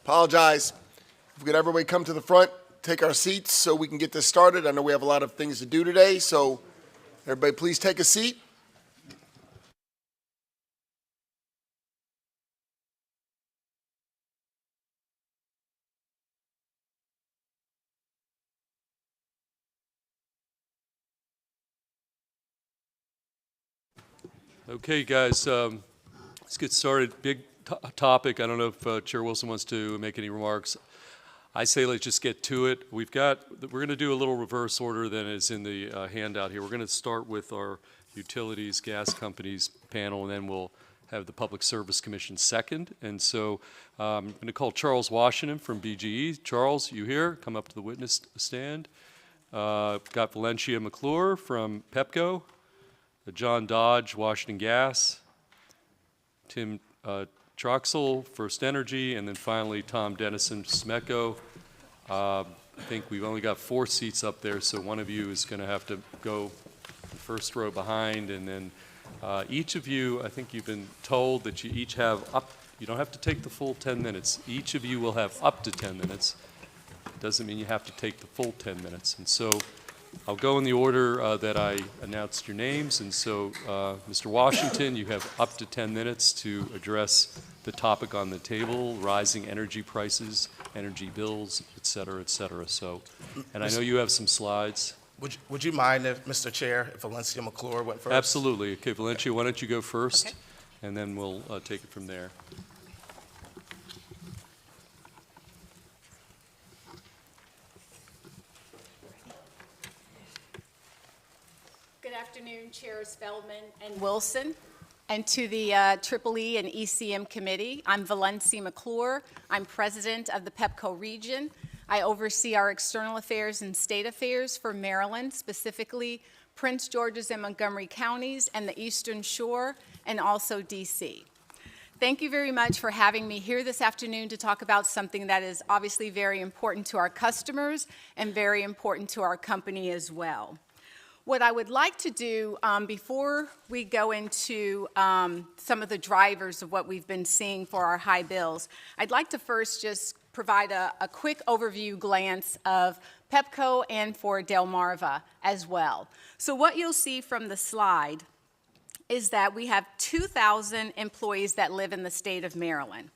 Apologize. If we could everybody come to the front, take our seats so we can get this started. I know we have a lot of things to do today, so everybody please take a seat. Okay, guys, let's get started. Big topic. I don't know if Chair Wilson wants to make any remarks. I say let's just get to it. We're going to do a little reverse order than is in the handout here. We're going to start with our utilities, gas companies panel, and then we'll have the Public Service Commission second. And so I'm going to call Charles Washington from BGE. Charles, you here? Come up to the witness stand. Got Valencia McClure from Pepco. John Dodge, Washington Gas, Tim Troxel, First Energy, and then finally Tom Dennison, SMECO. I think we've only got 4 seats up there, so one of you is going to have to go the first row behind, and then each of you, I think you've been told that you each have you don't have to take the full 10 minutes. Each of you will have up to 10 minutes. It doesn't mean you have to take the full 10 minutes. And so I'll go in the order that I announced your names, and so Mr. Washington, you have up to 10 minutes to address the topic on the table, rising energy prices, energy bills, et cetera, et cetera. So, and I know you have some slides. Would you mind, Mr. Chair, if Valencia McClure went first? Absolutely. Okay, Valencia, why don't you go first, okay, and then we'll take it from there. Good afternoon, Chairs Feldman and Wilson, and to the EEE and ECM committee. I'm Valencia McClure. I'm president of the Pepco region. I oversee our external affairs and state affairs for Maryland, specifically Prince George's and Montgomery counties and the Eastern Shore, and also DC. Thank you very much for having me here this afternoon to talk about something that is obviously very important to our customers and very important to our company as well. What I would like to do before we go into some of the drivers of what we've been seeing for our high bills, I'd like to first just provide a quick overview glance of Pepco and for Delmarva as well. So what you'll see from the slide is that we have 2,000 employees that live in the state of Maryland.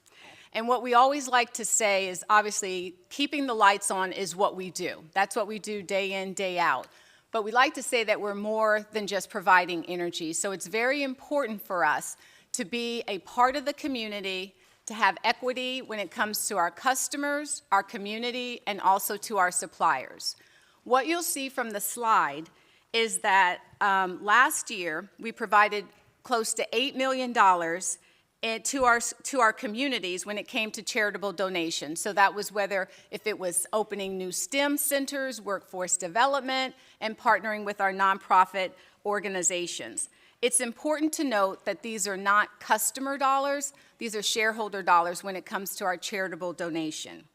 And what we always like to say is obviously keeping the lights on is what we do. That's what we do day in, day out. But we like to say that we're more than just providing energy. So it's very important for us to be a part of the community, to have equity when it comes to our customers, our community, and also to our suppliers. What you'll see from the slide is that last year we provided close to $8 million to our communities when it came to charitable donations. So that was whether if it was opening new STEM centers, workforce development, and partnering with our nonprofit organizations. It's important to note that these are not customer dollars, these are shareholder dollars when it comes to our charitable donation.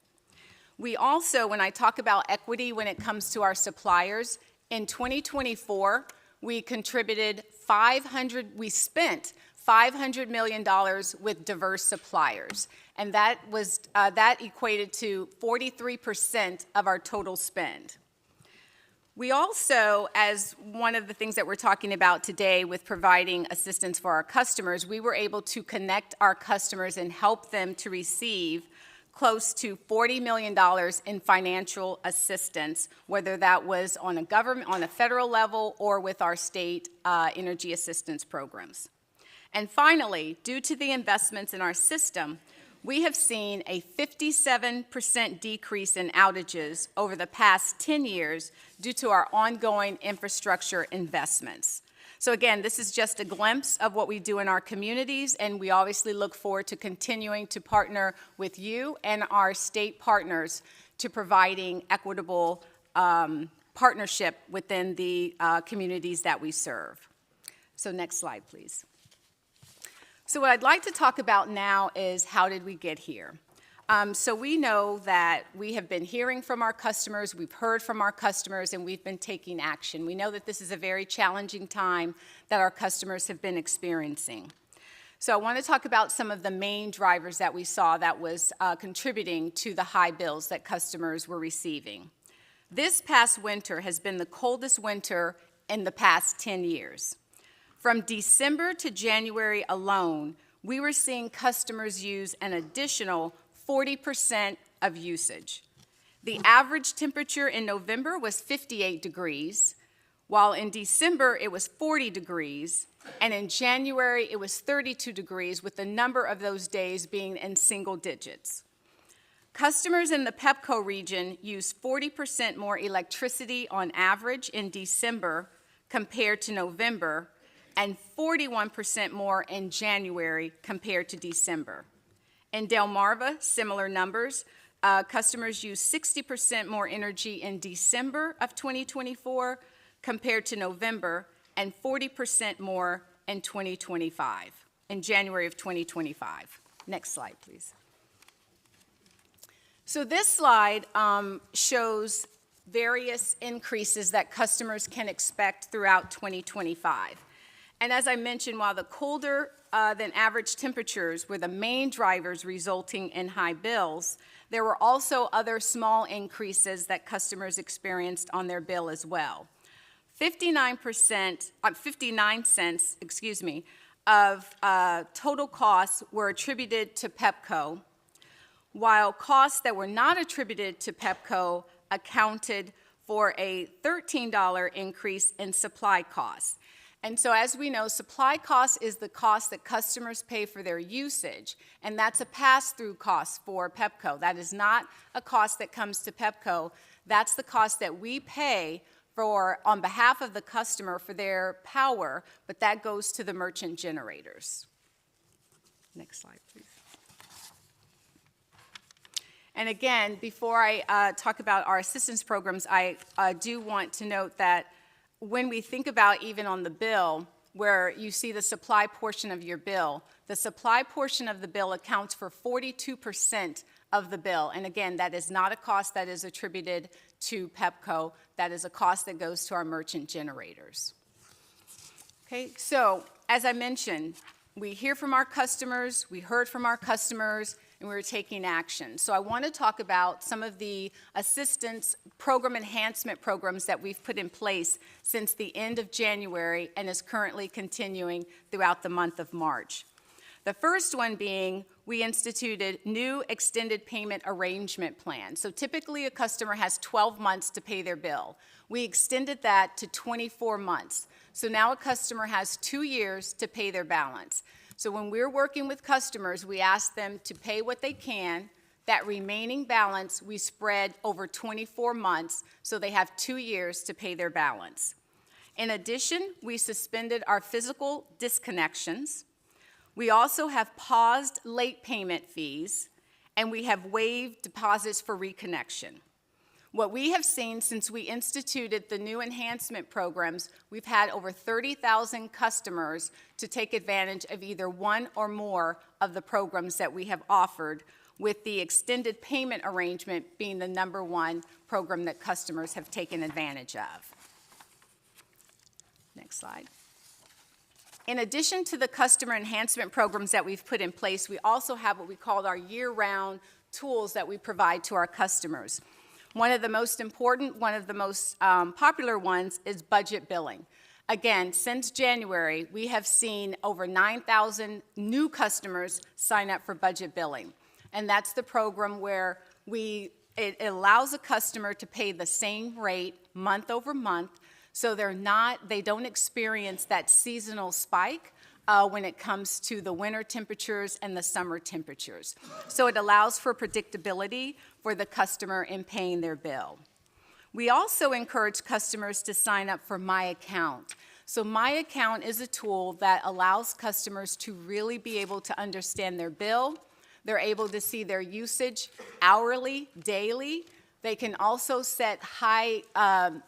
We also, when I talk about equity when it comes to our suppliers, in 2024, we spent $500 million with diverse suppliers, and that equated to 43% of our total spend. We also, as one of the things that we're talking about today with providing assistance for our customers, we were able to connect our customers and help them to receive close to $40 million in financial assistance, whether that was on a federal level or with our state energy assistance programs. And finally, due to the investments in our system, we have seen a 57% decrease in outages over the past 10 years due to our ongoing infrastructure investments. So again, this is just a glimpse of what we do in our communities, and we obviously look forward to continuing to partner with you and our state partners to providing equitable partnership within the communities that we serve. So next slide, please. So what I'd like to talk about now is how did we get here? So we know that we have been hearing from our customers, we've heard from our customers, and we've been taking action. We know that this is a very challenging time that our customers have been experiencing. So I want to talk about some of the main drivers that we saw that was contributing to the high bills that customers were receiving. This past winter has been the coldest winter in the past 10 years. From December to January alone, we were seeing customers use an additional 40% of usage. The average temperature in November was 58 degrees, while in December it was 40 degrees, and in January it was 32 degrees, with the number of those days being in single digits. Customers in the Pepco region used 40% more electricity on average in December compared to November, and 41% more in January compared to December. In Delmarva, similar numbers. Customers used 60% more energy in December of 2024 compared to November, and 40% more in 2025, in January of 2025. Next slide, please. So this slide shows various increases that customers can expect throughout 2025. And as I mentioned, while the colder than average temperatures were the main drivers resulting in high bills, there were also other small increases that customers experienced on their bill as well. 59 cents, of total costs were attributed to Pepco, while costs that were not attributed to Pepco accounted for a $13 increase in supply costs. And so as we know, supply cost is the cost that customers pay for their usage, and that's a pass-through cost for Pepco. That is not a cost that comes to Pepco. That's the cost that we pay for on behalf of the customer for their power, but that goes to the merchant generators. Next slide, please. And again, before I talk about our assistance programs, I do want to note that when we think about even on the bill, where you see the supply portion of your bill, the supply portion of the bill accounts for 42% of the bill. And again, that is not a cost that is attributed to Pepco. That is a cost that goes to our merchant generators. Okay, so as I mentioned, we hear from our customers, we heard from our customers, and we were taking action. So I want to talk about some of the assistance program enhancement programs that we've put in place since the end of January and is currently continuing throughout the month of March. The first one being, we instituted new extended payment arrangement plan. So typically a customer has 12 months to pay their bill. We extended that to 24 months. So now a customer has 2 years to pay their balance. So when we're working with customers, we ask them to pay what they can. That remaining balance we spread over 24 months, so they have 2 years to pay their balance. In addition, we suspended our physical disconnections. We also have paused late payment fees, and we have waived deposits for reconnection. What we have seen since we instituted the new enhancement programs, we've had over 30,000 customers to take advantage of either one or more of the programs that we have offered, with the extended payment arrangement being the #1 program that customers have taken advantage of. Next slide. In addition to the customer enhancement programs that we've put in place, we also have what we call our year-round tools that we provide to our customers. One of the most important, one of the most popular ones is budget billing. Again, since January, we have seen over 9,000 new customers sign up for budget billing. And that's the program where it allows a customer to pay the same rate month over month, so they don't experience that seasonal spike when it comes to the winter temperatures and the summer temperatures. So it allows for predictability for the customer in paying their bill. We also encourage customers to sign up for My Account. So My Account is a tool that allows customers to really be able to understand their bill. They're able to see their usage hourly, daily. They can also set high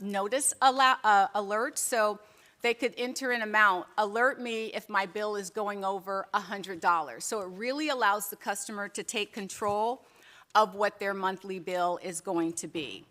notice alerts. So they could enter an amount, alert me if my bill is going over $100. So it really allows the customer to take control of what their monthly bill is going to be.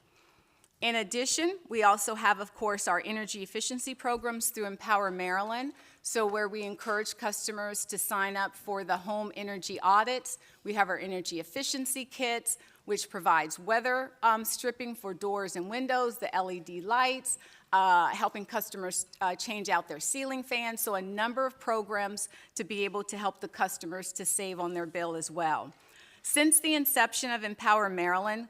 In addition, we also have, of course, our energy efficiency programs through Empower Maryland. So where we encourage customers to sign up for the home energy audits, we have our energy efficiency kits, which provides weather stripping for doors and windows, the LED lights, helping customers change out their ceiling fans. So a number of programs to be able to help the customers to save on their bill as well. Since the inception of Empower Maryland,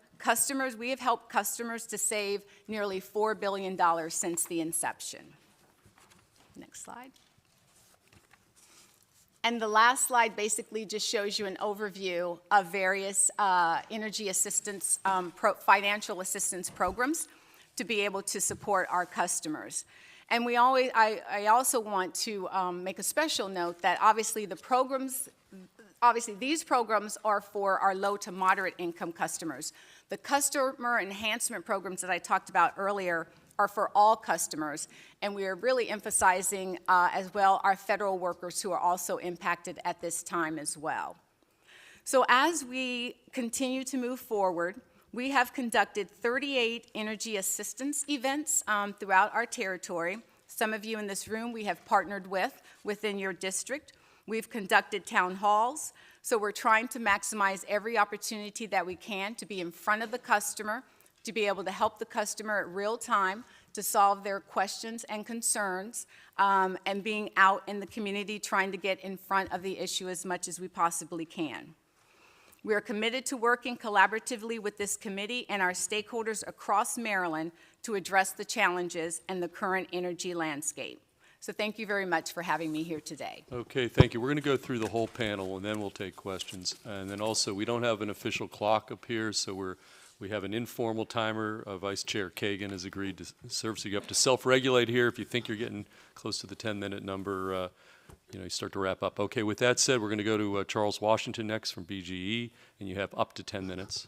we have helped customers to save nearly $4 billion since the inception. Next slide. And the last slide basically just shows you an overview of various energy assistance, financial assistance programs to be able to support our customers. And I also want to make a special note that obviously these programs are for our low to moderate income customers. The customer enhancement programs that I talked about earlier are for all customers, and we are really emphasizing as well our federal workers who are also impacted at this time as well. So as we continue to move forward, we have conducted 38 energy assistance events throughout our territory. Some of you in this room we have partnered with within your district. We've conducted town halls, so we're trying to maximize every opportunity that we can to be in front of the customer, to be able to help the customer at real time to solve their questions and concerns, and being out in the community trying to get in front of the issue as much as we possibly can. We are committed to working collaboratively with this committee and our stakeholders across Maryland to address the challenges and the current energy landscape. So thank you very much for having me here today. Okay, thank you. We're going to go through the whole panel, and then we'll take questions. And then also, we don't have an official clock up here, so we have an informal timer. Vice Chair Kagan has agreed to serve, so you have to self-regulate here. If you think you're getting close to the 10-minute number, you start to wrap up. Okay, with that said, we're going to go to Charles Washington next from BGE, and you have up to 10 minutes.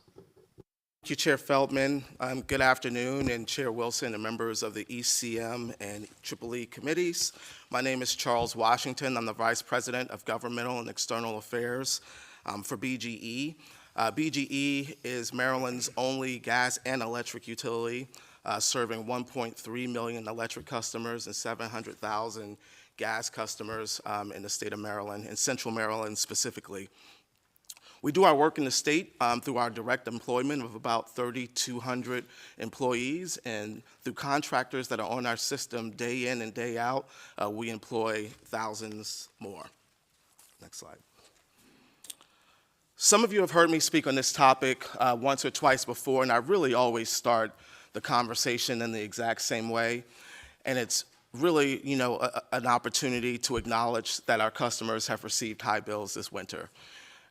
Thank you, Chair Feldman. Good afternoon, and Chair Wilson and members of the ECM and EEE committees. My name is Charles Washington. I'm the Vice President of Governmental and External Affairs for BGE. BGE is Maryland's only gas and electric utility, serving 1.3 million electric customers and 700,000 gas customers in the state of Maryland, in Central Maryland specifically. We do our work in the state through our direct employment of about 3,200 employees, and through contractors that are on our system day in and day out, we employ thousands more. Next slide. Some of you have heard me speak on this topic once or twice before, and I really always start the conversation in the exact same way, and it's really, an opportunity to acknowledge that our customers have received high bills this winter.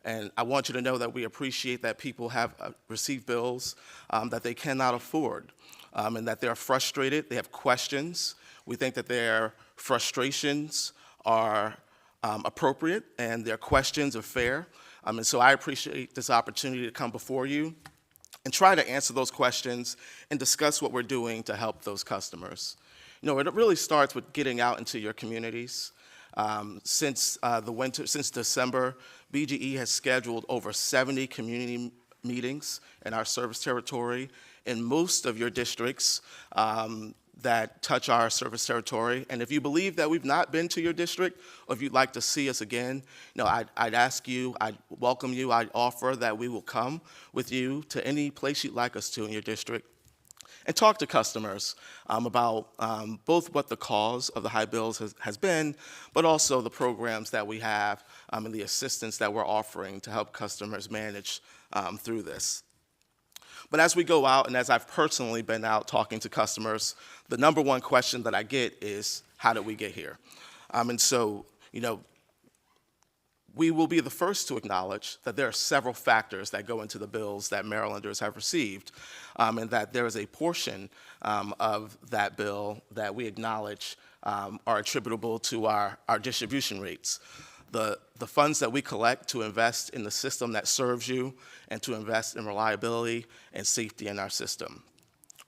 And I want you to know that we appreciate that people have received bills that they cannot afford, and that they're frustrated, they have questions. We think that their frustrations are appropriate and their questions are fair. And so I appreciate this opportunity to come before you and try to answer those questions and discuss what we're doing to help those customers. It really starts with getting out into your communities. Since December, BGE has scheduled over 70 community meetings in our service territory. In most of your districts that touch our service territory. And if you believe that we've not been to your district, or if you'd like to see us again, I'd ask you, I'd welcome you, I'd offer that we will come with you to any place you'd like us to in your district and talk to customers about both what the cause of the high bills has been, but also the programs that we have and the assistance that we're offering to help customers manage through this. But as we go out, and as I've personally been out talking to customers, the number one question that I get is, how did we get here? And so, we will be the first to acknowledge that there are several factors that go into the bills that Marylanders have received, and that there is a portion of that bill that we acknowledge are attributable to our distribution rates. The funds that we collect to invest in the system that serves you and to invest in reliability and safety in our system.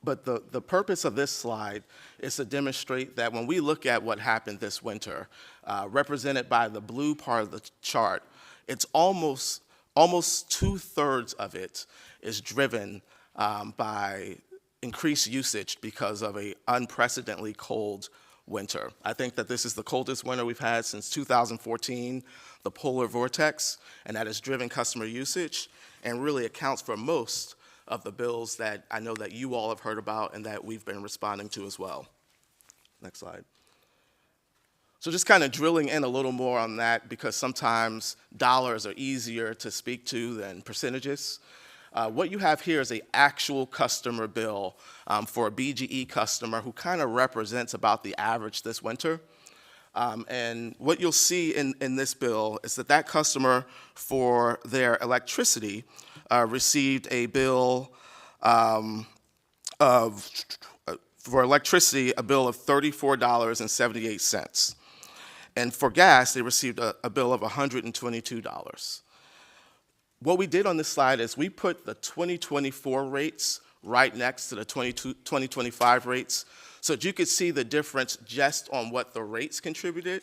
But the purpose of this slide is to demonstrate that when we look at what happened this winter, represented by the blue part of the chart, it's almost 2/3 of it is driven by increased usage because of an unprecedentedly cold winter. I think that this is the coldest winter we've had since 2014, the polar vortex, and that has driven customer usage and really accounts for most of the bills that I know that you all have heard about and that we've been responding to as well. Next slide. So just kind of drilling in a little more on that, because sometimes dollars are easier to speak to than percentages. What you have here is an actual customer bill for a BGE customer who kind of represents about the average this winter. And what you'll see in this bill is that that customer for their electricity received a bill for electricity, a bill of $34.78. And for gas, they received a bill of $122. What we did on this slide is we put the 2024 rates right next to the 2025 rates so that you could see the difference just on what the rates contributed.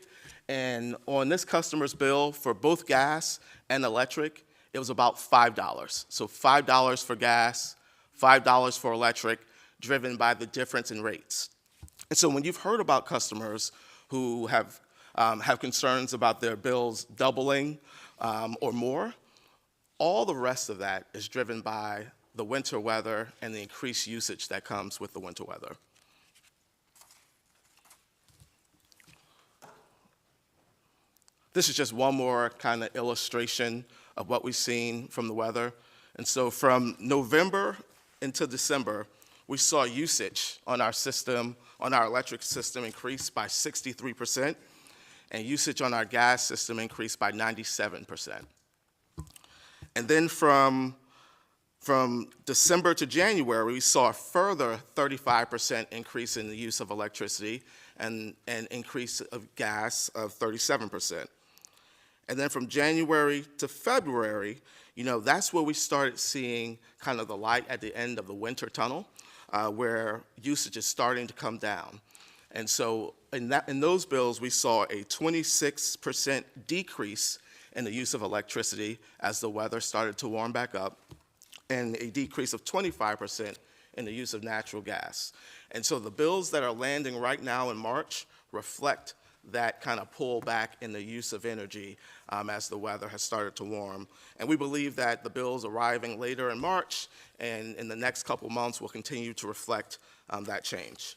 And on this customer's bill for both gas and electric, it was about $5. So $5 for gas, $5 for electric, driven by the difference in rates. And so when you've heard about customers who have concerns about their bills doubling or more, all the rest of that is driven by the winter weather and the increased usage that comes with the winter weather. This is just one more kind of illustration of what we've seen from the weather. And so from November into December, we saw usage on our system, on our electric system, increase by 63%, and usage on our gas system increased by 97%. And then from December to January, we saw a further 35% increase in the use of electricity and an increase of gas of 37%. And then from January to February, that's where we started seeing kind of the light at the end of the winter tunnel, where usage is starting to come down. And so in those bills, we saw a 26% decrease in the use of electricity as the weather started to warm back up, and a decrease of 25% in the use of natural gas. And so the bills that are landing right now in March reflect that kind of pullback in the use of energy as the weather has started to warm. And we believe that the bills arriving later in March and in the next couple months will continue to reflect that change.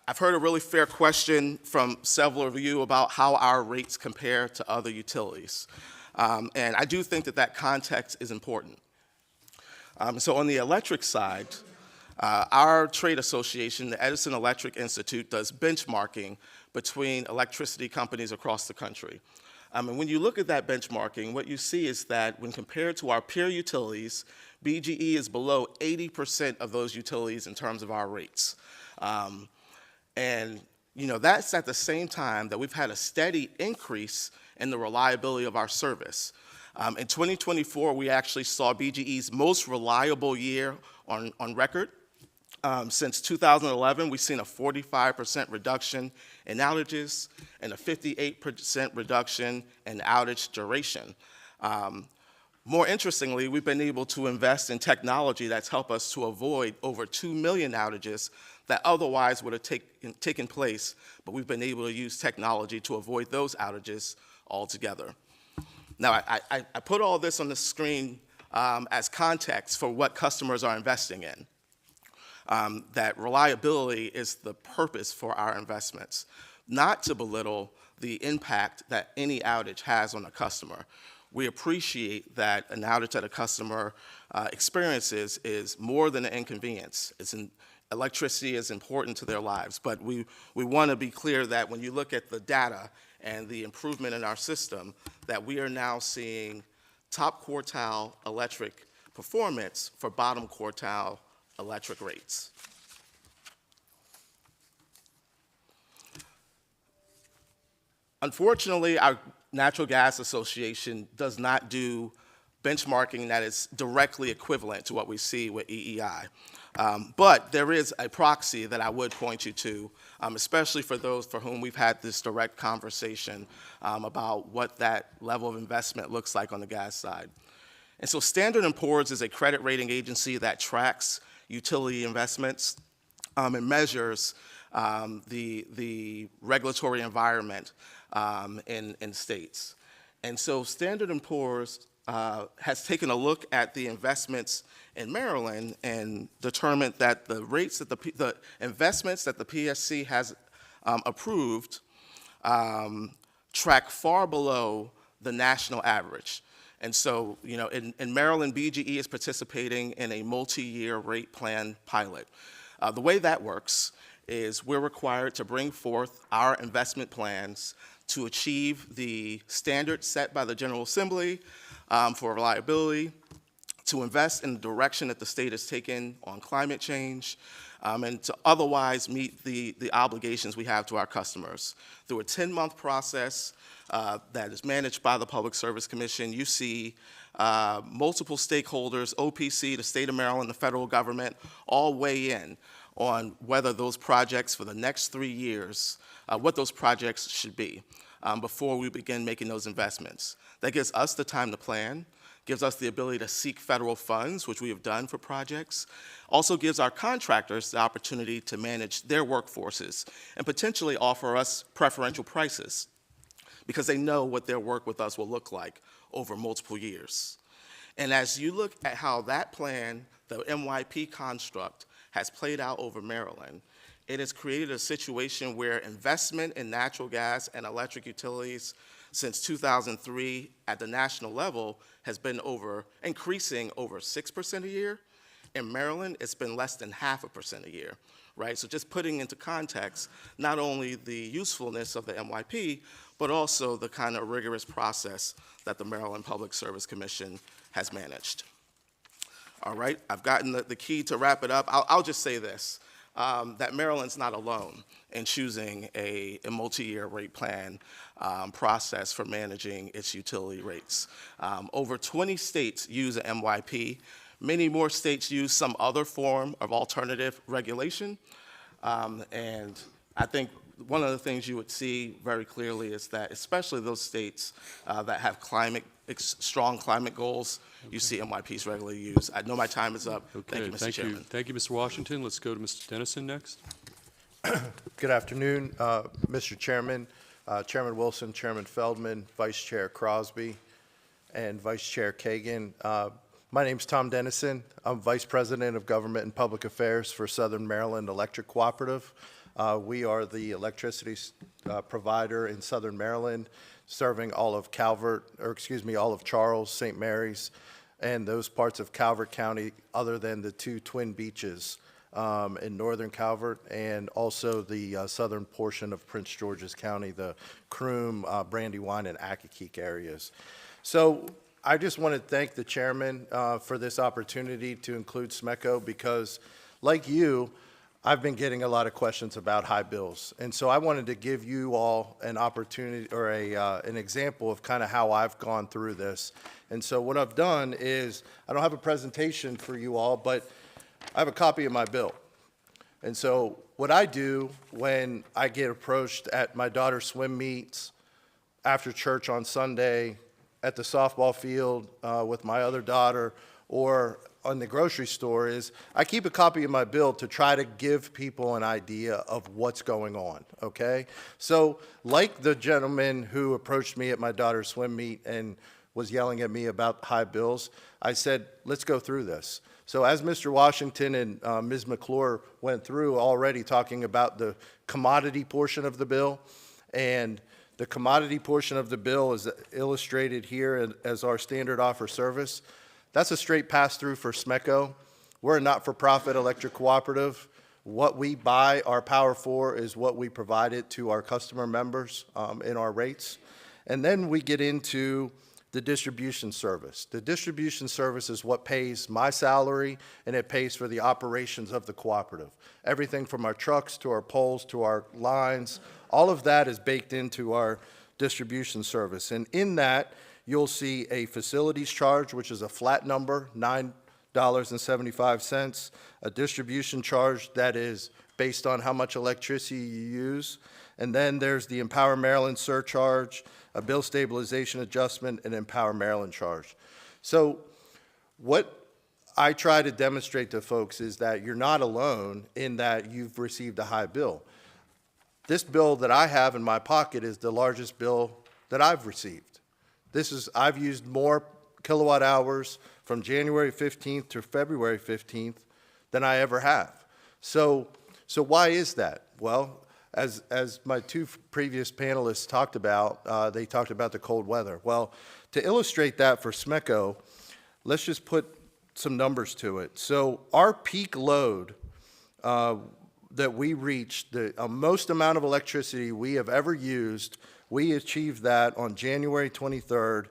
I've heard a really fair question from several of you about how our rates compare to other utilities. And I do think that context is important. So on the electric side, our trade association, the Edison Electric Institute, does benchmarking between electricity companies across the country. And when you look at that benchmarking, what you see is that when compared to our peer utilities, BGE is below 80% of those utilities in terms of our rates. And that's at the same time that we've had a steady increase in the reliability of our service. In 2024, we actually saw BGE's most reliable year on record. Since 2011, we've seen a 45% reduction in outages and a 58% reduction in outage duration. More interestingly, we've been able to invest in technology that's helped us to avoid over 2 million outages that otherwise would have taken place, but we've been able to use technology to avoid those outages altogether. Now, I put all this on the screen as context for what customers are investing in. That reliability is the purpose for our investments, not to belittle the impact that any outage has on a customer. We appreciate that an outage that a customer experiences is more than an inconvenience. Electricity is important to their lives, but we want to be clear that when you look at the data and the improvement in our system, that we are now seeing top quartile electric performance for bottom quartile electric rates. Unfortunately, our Natural Gas Association does not do benchmarking that is directly equivalent to what we see with EEI. But there is a proxy that I would point you to, especially for those for whom we've had this direct conversation about what that level of investment looks like on the gas side. And so Standard & Poor's is a credit rating agency that tracks utility investments. and measures the regulatory environment in states. And so Standard & Poor's has taken a look at the investments in Maryland and determined that the rates that the investments that the PSC has approved track far below the national average. And so, you know, in Maryland, BGE is participating in a multi-year rate plan pilot. The way that works is we're required to bring forth our investment plans to achieve the standards set by the General Assembly for reliability, to invest in the direction that the state has taken on climate change, and to otherwise meet the obligations we have to our customers. Through a 10-month process that is managed by the Public Service Commission, you see multiple stakeholders, OPC, the state of Maryland, the federal government, all weigh in on whether those projects for the next 3 years, what those projects should be before we begin making those investments. That gives us the time to plan, gives us the ability to seek federal funds, which we have done for projects, also gives our contractors the opportunity to manage their workforces and potentially offer us preferential prices because they know what their work with us will look like over multiple years. And as you look at how that plan, the MYP construct, has played out over Maryland, it has created a situation where investment in natural gas and electric utilities since 2003 at the national level has been increasing over 6% a year. In Maryland, it's been less than 0.5% a year, right? So just putting into context, not only the usefulness of the MYP, but also the kind of rigorous process that the Maryland Public Service Commission has managed. All right, I've gotten the key to wrap it up. I'll just say this, that Maryland's not alone in choosing a multi-year rate plan process for managing its utility rates. Over 20 states use an MYP. Many more states use some other form of alternative regulation. And I think one of the things you would see very clearly is that, especially those states that have strong climate goals, you see MYPs regularly used. I know my time is up. Okay, thank you, Mr. Chairman. Thank you, Mr. Washington. Let's go to Mr. Dennison next. Good afternoon, Mr. Chairman, Chairman Wilson, Chairman Feldman, Vice Chair Crosby, and Vice Chair Kagan. My name's Tom Dennison. I'm Vice President of Government and Public Affairs for Southern Maryland Electric Cooperative. We are the electricity provider in Southern Maryland, serving all of all of Charles, St. Mary's, and those parts of Calvert County other than the two Twin Beaches in northern Calvert, and also the southern portion of Prince George's County, the Croom, Brandywine, and Accokeek areas. So I just want to thank the chairman for this opportunity to include SMECO because, like you, I've been getting a lot of questions about high bills. And so I wanted to give you all an opportunity or an example of kind of how I've gone through this. And so what I've done is, I don't have a presentation for you all, but I have a copy of my bill. And so what I do when I get approached at my daughter's swim meets, after church on Sunday, at the softball field with my other daughter, or on the grocery store, is I keep a copy of my bill to try to give people an idea of what's going on, okay? So like the gentleman who approached me at my daughter's swim meet and was yelling at me about high bills, I said, let's go through this. So as Mr. Washington and Ms. McClure went through already talking about the commodity portion of the bill, and the commodity portion of the bill is illustrated here as our standard offer service. That's a straight pass-through for SMECO. We're a not-for-profit electric cooperative. What we buy our power for is what we provide it to our customer members in our rates. And then we get into the distribution service. The distribution service is what pays my salary, and it pays for the operations of the cooperative. Everything from our trucks to our poles to our lines, all of that is baked into our distribution service. And in that, you'll see a facilities charge, which is a flat number, $9.75, a distribution charge that is based on how much electricity you use, and then there's the Empower Maryland surcharge, a bill stabilization adjustment, and Empower Maryland charge. So what I try to demonstrate to folks is that you're not alone in that you've received a high bill. This bill that I have in my pocket is the largest bill that I've received. I've used more kilowatt hours from January 15th to February 15th than I ever have. So why is that? Well, as my two previous panelists talked about, they talked about the cold weather. Well, to illustrate that for SMECO, let's just put some numbers to it. So our peak load that we reached, the most amount of electricity we have ever used, we achieved that on January 23rd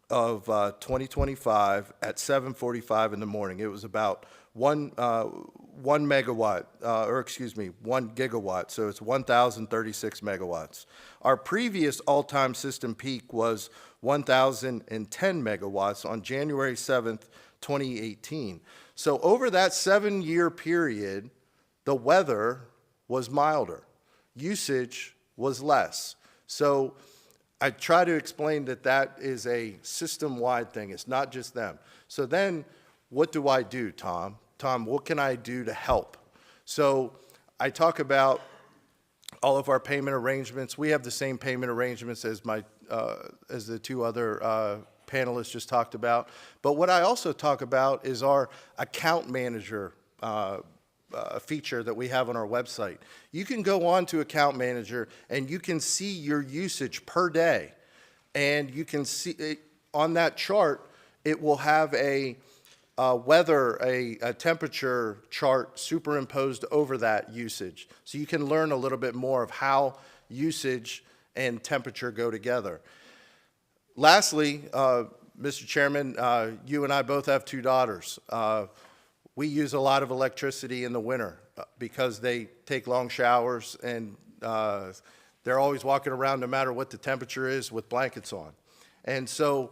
of 2025 at 7:45 in the morning. It was about 1 megawatt, or excuse me, 1 gigawatt, so it's 1,036 megawatts. Our previous all-time system peak was 1,010 megawatts on January 7th, 2018. So over that 7-year period, the weather was milder. Usage was less. So I try to explain that that is a system-wide thing. It's not just them. So then what do I do, Tom? Tom, what can I do to help? So I talk about all of our payment arrangements. We have the same payment arrangements as as the two other panelists just talked about. But what I also talk about is our account manager feature that we have on our website. You can go on to Account Manager and you can see your usage per day. And you can see it, on that chart, it will have a temperature chart superimposed over that usage. So you can learn a little bit more of how usage and temperature go together. Lastly, Mr. Chairman, you and I both have 2 daughters. We use a lot of electricity in the winter because they take long showers and they're always walking around no matter what the temperature is with blankets on. And so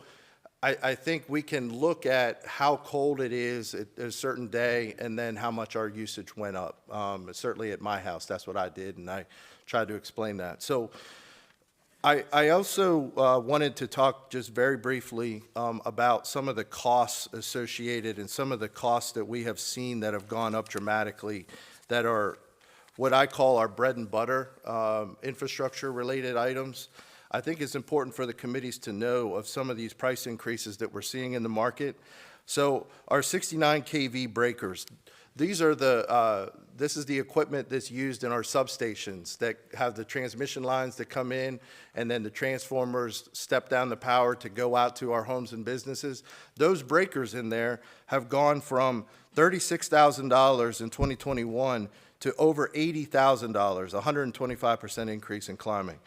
I think we can look at how cold it is at a certain day and then how much our usage went up. Certainly at my house, that's what I did, and I tried to explain that. So I also wanted to talk just very briefly about some of the costs associated and some of the costs that we have seen that have gone up dramatically that are what I call our bread and butter infrastructure related items. I think it's important for the committees to know of some of these price increases that we're seeing in the market. So our 69 kV breakers, these are this is the equipment that's used in our substations that have the transmission lines that come in and then the transformers step down the power to go out to our homes and businesses. Those breakers in there have gone from $36,000 in 2021 to over $80,000, 125% increase in climbing.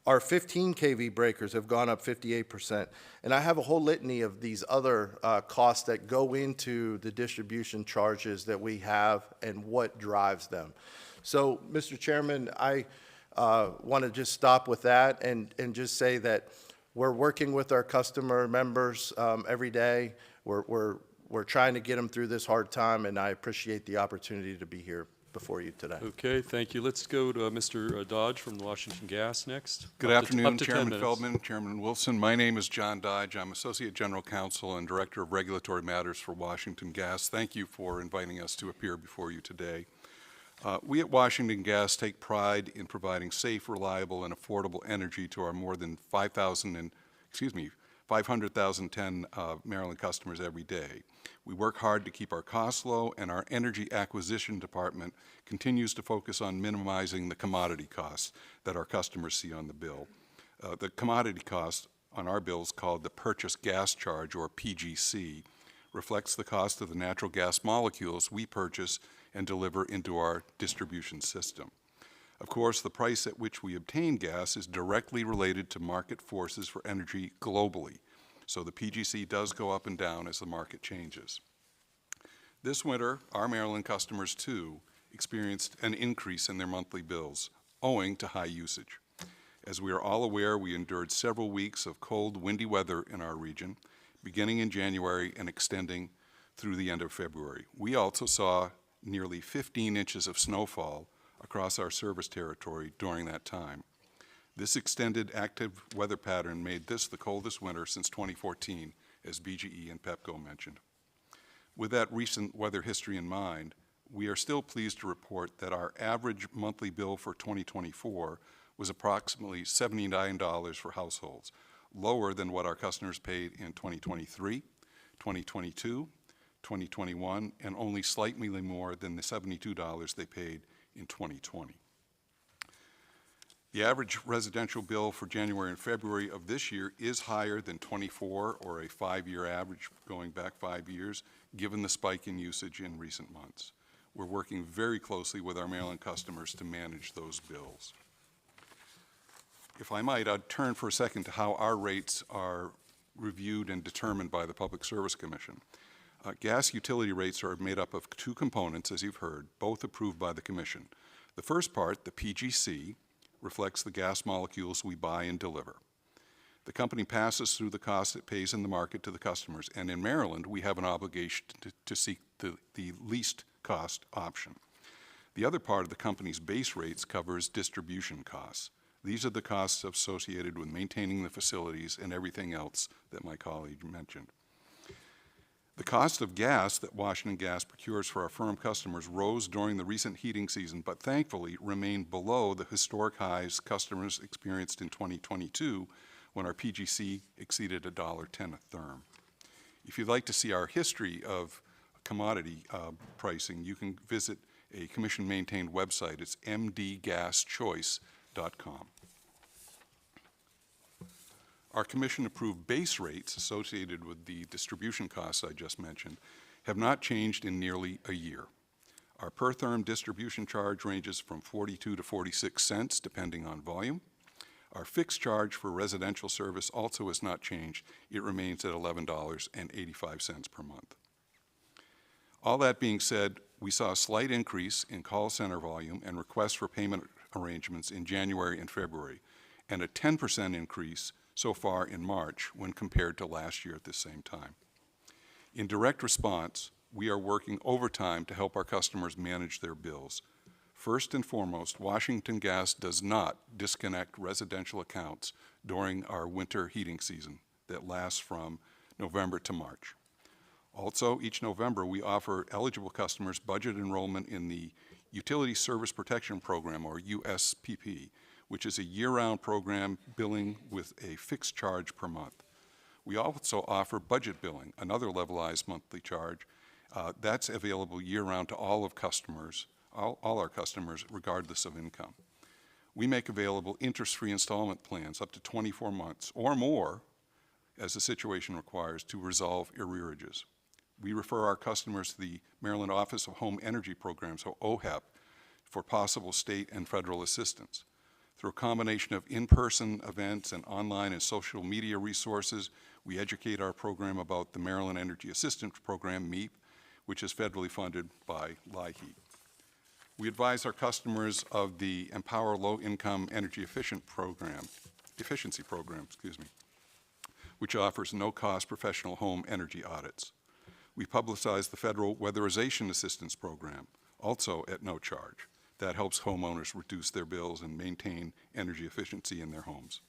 Our 15 kV breakers have gone up 58%. And I have a whole litany of these other costs that go into the distribution charges that we have and what drives them. So, Mr. Chairman, I want to just stop with that and just say that we're working with our customer members every day. We're trying to get them through this hard time, and I appreciate the opportunity to be here before you today. Okay, thank you. Let's go to Mr. Dodge from Washington Gas next. Good Up to afternoon, 10 Chairman minutes. Feldman, Chairman Wilson. My name is John Dodge. I'm Associate General Counsel and Director of Regulatory Matters for Washington Gas. Thank you for inviting us to appear before you today. We at Washington Gas take pride in providing safe, reliable, and affordable energy to our more than 500,010 Maryland customers every day. We work hard to keep our costs low, and our Energy Acquisition Department continues to focus on minimizing the commodity costs that our customers see on the bill. The commodity cost on our bills, called the Purchase Gas Charge, or PGC, reflects the cost of the natural gas molecules we purchase and deliver into our distribution system. Of course, the price at which we obtain gas is directly related to market forces for energy globally, so the PGC does go up and down as the market changes. This winter, our Maryland customers, too, experienced an increase in their monthly bills, owing to high usage. As we are all aware, we endured several weeks of cold, windy weather in our region, beginning in January and extending through the end of February. We also saw nearly 15 inches of snowfall across our service territory during that time. This extended active weather pattern made this the coldest winter since 2014, as BGE and Pepco mentioned. With that recent weather history in mind, we are still pleased to report that our average monthly bill for 2024 was approximately $79 for households, lower than what our customers paid in 2023, 2022, 2021, and only slightly more than the $72 they paid in 2020. The average residential bill for January and February of this year is higher than 24, or a 5-year average going back 5 years, given the spike in usage in recent months. We're working very closely with our Maryland customers to manage those bills. If I might, I'd turn for a second to how our rates are reviewed and determined by the Public Service Commission. Gas utility rates are made up of two components, as you've heard, both approved by the Commission. The first part, the PGC, reflects the gas molecules we buy and deliver. The company passes through the cost it pays in the market to the customers, and in Maryland, we have an obligation to seek the least cost option. The other part of the company's base rates covers distribution costs. These are the costs associated with maintaining the facilities and everything else that my colleague mentioned. The cost of gas that Washington Gas procures for our firm customers rose during the recent heating season, but thankfully remained below the historic highs customers experienced in 2022 when our PGC exceeded $1.10 a therm. If you'd like to see our history of commodity pricing, you can visit a commission-maintained website. It's mdgaschoice.com. Our commission-approved base rates associated with the distribution costs I just mentioned have not changed in nearly a year. Our per-therm distribution charge ranges from 42 to 46 cents, depending on volume. Our fixed charge for residential service also has not changed. It remains at $11.85 per month. All that being said, we saw a slight increase in call center volume and requests for payment arrangements in January and February, and a 10% increase so far in March when compared to last year at the same time. In direct response, we are working overtime to help our customers manage their bills. First and foremost, Washington Gas does not disconnect residential accounts during our winter heating season that lasts from November to March. Also, each November, we offer eligible customers budget enrollment in the Utility Service Protection Program, or USPP, which is a year-round program billing with a fixed charge per month. We also offer budget billing, another levelized monthly charge. That's available year-round to all our customers, regardless of income. We make available interest-free installment plans up to 24 months or more, as the situation requires, to resolve arrearages. We refer our customers to the Maryland Office of Home Energy Programs, or OHEP, for possible state and federal assistance. Through a combination of in-person events and online and social media resources, we educate our program about the Maryland Energy Assistance Program, MEAP, which is federally funded by LIHEAP. We advise our customers of the Empower Low-Income Energy Efficiency Program, which offers no-cost professional home energy audits. We publicize the Federal Weatherization Assistance Program, also at no charge. That helps homeowners reduce their bills and maintain energy efficiency in their homes.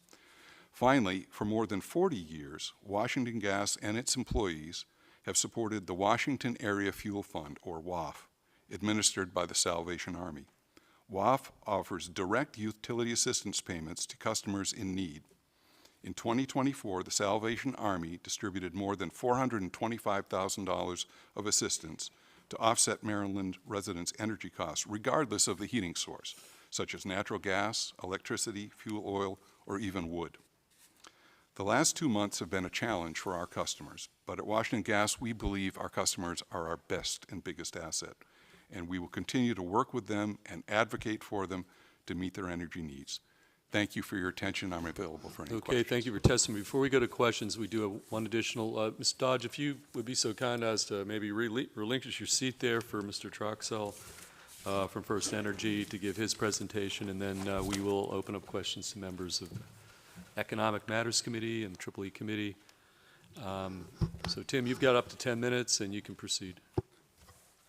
Finally, for more than 40 years, Washington Gas and its employees have supported the Washington Area Fuel Fund, or WAF, administered by the Salvation Army. WAF offers direct utility assistance payments to customers in need. In 2024, the Salvation Army distributed more than $425,000 of assistance to offset Maryland residents' energy costs, regardless of the heating source, such as natural gas, electricity, fuel oil, or even wood. The last 2 months have been a challenge for our customers, but at Washington Gas, we believe our customers are our best and biggest asset, and we will continue to work with them and advocate for them to meet their energy needs. Thank you for your attention. I'm available for any questions. Okay, thank you for testimony. Before we go to questions, we do have one additional. Ms. Dodge, if you would be so kind as to maybe relinquish your seat there for Mr. Troxell from First Energy to give his presentation, and then we will open up questions to members of Economic Matters Committee and the EEE Committee. So Tim, you've got up to 10 minutes and you can proceed.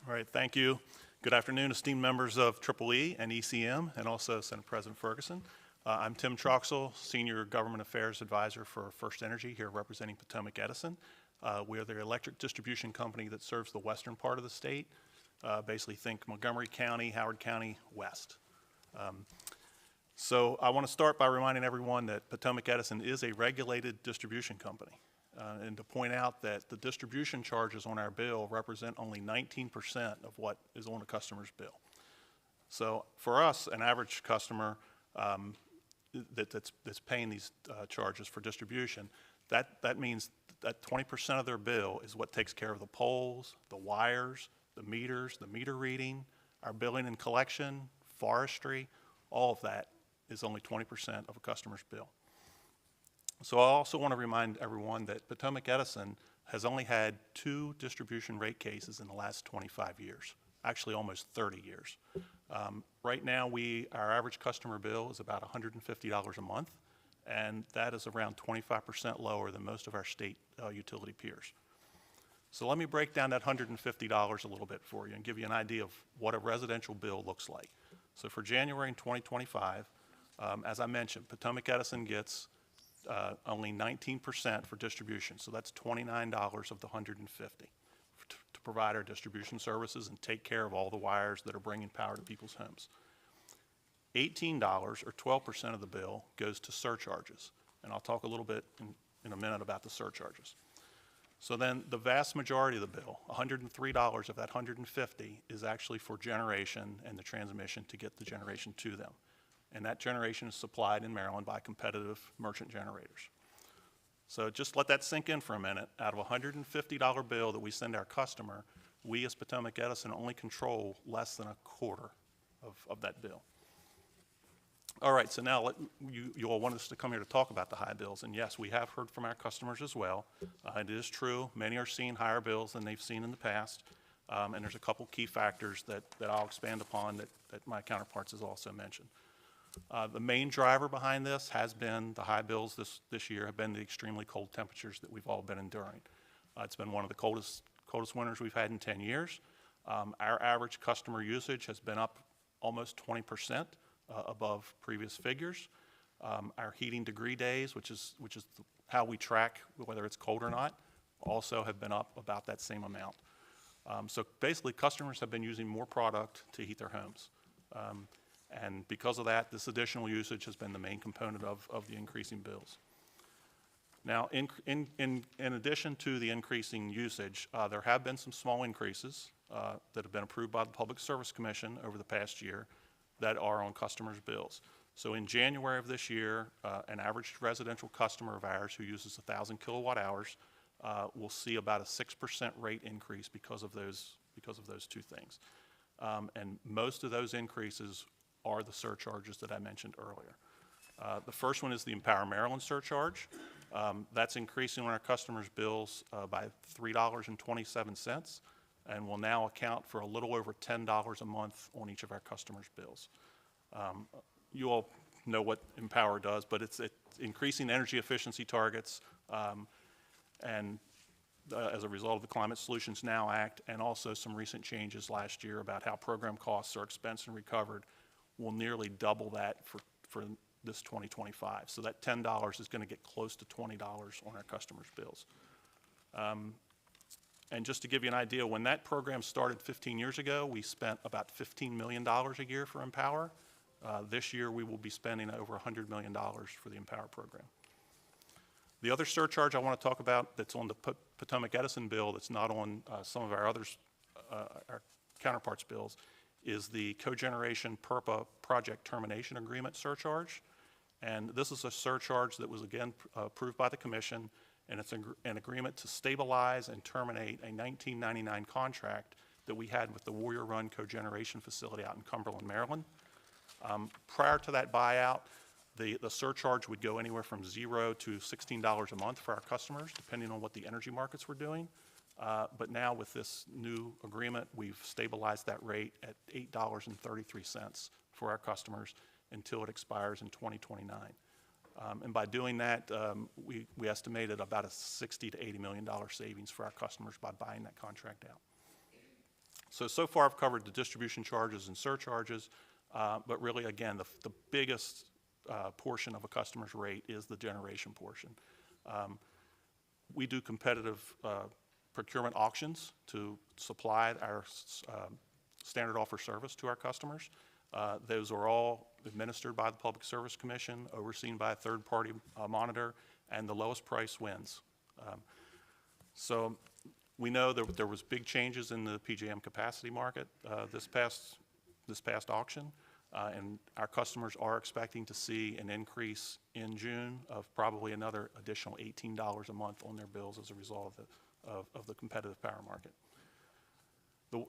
All right, thank you. Good afternoon, esteemed members of EEE and ECM, and also Senate President Ferguson. I'm Tim Troxell, Senior Government Affairs Advisor for First Energy, here representing Potomac Edison. We are the electric distribution company that serves the western part of the state. Basically think Montgomery County, Howard County, west. So I want to start by reminding everyone that Potomac Edison is a regulated distribution company. And to point out that the distribution charges on our bill represent only 19% of what is on a customer's bill. So for us, an average customer that's paying these charges for distribution, that means that 20% of their bill is what takes care of the poles, the wires, the meters, the meter reading, our billing and collection, forestry, all of that is only 20% of a customer's bill. So I also want to remind everyone that Potomac Edison has only had 2 distribution rate cases in the last 25 years, actually almost 30 years. Right now, our average customer bill is about $150 a month, and that is around 25% lower than most of our state utility peers. So let me break down that $150 a little bit for you and give you an idea of what a residential bill looks like. So for January in 2025, as I mentioned, Potomac Edison gets only 19% for distribution, so that's $29 of the $150 to provide our distribution services and take care of all the wires that are bringing power to people's homes. $18 or 12% of the bill goes to surcharges, and I'll talk a little bit in a minute about the surcharges. So then the vast majority of the bill, $103 of that $150, is actually for generation and the transmission to get the generation to them. And that generation is supplied in Maryland by competitive merchant generators. So just let that sink in for a minute. Out of a $150 bill that we send our customer, we as Potomac Edison only control less than a quarter of that bill. All right, so now you all want us to come here to talk about the high bills, and yes, we have heard from our customers as well. It is true, many are seeing higher bills than they've seen in the past, and there's a couple key factors that I'll expand upon that my counterparts has also mentioned. The main driver behind this has been the high bills this year have been the extremely cold temperatures that we've all been enduring. It's been one of the coldest winters we've had in 10 years. Our average customer usage has been up almost 20% above previous figures. Our heating degree days, which is how we track whether it's cold or not, also have been up about that same amount. So basically, customers have been using more product to heat their homes. And because of that, this additional usage has been the main component of the increasing bills. Now, in addition to the increasing usage, there have been some small increases that have been approved by the Public Service Commission over the past year that are on customers' bills. So in January of this year, an average residential customer of ours who uses 1,000 kilowatt hours will see about a 6% rate increase because of those two things. And most of those increases are the surcharges that I mentioned earlier. The first one is the Empower Maryland surcharge. That's increasing on our customers' bills by $3.27 and will now account for a little over $10 a month on each of our customers' bills. You all know what Empower does, but it's increasing energy efficiency targets and as a result of the Climate Solutions Now Act and also some recent changes last year about how program costs are expensed and recovered will nearly double that for this 2025. So that $10 is going to get close to $20 on our customers' bills. And just to give you an idea, when that program started 15 years ago, we spent about $15 million a year for Empower. This year, we will be spending over $100 million for the Empower program. The other surcharge I want to talk about that's on the Potomac Edison bill that's not on some of our our counterparts' bills is the cogeneration PURPA project termination agreement surcharge. And this is a surcharge that was again approved by the commission, and it's an agreement to stabilize and terminate a 1999 contract that we had with the Warrior Run cogeneration facility out in Cumberland, Maryland. Prior to that buyout, the surcharge would go anywhere from $0 to $16 a month for our customers, depending on what the energy markets were doing. But now with this new agreement, we've stabilized that rate at $8.33 for our customers until it expires in 2029. And by doing that, we estimated about a $60 to $80 million savings for our customers by buying that contract out. So far I've covered the distribution charges and surcharges, but really, again, the biggest portion of a customer's rate is the generation portion. we do competitive procurement auctions to supply our standard offer service to our customers. Those are all administered by the Public Service Commission, overseen by a third-party monitor, and the lowest price wins. So we know that there was big changes in the PJM capacity market this past auction, and our customers are expecting to see an increase in June of probably another additional $18 a month on their bills as a result of the competitive power market.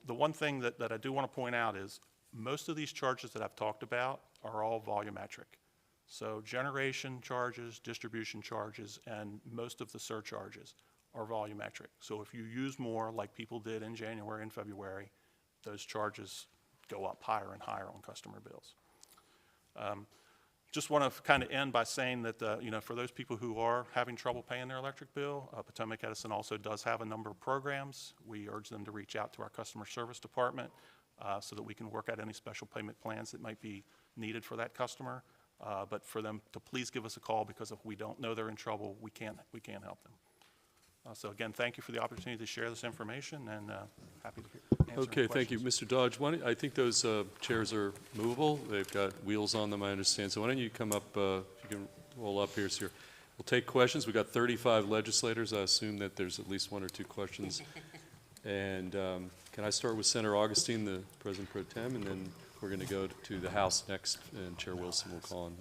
The one thing that I do want to point out is most of these charges that I've talked about are all volumetric. So generation charges, distribution charges, and most of the surcharges are volumetric. So if you use more, like people did in January and February, those charges go up higher and higher on customer bills. Just want to kind of end by saying that, you know, for those people who are having trouble paying their electric bill, Potomac Edison also does have a number of programs. We urge them to reach out to our customer service department so that we can work out any special payment plans that might be needed for that customer. But for them to please give us a call, because if we don't know they're in trouble, we can't help them. So again, thank you for the opportunity to share this information, and happy to answer Okay, any thank you. questions. Mr. Dodge, I think those chairs are movable. They've got wheels on them, I understand. So why don't you come up, if you can roll up here, sir. We'll take questions. We've got 35 legislators. I assume that there's at least 1 or 2 questions. And can I start with Senator Augustine, the President Pro Tem, and then we're going to go to the House next, and Chair Wilson will call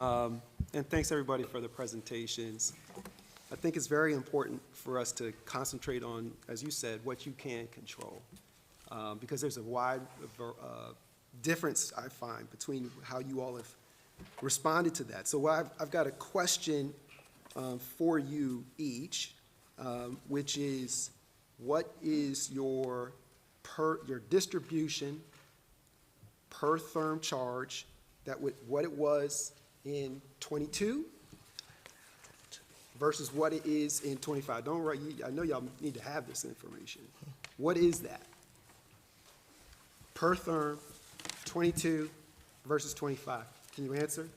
on. And thanks, everybody, for the presentations. I think it's very important for us to concentrate on, as you said, what you can control, because there's a wide difference, I find, between how you all have responded to that. So I've got a question for you each, which is, what is your distribution per therm charge, what it was in 22 versus what it is in 25. Don't write, I know y'all need to have this information. What is that? Per therm, 22 versus 25. Can you answer?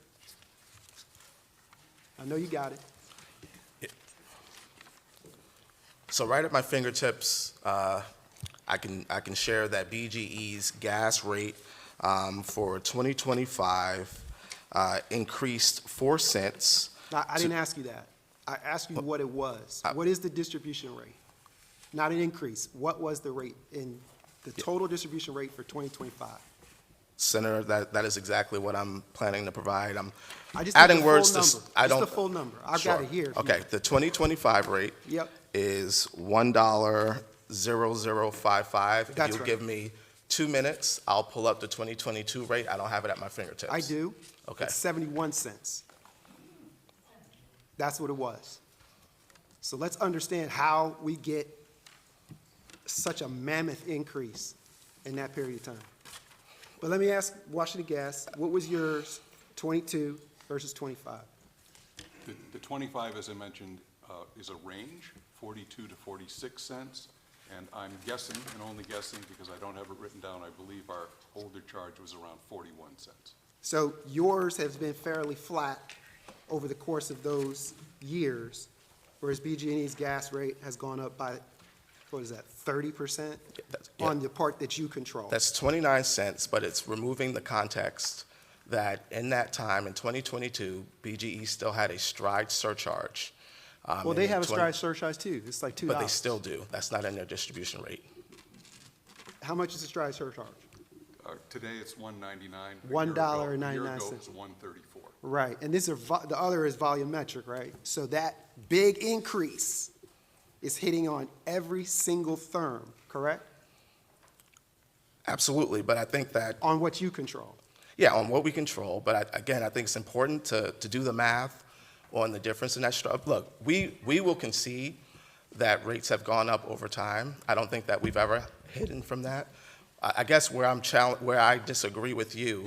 I know you got it. So right at my fingertips, I can share that BGE's gas rate for 2025 increased 4 cents. Now, I didn't ask you that. I asked you what it was. What is the distribution rate? Not an increase. What was the rate in the total distribution rate for 2025? Senator, that is exactly what I'm planning to provide. I just adding need the words full to, number. I Just don't. the full number. I've Sure. got it here. Okay, the 2025 rate Yep. is $1.0055. If That's you'll right. give me 2 minutes, I'll pull up the 2022 rate. I don't have it at my fingertips. I do. Okay. It's 71 cents. That's what it was. So let's understand how we get such a mammoth increase in that period of time. But let me ask Washington Gas, what was yours, 22 versus 25? The 25, as I mentioned, is a range, 42 to 46 cents. And I'm guessing, and only guessing because I don't have it written down, I believe our older charge was around 41 cents. So yours has been fairly flat over the course of those years, whereas BG&E's gas rate has gone up by, what is that, 30% Yeah. on the part that you control? That's 29 cents, but it's removing the context that in that time, in 2022, BGE still had a stride surcharge. Well, they have a stride surcharge too. It's like $2. But they still do. That's not in their distribution rate. How much is the stride surcharge? Today, it's $1.99. $1.99. A year ago, it was $1.34. Right, and this is, the other is volumetric, right? So that big increase is hitting on every single therm, correct? Absolutely, but I think that, On what you control. yeah, on what we control, but again, I think it's important to do the math on the difference in that. Look, we will concede that rates have gone up over time. I don't think that we've ever hidden from that. I guess where I disagree with you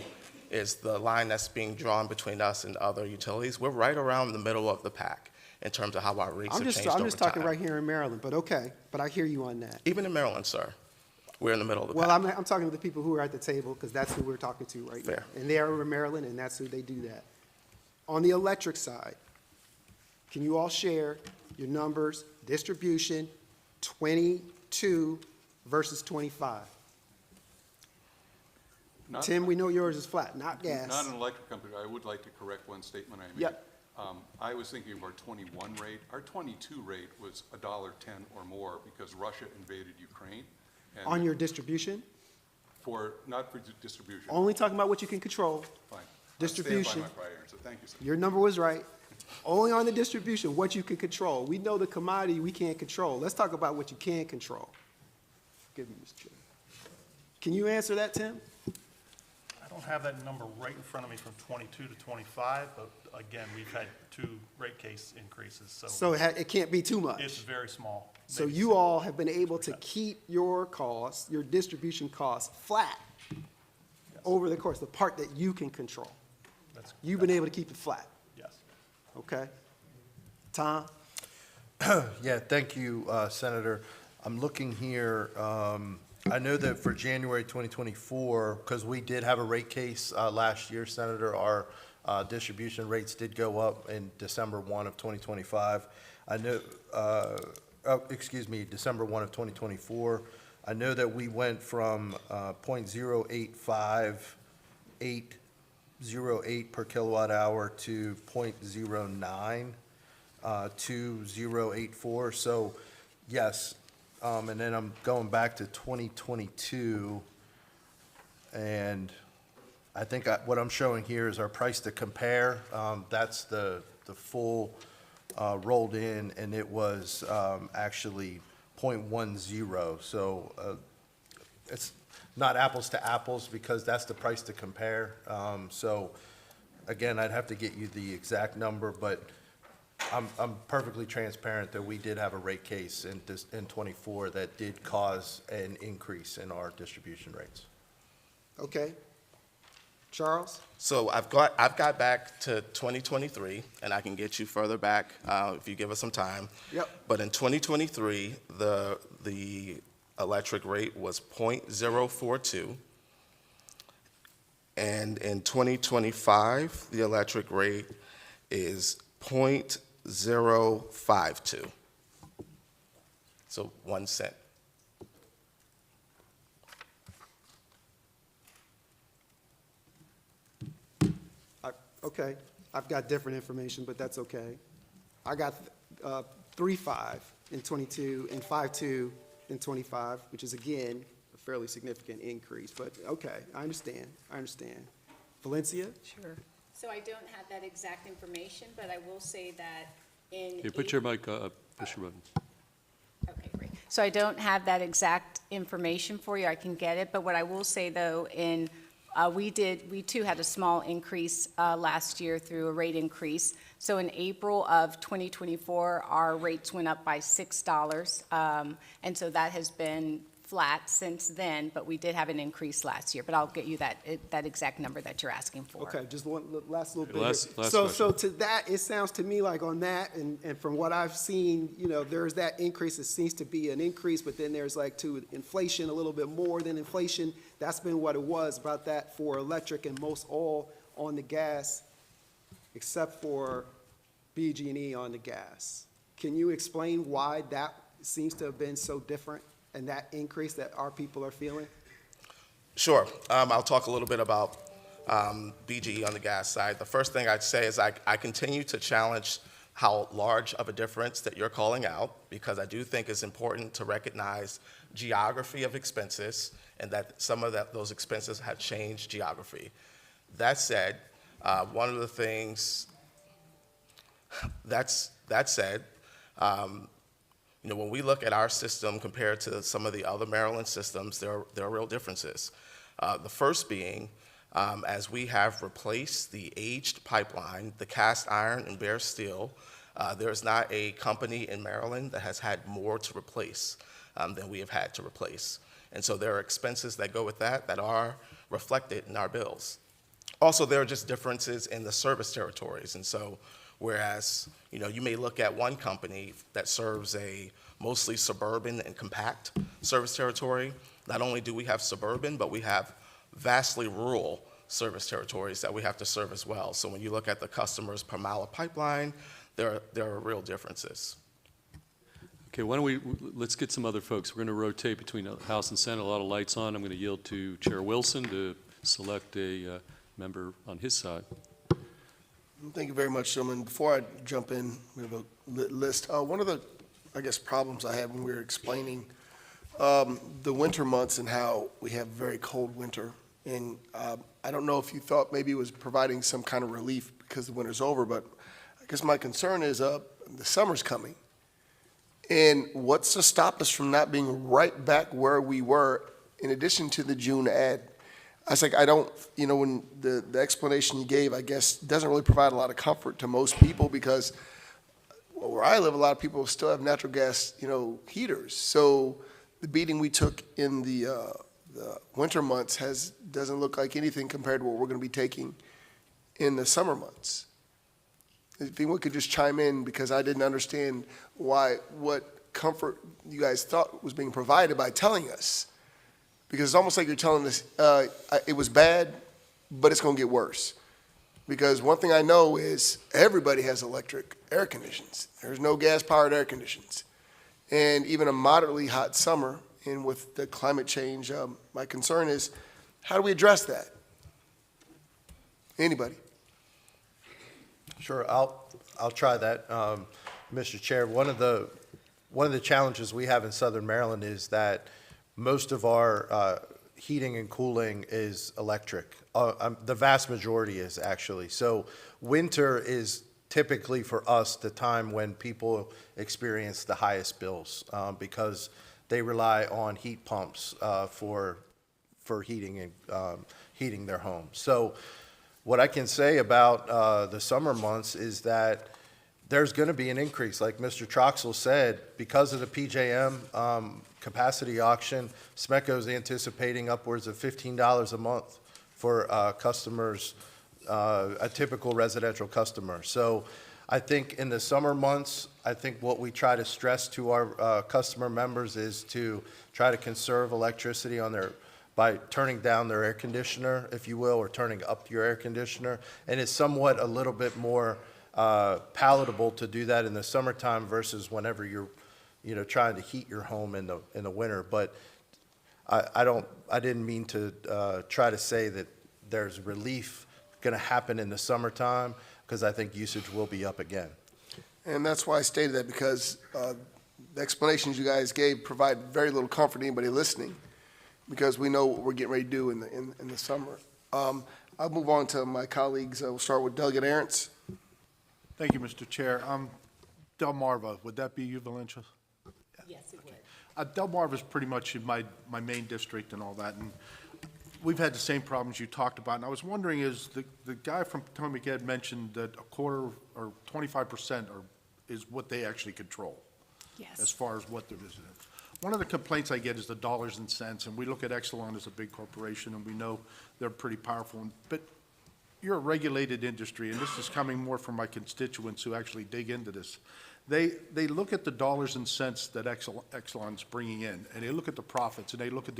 is the line that's being drawn between us and other utilities. We're right around the middle of the pack in terms of how our rates have changed over time. I'm just talking right here in Maryland, but okay, but I hear you on that. Even in Maryland, sir, we're in the middle of the Well, pack. I'm talking to the people who are at the table, because that's who we're talking to right now. Fair. And they are in Maryland, and that's who they do that. On the electric side, Can you all share your numbers, distribution, 22 versus 25? Tim, we know yours is flat, not gas. Not an electric company. I would like to correct one statement I made. Yep. I was thinking of our 21 rate. Our 22 rate was $1.10 or more because Russia invaded Ukraine. And On your distribution? Not for distribution. Only talking about what you can control. Fine. Distribution. I stand by my prior answer. Thank you, sir. Your number was right. Only on the distribution, what you can control. We know the commodity we can't control. Let's talk about what you can control. Give me, Mr. Chair. Can you answer that, Tim? I don't have that number right in front of me from 22 to 25, but again, we've had 2 rate case increases, so So it can't be too much. it's very small. So maybe you 6. all have been able to keep your costs, your distribution costs flat over the course, the part that you can control. You've been able to keep it flat, Yes. okay? Tom? Yeah, thank you, Senator. I'm looking here, I know that for January 2024, because we did have a rate case last year, Senator, our distribution rates did go up in December 1 of 2025. I know, December 1 of 2024. I know that we went from 0.085808 per kilowatt hour to 0.092084. So, yes, and then I'm going back to 2022, and I think what I'm showing here is our price to compare. That's the full rolled in, and it was actually 0.10. So it's not apples to apples because that's the price to compare. So again, I'd have to get you the exact number, but I'm perfectly transparent that we did have a rate case in 24 that did cause an increase in our distribution rates. Okay. Charles? So I've got back to 2023, and I can get you further back if you give us some time. Yep. But in 2023, the electric rate was 0.042, and in 2025, the electric rate is 0.052. So 1 cent. Okay, I've got different information, but that's okay. I got 3.5 in 22 and 5.2 in 25, which is again a fairly significant increase, but okay, I understand. Valencia? Sure. So I don't have that exact information, but I will say that in. Here, put your mic up, push your button. Okay, great. So I don't have that exact information for you. I can get it, but what I will say though, we too had a small increase last year through a rate increase. So in April of 2024, our rates went up by $6, and so that has been flat since then, but we did have an increase last year. But I'll get you that exact number that you're asking for. Okay, just one last little bit. Last here. So question. to that, it sounds to me like on that, and from what I've seen, there's that increase. It seems to be an increase, but then there's like to inflation, a little bit more than inflation. That's been what it was about that for electric and most all on the gas, except for BG&E on the gas. Can you explain why that seems to have been so different and that increase that our people are feeling? Sure. I'll talk a little bit about BGE on the gas side. The first thing I'd say is I continue to challenge how large of a difference that you're calling out, because I do think it's important to recognize geography of expenses and that some of those expenses have changed geography. That said, one of the things, when we look at our system compared to some of the other Maryland systems, there are real differences. The first being, as we have replaced the aged pipeline, the cast iron and bare steel, there is not a company in Maryland that has had more to replace than we have had to replace. And so there are expenses that go with that are reflected in our bills. Also, there are just differences in the service territories. And so whereas, you may look at one company that serves a mostly suburban and compact service territory, not only do we have suburban, but we have vastly rural service territories that we have to serve as well. So when you look at the customers per mile of pipeline, there are real differences. Okay, why don't let's get some other folks. We're going to rotate between the House and Senate, a lot of lights on. I'm going to yield to Chair Wilson to select a member on his side. Thank you very much, gentlemen. Before I jump in, we have a list. One of the, I guess, problems I had when we were explaining the winter months and how we have very cold winter. And I don't know if you thought maybe it was providing some kind of relief because the winter's over, but I guess my concern is the summer's coming. And what's to stop us from not being right back where we were in addition to the June ad? I was like, I don't, when the explanation you gave, I guess, doesn't really provide a lot of comfort to most people because where I live, a lot of people still have natural gas, heaters. So the beating we took in the winter months doesn't look like anything compared to what we're going to be taking in the summer months. If anyone could just chime in, because I didn't understand what comfort you guys thought was being provided by telling us. Because it's almost like you're telling us it was bad, but it's going to get worse. Because one thing I know is everybody has electric air conditions. There's no gas-powered air conditions. And even a moderately hot summer, and with the climate change, my concern is, how do we address that? Anybody? Sure, I'll try that, Mr. Chair. One of the challenges we have in Southern Maryland is that most of our heating and cooling is electric. The vast majority is actually. So winter is typically for us the time when people experience the highest bills because they rely on heat pumps for heating and heating their homes. So what I can say about the summer months is that there's going to be an increase, like Mr. Troxel said, because of the PJM capacity auction. SMECO is anticipating upwards of $15 a month for customers, a typical residential customer. So I think in the summer months, I think what we try to stress to our customer members is to try to conserve electricity by turning down their air conditioner, if you will, or turning up your air conditioner. And it's somewhat a little bit more palatable to do that in the summertime versus whenever you're, trying to heat your home in the winter. But I didn't mean to try to say that there's relief going to happen in the summertime, because I think usage will be up again. And that's why I stated that, because the explanations you guys gave provide very little comfort to anybody listening, because we know what we're getting ready to do in the summer. I'll move on to my colleagues. We'll start with Delegate Arentz. Thank you, Mr. Chair. Delmarva, would that be you, Valencia? Yes, it would. Delmarva is pretty much in my main district and all that, and we've had the same problems you talked about. And I was wondering, is the guy from Potomac Ed mentioned that a quarter or 25% is what they actually control? Yes. As far as what there is. One of the complaints I get is the dollars and cents, and we look at Exelon as a big corporation, and we know they're pretty powerful. But you're a regulated industry, and this is coming more from my constituents who actually dig into this. They look at the dollars and cents that Exelon's bringing in, and they look at the profits, and they look at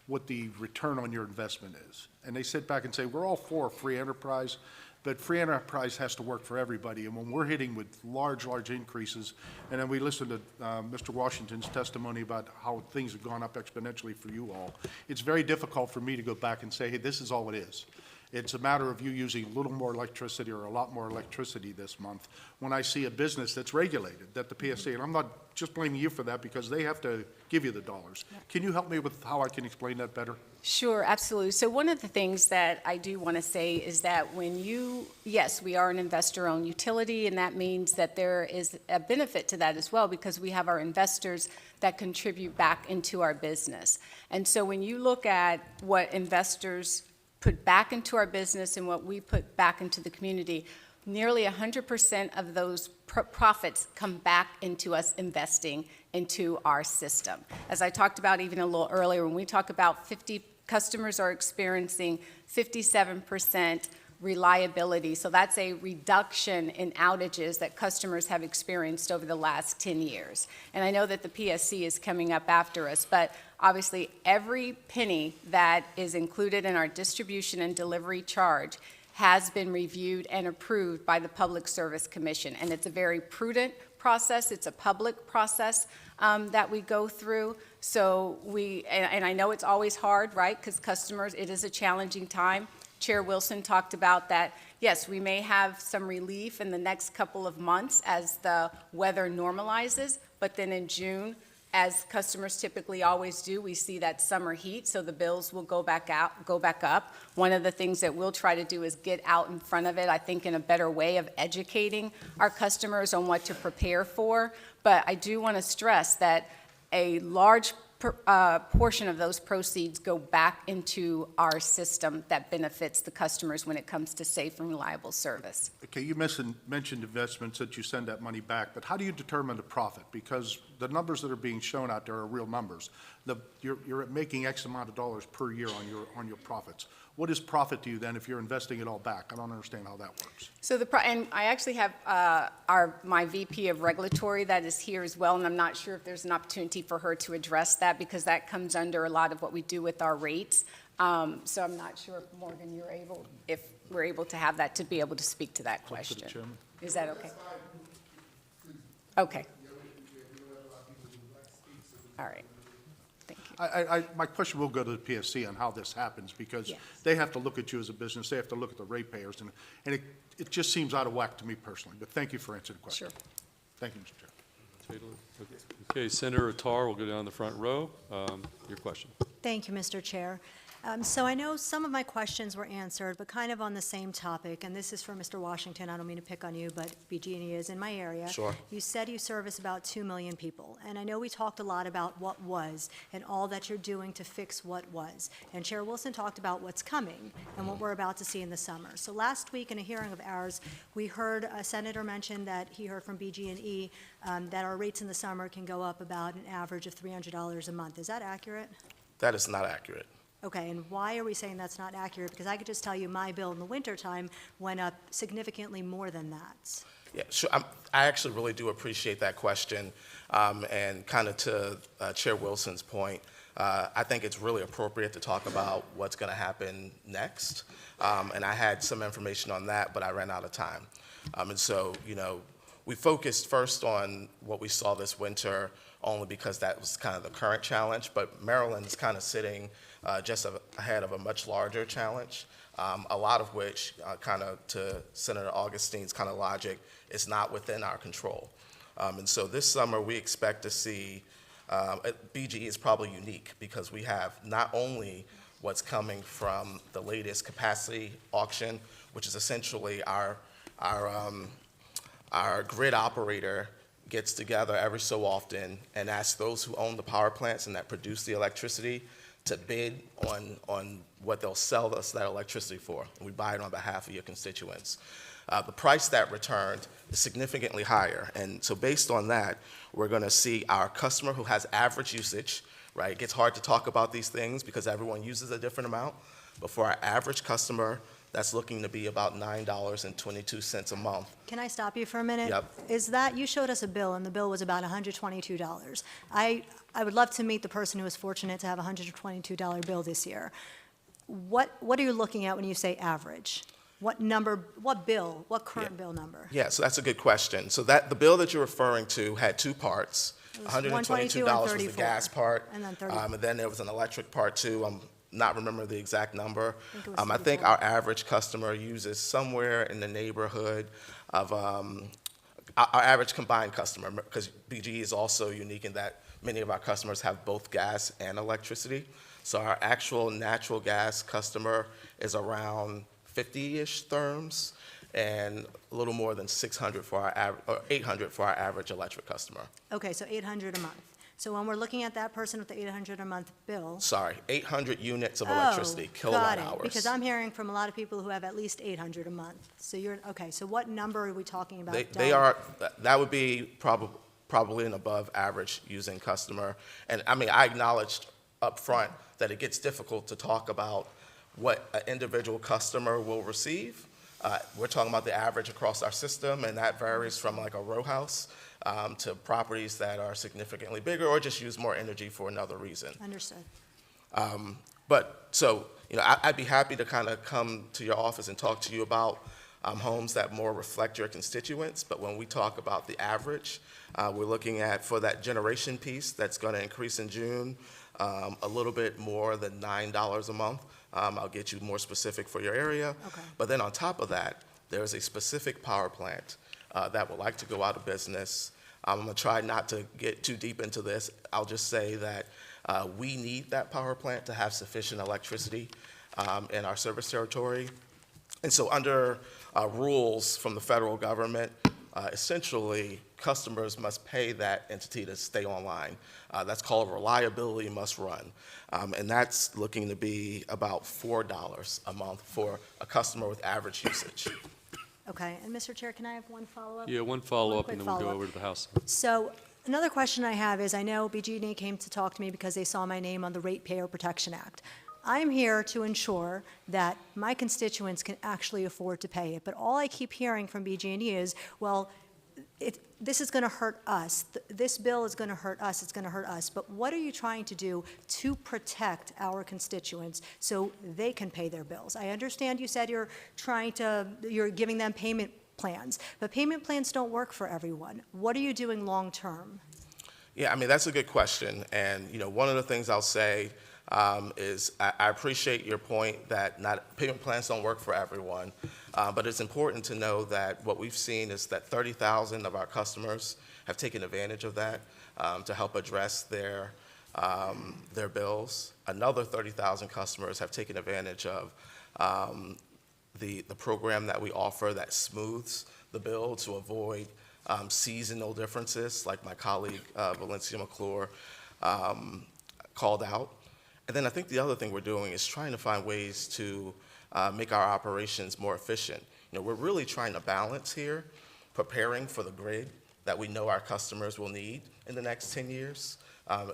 what the return on your investment is. And they sit back and say, we're all for free enterprise, but free enterprise has to work for everybody. And when we're hitting with large increases, and then we listen to Mr. Washington's testimony about how things have gone up exponentially for you all, it's very difficult for me to go back and say, hey, this is all it is. It's a matter of you using a little more electricity or a lot more electricity this month when I see a business that's regulated, that the PSC, and I'm not just blaming you for that because they have to give you the dollars. Can you help me with how I can explain that better? Sure, absolutely. So one of the things that I do want to say is that yes, we are an investor-owned utility, and that means that there is a benefit to that as well, because we have our investors that contribute back into our business. And so when you look at what investors put back into our business and what we put back into the community, nearly 100% of those profits come back into us investing into our system. As I talked about even a little earlier, when we talk about 50 customers are experiencing 57% reliability. So that's a reduction in outages that customers have experienced over the last 10 years. And I know that the PSC is coming up after us, but obviously every penny that is included in our distribution and delivery charge has been reviewed and approved by the Public Service Commission. And it's a very prudent process. It's a public process that we go through. So and I know it's always hard, right? Because customers, it is a challenging time. Chair Wilson talked about that. Yes, we may have some relief in the next couple of months as the weather normalizes, but then in June, as customers typically always do, we see that summer heat, so the bills will go back up. One of the things that we'll try to do is get out in front of it, I think, in a better way of educating our customers on what to prepare for. But I do want to stress that a large portion of those proceeds go back into our system that benefits the customers when it comes to safe and reliable service. Okay, you mentioned investments that you send that money back, but how do you determine the profit? Because the numbers that are being shown out there are real numbers. You're making X amount of dollars per year on your profits. What is profit to you then if you're investing it all back? I don't understand how that works. So and I actually have my VP of Regulatory that is here as well, and I'm not sure if there's an opportunity for her to address that because that comes under a lot of what we do with our rates. So I'm not sure if Morgan, if we're able to have that to be able to speak to that question. Is that okay? Okay. All right. Thank you. My question will go to the PSC on how this happens, because Yes. they have to look at you as a business, they have to look at the ratepayers, and it just seems out of whack to me personally, but thank you for answering the question. Sure. Thank you, Mr. Chair. Okay, Senator Attar will go down the front row. Your question. Thank you, Mr. Chair. So I know some of my questions were answered, but kind of on the same topic, and this is for Mr. Washington. I don't mean to pick on you, but BG&E is in my area. Sure. You said you service about 2 million people, and I know we talked a lot about what was and all that you're doing to fix what was. And Chair Wilson talked about what's coming and what we're about to see in the summer. So last week in a hearing of ours, we heard a senator mention that he heard from BG&E that our rates in the summer can go up about an average of $300 a month. Is that accurate? That is not accurate. Okay, and why are we saying that's not accurate? Because I could just tell you my bill in the wintertime went up significantly more than that. Yeah, sure. I actually really do appreciate that question. And kind of to Chair Wilson's point, I think it's really appropriate to talk about what's going to happen next. And I had some information on that, but I ran out of time. And so, we focused first on what we saw this winter only because that was kind of the current challenge, but Maryland's kind of sitting just ahead of a much larger challenge, a lot of which, kind of to Senator Augustine's kind of logic, is not within our control. And so this summer we expect to see, BGE is probably unique because we have not only what's coming from the latest capacity auction, which is essentially our grid operator gets together every so often and asks those who own the power plants and that produce the electricity to bid on what they'll sell us that electricity for. And we buy it on behalf of your constituents. The price that returned is significantly higher. And so based on that, we're going to see our customer who has average usage, right? It gets hard to talk about these things because everyone uses a different amount. But for our average customer, that's looking to be about $9.22 a month. Can I stop you for a minute? Yep. Is that, you showed us a bill, and the bill was about $122. I would love to meet the person who was fortunate to have a $122 bill this year. What are you looking at when you say average? What number, what bill, what current bill number? Yeah, so that's a good question. So the bill that you're referring to had two parts. It was $122 was the gas part, and then 34. and then there was an electric part too. I'm not remembering the exact number. I think our average customer uses somewhere in the neighborhood of our average combined customer, because BGE is also unique in that many of our customers have both gas and electricity. So our actual natural gas customer is around 50-ish therms, and a little more than 600 for our or 800 for our average electric customer. Okay, so 800 a month. So when we're looking at that person with the 800 a month bill. Sorry, 800 units of electricity, kilowatt got it. hours. Because I'm hearing from a lot of people who have at least 800 a month. So okay, so what number are we talking about? That would be probably an above average using customer. And I mean, I acknowledged up front that it gets difficult to talk about what an individual customer will receive. We're talking about the average across our system, and that varies from like a row house to properties that are significantly bigger or just use more energy for another reason. Understood. But so I'd be happy to kind of come to your office and talk to you about homes that more reflect your constituents, but when we talk about the average, we're looking at, for that generation piece that's going to increase in June, a little bit more than $9 a month. I'll get you more specific for your area. Okay. But then on top of that, there's a specific power plant that would like to go out of business. I'm going to try not to get too deep into this. I'll just say that we need that power plant to have sufficient electricity in our service territory. And so under rules from the federal government, essentially, customers must pay that entity to stay online. That's called reliability must run. And that's looking to be about $4 a month for a customer with average usage. Okay, and Mr. Chair, can I have one follow-up? Yeah, one follow-up, quick and then we'll go follow-up. over to the House. So another question I have is, I know BG&E came to talk to me because they saw my name on the Ratepayer Protection Act. I'm here to ensure that my constituents can actually afford to pay it, but all I keep hearing from BG&E is, well, this is going to hurt us. This bill is going to hurt us. It's going to hurt us. But what are you trying to do to protect our constituents so they can pay their bills? I understand you said you're giving them payment plans, but payment plans don't work for everyone. What are you doing long term? Yeah, I mean, that's a good question. And, one of the things I'll say is I appreciate your point that payment plans don't work for everyone, but it's important to know that what we've seen is that 30,000 of our customers have taken advantage of that to help address their bills. Another 30,000 customers have taken advantage of the program that we offer that smooths the bill to avoid seasonal differences, like my colleague Valencia McClure called out. And then I think the other thing we're doing is trying to find ways to make our operations more efficient. We're really trying to balance here, preparing for the grid that we know our customers will need in the next 10 years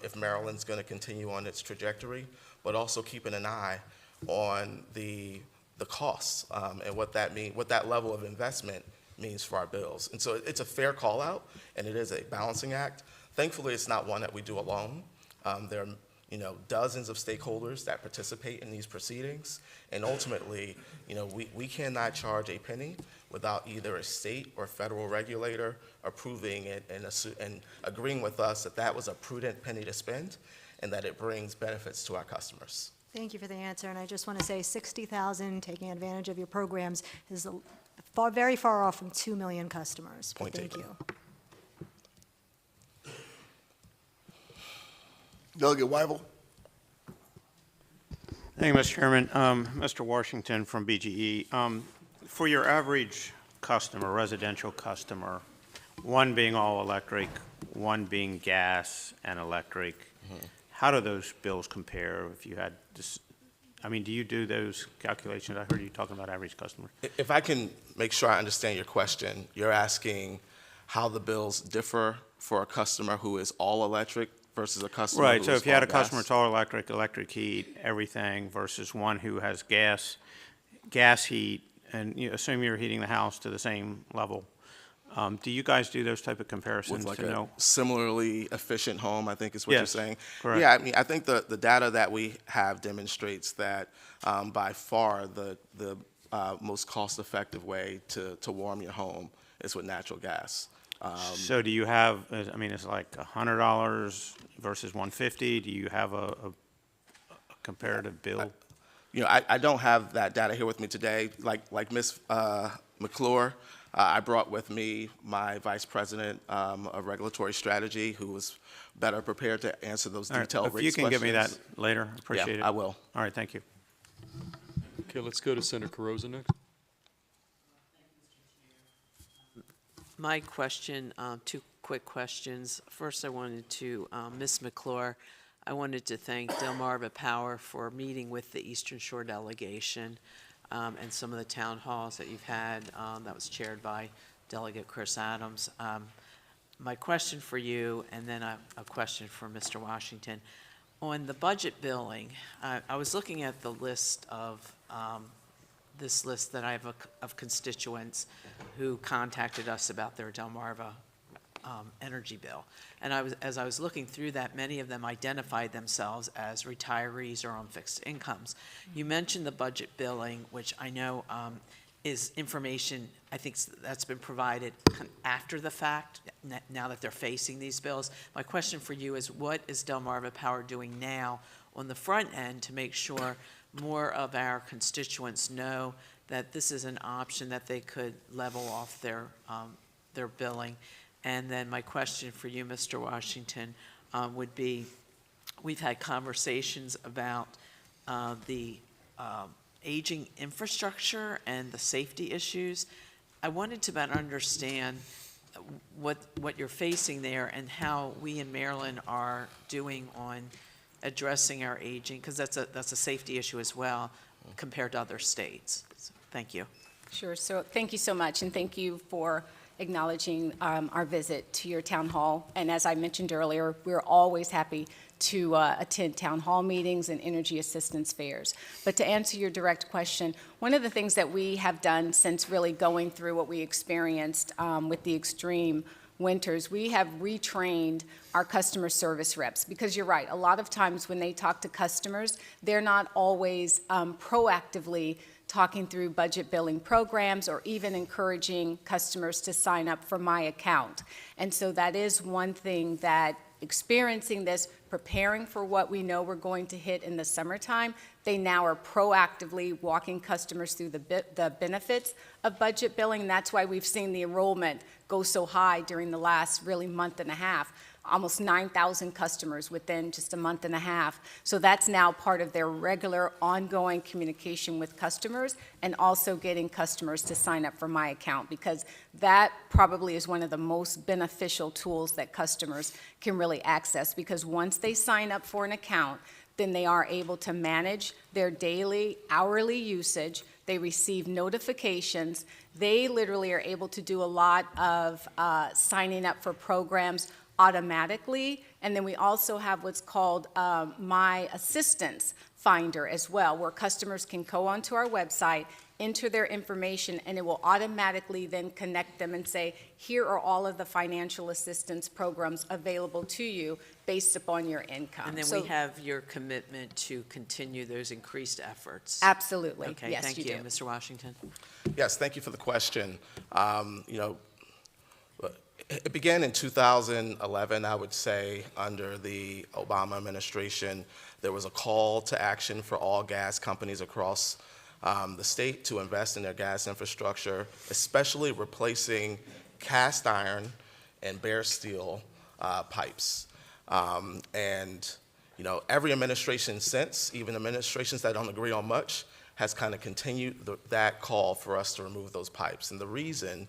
if Maryland's going to continue on its trajectory, but also keeping an eye on the costs and what that level of investment means for our bills. And so it's a fair call out, and it is a balancing act. Thankfully, it's not one that we do alone. There are dozens of stakeholders that participate in these proceedings, and ultimately, we cannot charge a penny without either a state or federal regulator approving it and agreeing with us that that was a prudent penny to spend and that it brings benefits to our customers. Thank you for the answer, and I just want to say 60,000 taking advantage of your programs is very far off from 2 million customers. But Point thank taken. you. Delegate Weibel. Thank you, Mr. Chairman. Mr. Washington from BGE. For your average customer, residential customer, one being all electric, one being gas and electric, how do those bills compare if you had this? I mean, do you do those calculations? I heard you talking about average customer. If I can make sure I understand your question, you're asking how the bills differ for a customer who is all electric versus a customer Right, who so is if you had a all customer gas? that's all electric, electric heat, everything, versus one who has gas heat, and assume you're heating the house to the same level. Do you guys do those type of comparisons With like to a know? similarly efficient home, I think is what you're Yes, saying. correct. Yeah, I mean, I think the data that we have demonstrates that by far the most cost-effective way to warm your home is with natural gas. So do you have, I mean, it's like $100 versus $150? Do you have a comparative bill? I don't have that data here with me today. Like Ms. McClure, I brought with me my vice president of regulatory strategy, who was better prepared to answer those All right, detailed if rates you can give me that questions. later, appreciate it. I will. All right, thank you. Okay, let's go to Senator Carrozza next. My question, two quick questions. First, I wanted to, Ms. McClure, I wanted to thank Delmarva Power for meeting with the Eastern Shore delegation and some of the town halls that you've had. That was chaired by Delegate Chris Adams. My question for you, and then a question for Mr. Washington. On the budget billing, I was looking at the list of this list that I have of constituents who contacted us about their Delmarva energy bill. And as I was looking through that, many of them identified themselves as retirees or on fixed incomes. You mentioned the budget billing, which I know is information, I think that's been provided after the fact, now that they're facing these bills. My question for you is, what is Delmarva Power doing now on the front end to make sure more of our constituents know that this is an option that they could level off their billing? And then my question for you, Mr. Washington, would be, we've had conversations about the aging infrastructure and the safety issues. I wanted to better understand what you're facing there and how we in Maryland are doing on addressing our aging, because that's a safety issue as well compared to other states. So, thank you. Sure. So thank you so much, and thank you for acknowledging our visit to your town hall. And as I mentioned earlier, we're always happy to attend town hall meetings and energy assistance fairs. But to answer your direct question, one of the things that we have done since really going through what we experienced with the extreme winters, we have retrained our customer service reps, because you're right, a lot of times when they talk to customers, they're not always proactively talking through budget billing programs or even encouraging customers to sign up for My Account. And so that is one thing that experiencing this, preparing for what we know we're going to hit in the summertime, they now are proactively walking customers through the benefits of budget billing. That's why we've seen the enrollment go so high during the last really month and a half. Almost 9,000 customers within just a month and a half. So that's now part of their regular ongoing communication with customers, and also getting customers to sign up for My Account, because that probably is one of the most beneficial tools that customers can really access, because once they sign up for an account, then they are able to manage their daily, hourly usage. They receive notifications. They literally are able to do a lot of signing up for programs automatically. And then we also have what's called My Assistance Finder as well, where customers can go onto our website, enter their information, and it will automatically then connect them and say, here are all of the financial assistance programs available to you based upon your income. And then So- we have your commitment to continue those increased efforts. Absolutely. Okay, Yes, thank you you. do. Mr. Washington? Yes, thank you for the question. It began in 2011, I would say, under the Obama administration. There was a call to action for all gas companies across the state to invest in their gas infrastructure, especially replacing cast iron and bare steel pipes. Every administration since, even administrations that don't agree on much, has kind of continued that call for us to remove those pipes. And the reason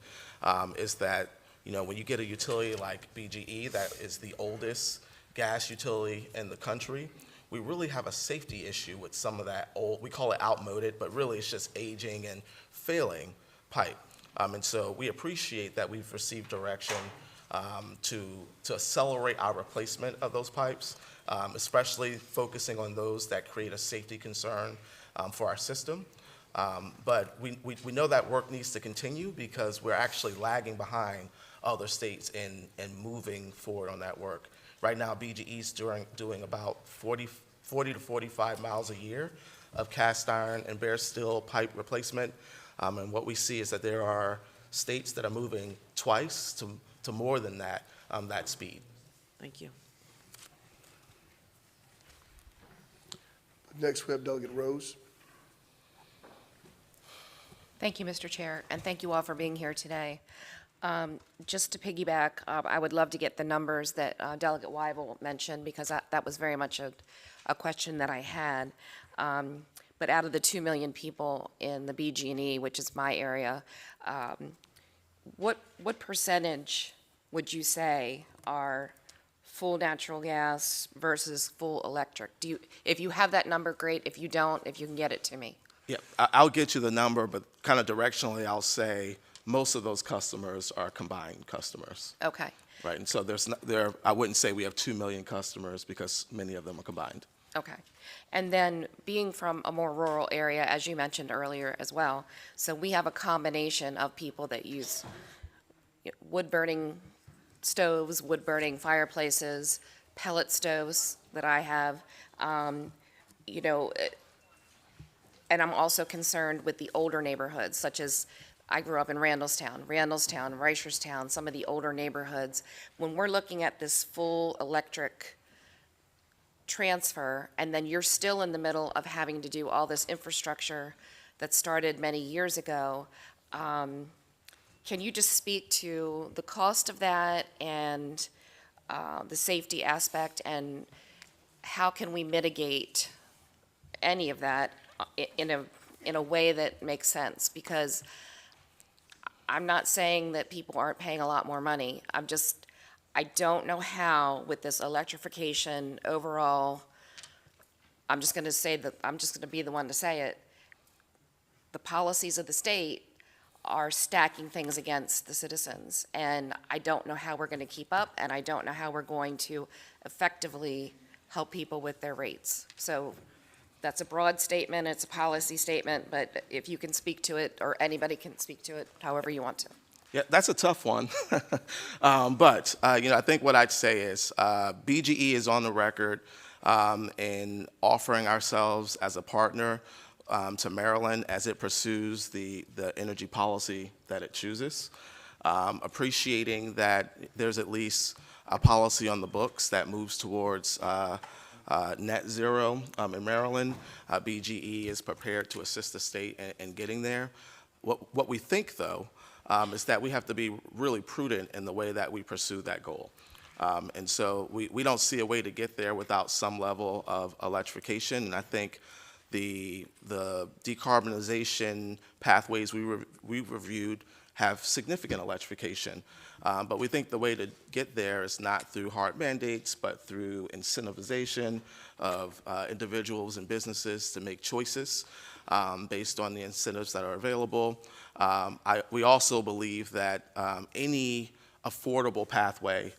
is that when you get a utility like BGE, that is the oldest gas utility in the country, we really have a safety issue with some of that old, we call it outmoded, but really it's just aging and failing pipe. And so we appreciate that we've received direction to accelerate our replacement of those pipes, especially focusing on those that create a safety concern for our system. But we know that work needs to continue, because we're actually lagging behind other states in moving forward on that work. Right now, BGE's doing about 40 to 45 miles a year of cast iron and bare steel pipe replacement. And what we see is that there are states that are moving twice to more than that speed. Thank you. Next, we have Delegate Rose. Thank you, Mr. Chair, and thank you all for being here today. Just to piggyback, I would love to get the numbers that Delegate Weibel mentioned, because that was very much a question that I had. But out of the 2 million people in the BG&E, which is my area, what percentage would you say are full natural gas versus full electric? If you have that number, great. If you don't, if you can get it to me. Yeah, I'll get you the number, but kind of directionally, I'll say most of those customers are combined customers. Okay. Right, and so I wouldn't say we have 2 million customers, because many of them are combined. Okay. And then being from a more rural area, as you mentioned earlier as well, so we have a combination of people that use wood-burning stoves, wood-burning fireplaces, pellet stoves that I have, you know, and I'm also concerned with the older neighborhoods, such as, I grew up in Randallstown, Reicherstown, some of the older neighborhoods. When we're looking at this full electric transfer, and then you're still in the middle of having to do all this infrastructure that started many years ago, can you just speak to the cost of that and the safety aspect, and how can we mitigate any of that in a way that makes sense? Because I'm not saying that people aren't paying a lot more money. I don't know how, with this electrification overall, I'm just going to be the one to say it, the policies of the state are stacking things against the citizens. And I don't know how we're going to keep up, and I don't know how we're going to effectively help people with their rates. So that's a broad statement, it's a policy statement, but if you can speak to it, or anybody can speak to it, however you want to. Yeah, that's a tough one. But you know, I think what I'd say is BGE is on the record in offering ourselves as a partner to Maryland as it pursues the energy policy that it chooses, appreciating that there's at least a policy on the books that moves towards net zero in Maryland. BGE is prepared to assist the state in getting there. What we think, though, is that we have to be really prudent in the way that we pursue that goal. And so we don't see a way to get there without some level of electrification. And I think the decarbonization pathways we've reviewed have significant electrification. But we think the way to get there is not through hard mandates, but through incentivization of individuals and businesses to make choices based on the incentives that are available. We also believe that any affordable pathway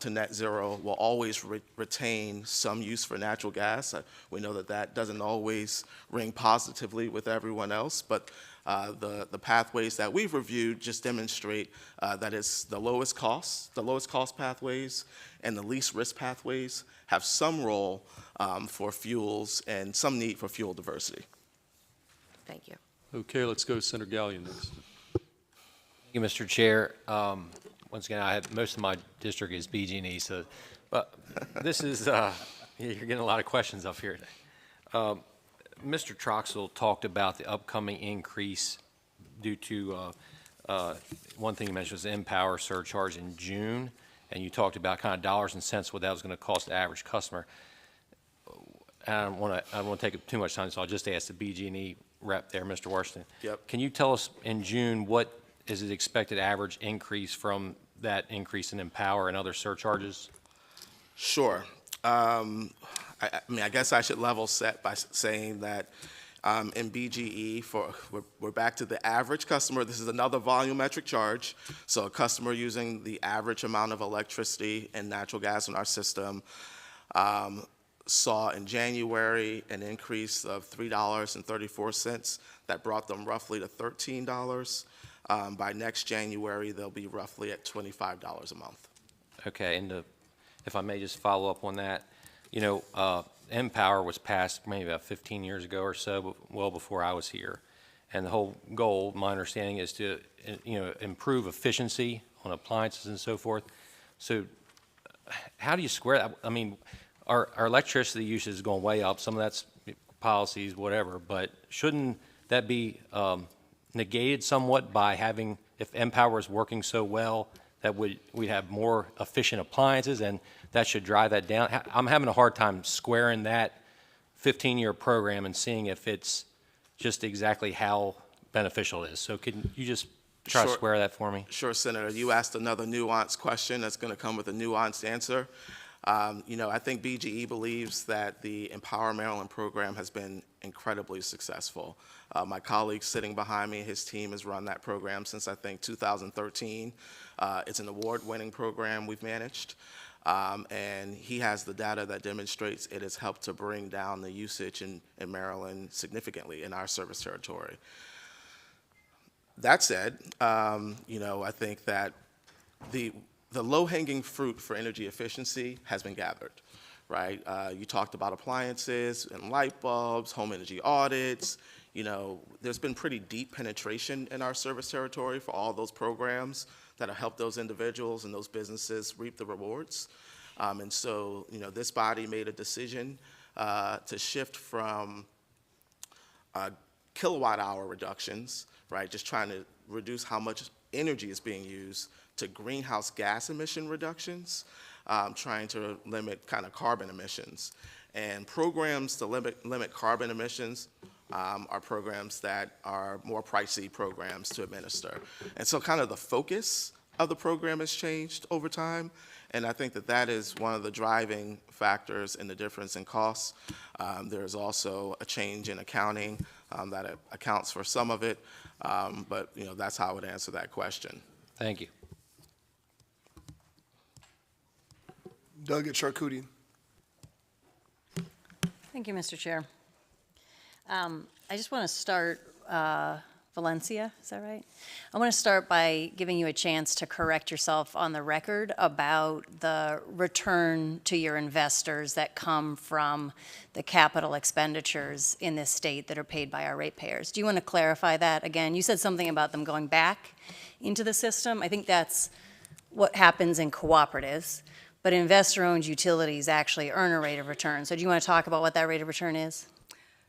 to net zero will always retain some use for natural gas. We know that that doesn't always ring positively with everyone else, but the pathways that we've reviewed just demonstrate that it's the lowest cost pathways and the least risk pathways have some role for fuels and some need for fuel diversity. Thank you. Okay, let's go to Senator Gallion next. Thank you, Mr. Chair. Once again, most of my district is BG&E, so, but this is, you're getting a lot of questions up here today. Mr. Troxel talked about the upcoming increase due to, one thing you mentioned was the Empower surcharge in June, and you talked about kind of dollars and cents what that was going to cost the average customer. I don't want to take up too much time, so I'll just ask the BG&E rep there, Mr. Washington. Yep. Can you tell us in June what is the expected average increase from that increase in Empower and other surcharges? Sure. I mean, I guess I should level set by saying that in BGE, we're back to the average customer. This is another volumetric charge. So a customer using the average amount of electricity and natural gas in our system saw in January an increase of $3.34. That brought them roughly to $13. By next January, they'll be roughly at $25 a month. Okay, and if I may just follow up on that, you know, Empower was passed maybe about 15 years ago or so, well before I was here. And the whole goal, my understanding, is to, you know, improve efficiency on appliances and so forth. So how do you square that? I mean, our electricity usage is going way up. Some of that's policies, whatever, but shouldn't that be negated somewhat by having, if Empower is working so well, that we'd have more efficient appliances, and that should drive that down? I'm having a hard time squaring that 15-year program and seeing if it's just exactly how beneficial it is. So can you just try to square that for me? Sure, Senator. You asked another nuanced question that's going to come with a nuanced answer. You know, I think BGE believes that the Empower Maryland program has been incredibly successful. My colleague sitting behind me, his team has run that program since, I think, 2013. It's an award-winning program we've managed, and he has the data that demonstrates it has helped to bring down the usage in Maryland significantly in our service territory. That said, you know, I think that the low-hanging fruit for energy efficiency has been gathered, right? You talked about appliances and light bulbs, home energy audits. You know, there's been pretty deep penetration in our service territory for all those programs that have helped those individuals and those businesses reap the rewards. And so, you know, this body made a decision to shift from kilowatt hour reductions, right, just trying to reduce how much energy is being used, to greenhouse gas emission reductions, trying to limit kind of carbon emissions. And programs to limit carbon emissions are programs that are more pricey programs to administer. And so kind of the focus of the program has changed over time, and I think that that is one of the driving factors in the difference in costs. There's also a change in accounting that accounts for some of it, but you know, that's how I would answer that question. Thank you. Delegate Charkoudian. Thank you, Mr. Chair. I just want to start, Valencia, is that right? I want to start by giving you a chance to correct yourself on the record about the return to your investors that come from the capital expenditures in this state that are paid by our ratepayers. Do you want to clarify that again? You said something about them going back into the system. I think that's what happens in cooperatives, but investor-owned utilities actually earn a rate of return. So do you want to talk about what that rate of return is?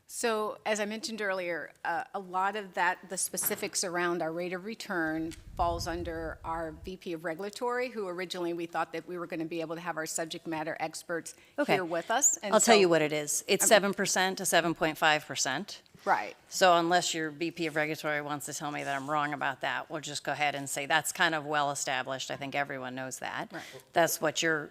So, as I mentioned earlier, a lot of that, the specifics around our rate of return falls under our VP of Regulatory, who originally we thought that we were going to be able to have our subject matter experts here with us. And I'll tell you what it is. It's 7% to 7.5%. Right. So unless your VP of Regulatory wants to tell me that I'm wrong about that, we'll just go ahead and say that's kind of well established. I think everyone knows that. Right. That's what your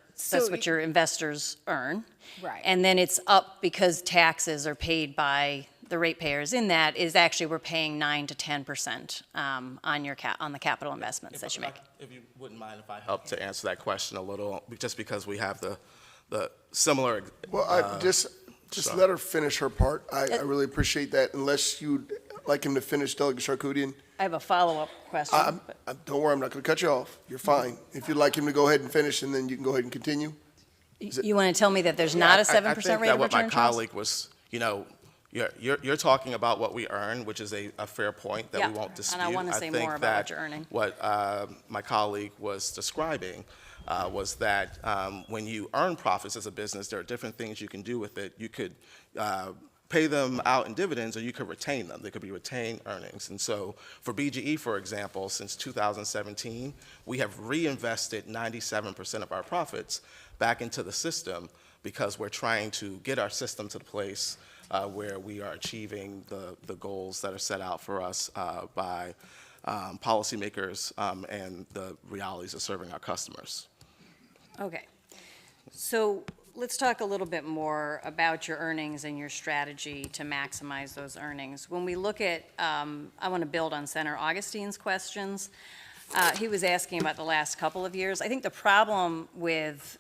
investors earn. Right. And then it's up because taxes are paid by the ratepayers. In that is actually we're paying 9 to 10% on the capital investments that you make. If you wouldn't mind if I help to answer that question a little, just because we have the similar. Well, just let her finish her part. I really appreciate that, unless you'd like him to finish, Delegate Charkoudian. I have a follow-up question. Don't worry, I'm not going to cut you off. You're fine. If you'd like him to go ahead and finish, and then you can go ahead and continue. You want to tell me that there's not a 7% rate of return? I think that what my colleague was, you know, you're talking about what we earn, which is a fair point that we won't dispute. And I want to say more about what you're earning. What my colleague was describing was that when you earn profits as a business, there are different things you can do with it. You could pay them out in dividends, or you could retain them. They could be retained earnings. And so for BGE, for example, since 2017, we have reinvested 97% of our profits back into the system, because we're trying to get our system to the place where we are achieving the goals that are set out for us by policymakers and the realities of serving our customers. Okay. So let's talk a little bit more about your earnings and your strategy to maximize those earnings. When we look at, I want to build on Senator Augustine's questions. He was asking about the last couple of years. I think the problem with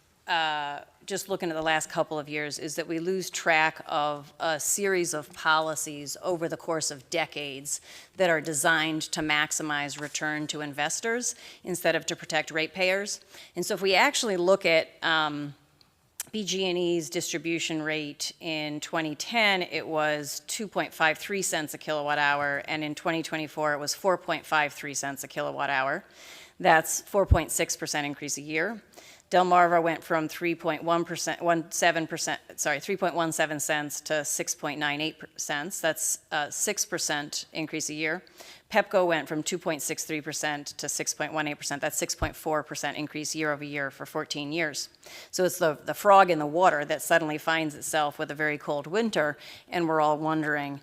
just looking at the last couple of years is that we lose track of a series of policies over the course of decades that are designed to maximize return to investors instead of to protect ratepayers. And so if we actually look at BG&E's distribution rate in 2010, it was 2.53 cents a kilowatt hour, and in 2024 it was 4.53 cents a kilowatt hour. That's 4.6% increase a year. Delmarva went from 3.17 cents to 6.98 cents. That's a 6% increase a year. Pepco went from 2.63% to 6.18%. That's 6.4% increase year over year for 14 years. So it's the frog in the water that suddenly finds itself with a very cold winter, and we're all wondering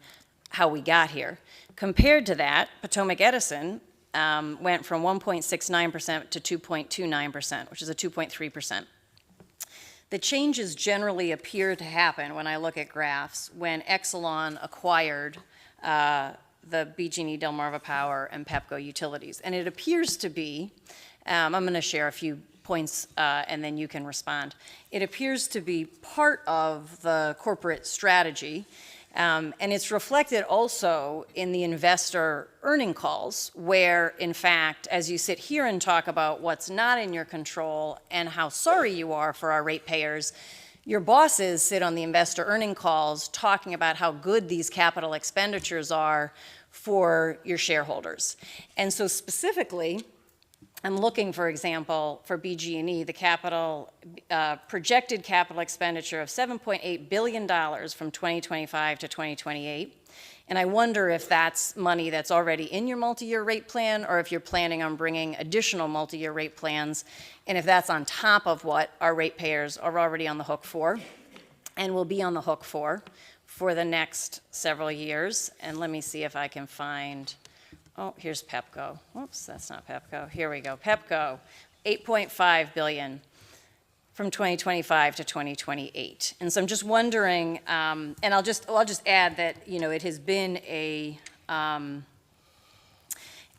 how we got here. Compared to that, Potomac Edison went from 1.69% to 2.29%, which is a 2.3%. The changes generally appear to happen when I look at graphs when Exelon acquired the BG&E, Delmarva Power, and Pepco utilities. And it appears to be, I'm going to share a few points and then you can respond. It appears to be part of the corporate strategy And it's reflected also in the investor earning calls, where, in fact, as you sit here and talk about what's not in your control and how sorry you are for our ratepayers, your bosses sit on the investor earning calls talking about how good these capital expenditures are for your shareholders. And so specifically, I'm looking, for example, for BG&E, the capital, projected capital expenditure of $7.8 billion from 2025 to 2028. And I wonder if that's money that's already in your multi-year rate plan, or if you're planning on bringing additional multi-year rate plans, and if that's on top of what our ratepayers are already on the hook for, and will be on the hook for the next several years. And let me see if I can find, oh, here's Pepco. Whoops, that's not Pepco. Here we go. Pepco, $8.5 billion from 2025 to 2028. And so I'm just wondering, and I'll just add that, it has been a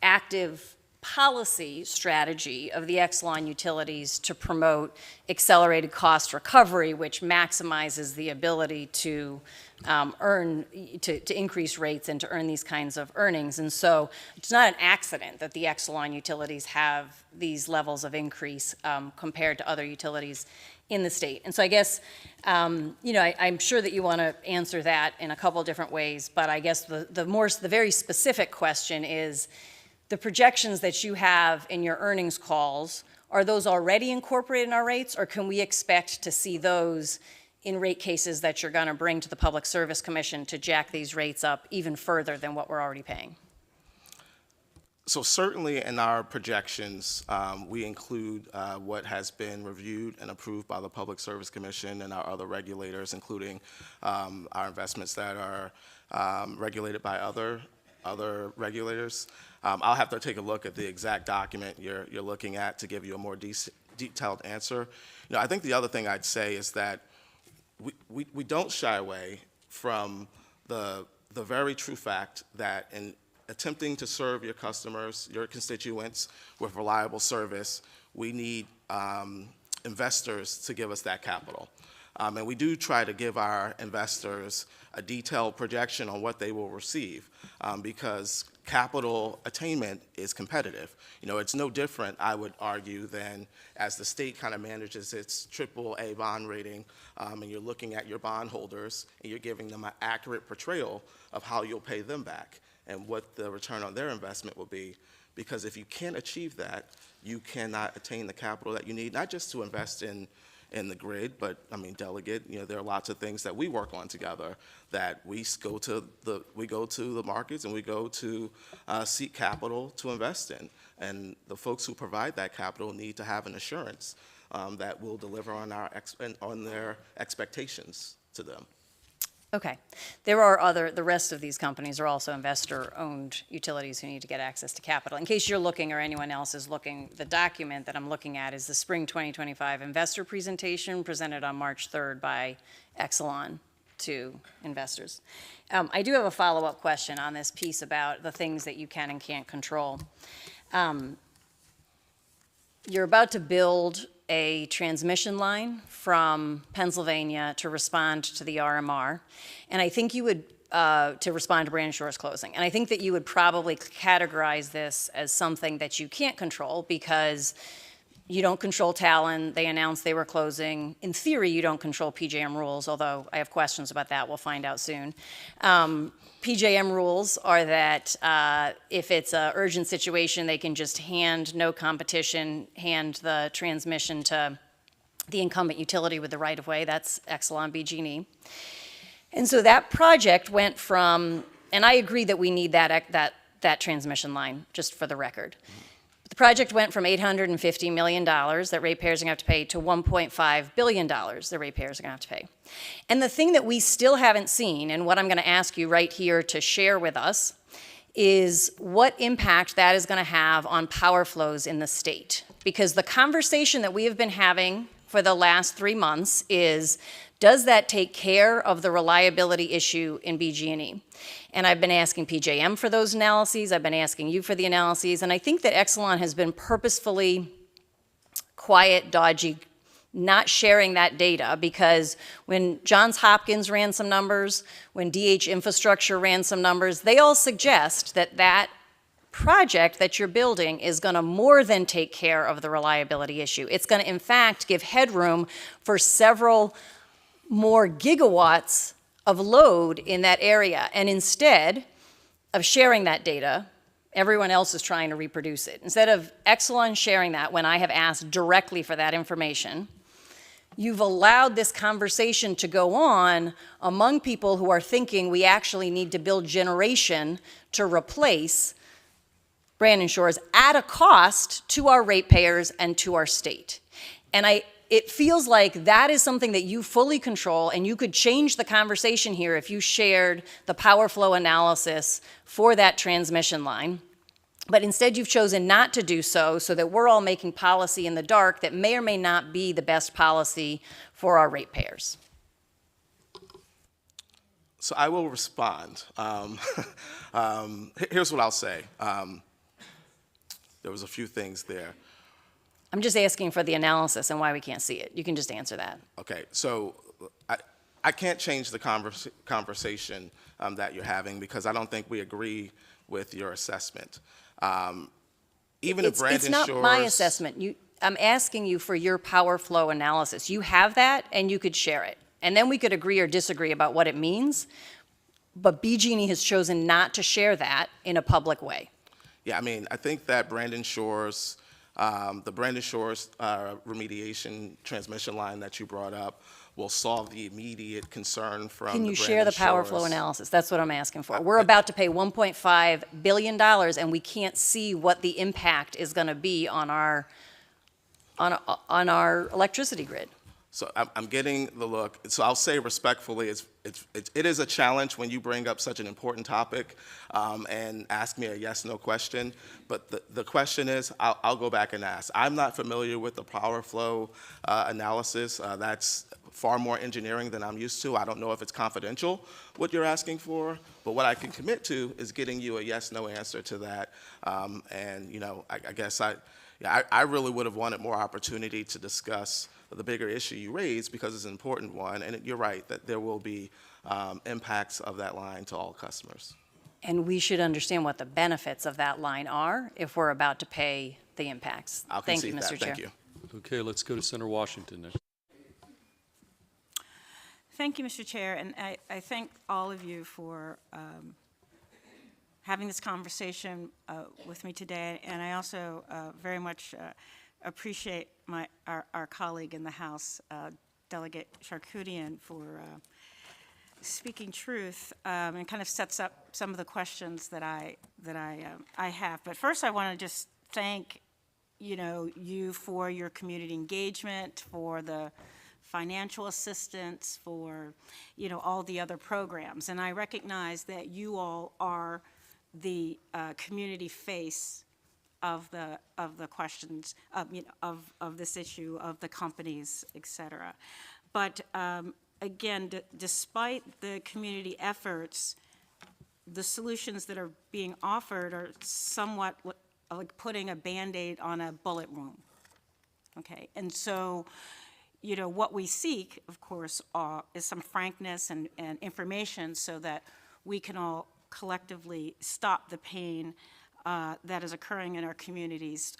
active policy strategy of the Exelon utilities to promote accelerated cost recovery, which maximizes the ability to to increase rates and to earn these kinds of earnings. And so it's not an accident that the Exelon utilities have these levels of increase compared to other utilities in the state. And so I guess, I'm sure that you want to answer that in a couple different ways, but I guess the very specific question is, the projections that you have in your earnings calls, are those already incorporated in our rates, or can we expect to see those in rate cases that you're going to bring to the Public Service Commission to jack these rates up even further than what we're already paying? So certainly in our projections, we include what has been reviewed and approved by the Public Service Commission and our other regulators, including our investments that are regulated by other regulators. I'll have to take a look at the exact document you're looking at to give you a more detailed answer. I think the other thing I'd say is that we don't shy away from the very true fact that in attempting to serve your customers, your constituents, with reliable service, we need investors to give us that capital. And we do try to give our investors a detailed projection on what they will receive, because capital attainment is competitive. It's no different, I would argue, than as the state kind of manages its AAA bond rating, and you're looking at your bondholders and you're giving them an accurate portrayal of how you'll pay them back and what the return on their investment will be. Because if you can't achieve that, you cannot attain the capital that you need, not just to invest in the grid, but Delegate, there are lots of things that we work on together that we go to the markets and we go to seek capital to invest in. And the folks who provide that capital need to have an assurance that will deliver on their expectations to them. Okay. There are the rest of these companies are also investor-owned utilities who need to get access to capital. In case you're looking or anyone else is looking, the document that I'm looking at is the Spring 2025 investor presentation presented on March 3rd by Exelon to investors. I do have a follow-up question on this piece about the things that you can and can't control. You're about to build a transmission line from Pennsylvania to respond to the RMR, and I think you would, to respond to Brandon Shore's closing. And I think that you would probably categorize this as something that you can't control because you don't control Talon. They announced they were closing. In theory, you don't control PJM rules, although I have questions about that. We'll find out soon. PJM rules are that if it's an urgent situation, they can just no competition, hand the transmission to the incumbent utility with the right-of-way. That's Exelon BG&E. And so that project went from, and I agree that we need that transmission line, just for the record. The project went from $850 million that ratepayers are going to have to pay to $1.5 billion that ratepayers are going to have to pay. And the thing that we still haven't seen, and what I'm going to ask you right here to share with us, is what impact that is going to have on power flows in the state. Because the conversation that we have been having for the last 3 months is, does that take care of the reliability issue in BG&E? And I've been asking PJM for those analyses. I've been asking you for the analyses. And I think that Exelon has been purposefully quiet, dodgy, not sharing that data, because when Johns Hopkins ran some numbers, when DH Infrastructure ran some numbers, they all suggest that that project that you're building is going to more than take care of the reliability issue. It's going to, in fact, give headroom for several more gigawatts of load in that area. And instead of sharing that data, everyone else is trying to reproduce it. Instead of Exelon sharing that when I have asked directly for that information, you've allowed this conversation to go on among people who are thinking we actually need to build generation to replace Brandon Shores at a cost to our ratepayers and to our state. And it feels like that is something that you fully control, and you could change the conversation here if you shared the power flow analysis for that transmission line. But instead you've chosen not to do so that we're all making policy in the dark that may or may not be the best policy for our ratepayers. So I will respond. Here's what I'll say. There was a few things there. I'm just asking for the analysis and why we can't see it. You can just answer that. Okay, so I can't change the conversation that you're having because I don't think we agree with your assessment. Even if Brandon Shores... It's not my assessment. I'm asking you for your power flow analysis. You have that, and you could share it. And then we could agree or disagree about what it means. But BG&E has chosen not to share that in a public way. Yeah, I mean, I think that Brandon Shores, the Brandon Shores remediation transmission line that you brought up will solve the immediate concern from Can you the share the Brandon power Shores. flow analysis? That's what I'm asking for. We're about to pay $1.5 billion, and we can't see what the impact is going to be on our electricity grid. So I'm getting the look. So I'll say respectfully, it is a challenge when you bring up such an important topic and ask me a yes/no question. But the question is, I'll go back and ask. I'm not familiar with the power flow analysis. That's far more engineering than I'm used to. I don't know if it's confidential, what you're asking for. But what I can commit to is getting you a yes/no answer to that. And you know, I guess I really would have wanted more opportunity to discuss the bigger issue you raised because it's an important one, and you're right that there will be impacts of that line to all customers. And we should understand what the benefits of that line are if we're about to pay the impacts. I'll Thank you, concede Mr. that. Chair. Thank you. Okay, let's go to Senator Washington next. Thank you, Mr. Chair, and I thank all of you for having this conversation with me today, and I also very much appreciate our colleague in the House, Delegate Charkoudian, for speaking truth and kind of sets up some of the questions that I have. But first, I want to just thank you for your community engagement, for the financial assistance, for all the other programs, and I recognize that you all are the community face of the questions of this issue, of the companies, et cetera. But again, despite the community efforts, the solutions that are being offered are somewhat like putting a Band-Aid on a bullet wound. Okay, and so what we seek, of course, is some frankness and information so that we can all collectively stop the pain that is occurring in our communities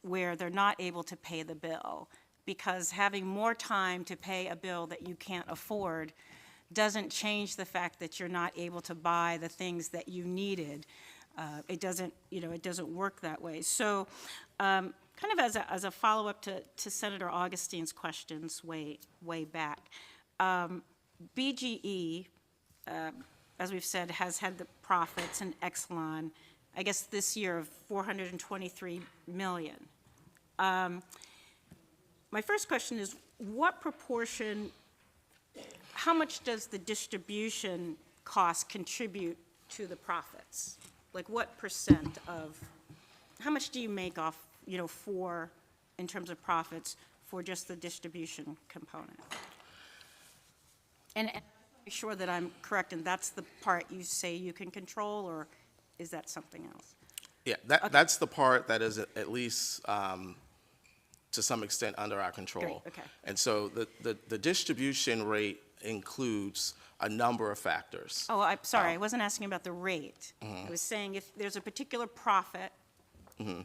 where they're not able to pay the bill, because having more time to pay a bill that you can't afford doesn't change the fact that you're not able to buy the things that you needed. It doesn't work that way. So kind of as a follow-up to Senator Augustine's questions way back, BGE, as we've said, has had the profits in Exelon, I guess this year, of $423 million. My first question is, what proportion, how much does the distribution cost contribute to the profits? Like what percent of, how much do you make off, in terms of profits for just the distribution component? And be sure that I'm correct, and that's the part you say you can control, or is that something else? Yeah, that's the part that is at least to some extent under our control. Great, okay. And so the distribution rate includes a number of factors. Oh, I'm sorry, I wasn't asking about the rate. I was saying if there's a particular profit,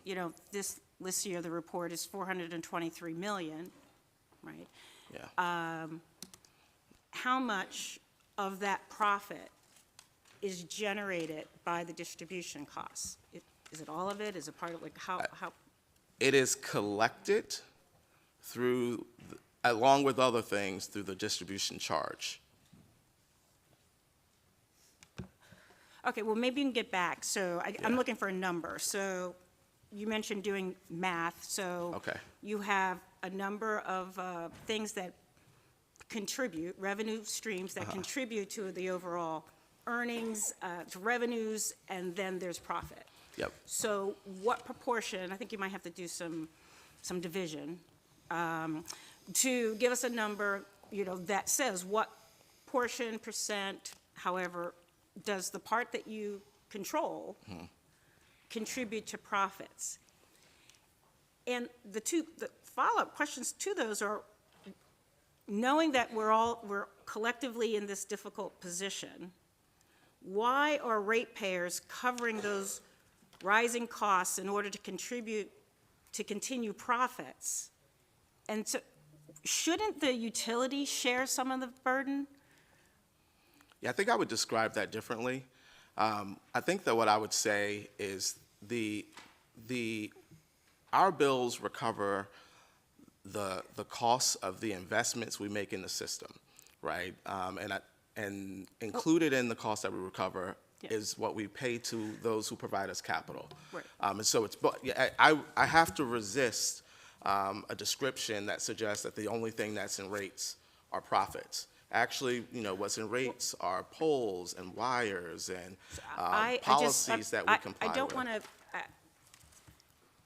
you know, this year the report is 423 million, right? Yeah. How much of that profit is generated by the distribution costs? Is it all of it? Is it part of, like, how? It is collected through, along with other things, through the distribution charge. Okay, well, maybe you can get back. So I'm looking for a number. So you mentioned doing math, so Okay. you have a number of things that contribute, revenue streams that contribute to the overall earnings, to revenues, and then there's profit. Yep. So what proportion, I think you might have to do some division, to give us a number, you know, that says what portion, percent, however, does the part that you control contribute to profits? And the follow-up questions to those are, knowing that we're collectively in this difficult position, why are ratepayers covering those rising costs in order to contribute to continue profits? And so, shouldn't the utility share some of the burden? Yeah, I think I would describe that differently. I think that what I would say is our bills recover the costs of the investments we make in the system, right? And included in the cost that we recover is what we pay to those who provide us capital. Right. And so it's, I have to resist a description that suggests that the only thing that's in rates are profits. Actually, you know, what's in rates are poles and wires and policies that we comply with. I don't want to,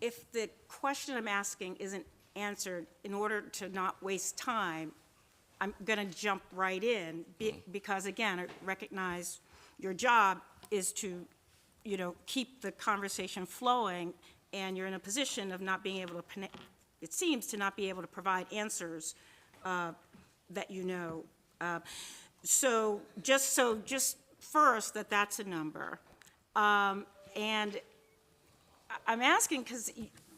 if the question I'm asking isn't answered, in order to not waste time, I'm going to jump right in, because again, I recognize your job is to, you know, keep the conversation flowing, and you're in a position of not being able to, it seems, to not be able to provide answers that you know. So just first, that's a number. And I'm asking because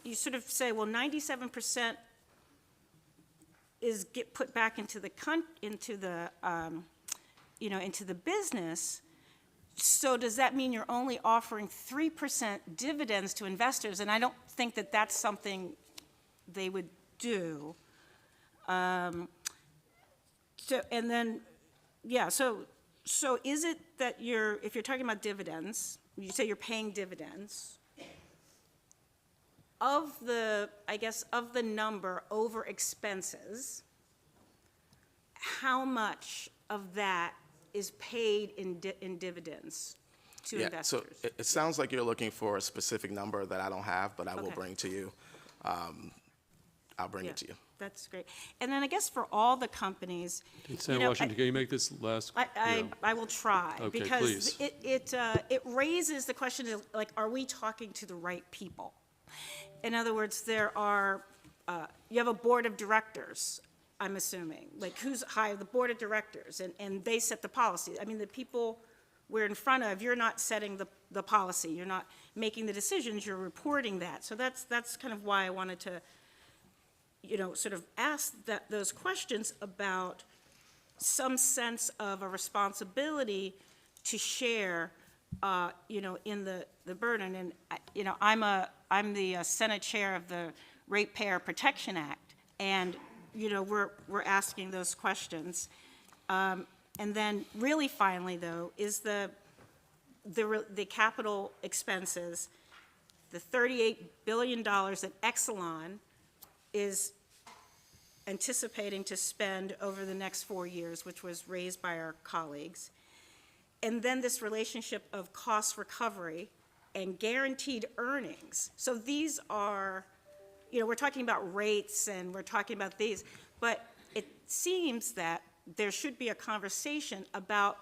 you sort of say, well, 97% get put back into the business. So does that mean you're only offering 3% dividends to investors? And I don't think that that's something they would do. So is it that if you're talking about dividends, you say you're paying dividends, of the number over expenses, how much of that is paid in dividends to investors? So it sounds like you're looking for a specific number that I don't have, but I will bring to you. I'll bring it to you. That's great. And then I guess for all the companies, Senator Washington, can you make this last? I will try. Okay, because please. it raises the question of, like, are we talking to the right people? In other words, you have a board of directors, I'm assuming. Like, who's hired the board of directors, and they set the policy. I mean, the people we're in front of, you're not setting the policy. You're not making the decisions, you're reporting that. So that's kind of why I wanted to, you know, sort of ask those questions about some sense of a responsibility to share, you know, in the burden. And, you know, I'm the Senate Chair of the Ratepayer Protection Act, and, you know, we're asking those questions. And then really finally, though, is the capital expenses, the $38 billion that Exelon is anticipating to spend over the next 4 years, which was raised by our colleagues. And then this relationship of cost recovery and guaranteed earnings. So these are, you know, we're talking about rates and we're talking about these, but it seems that there should be a conversation about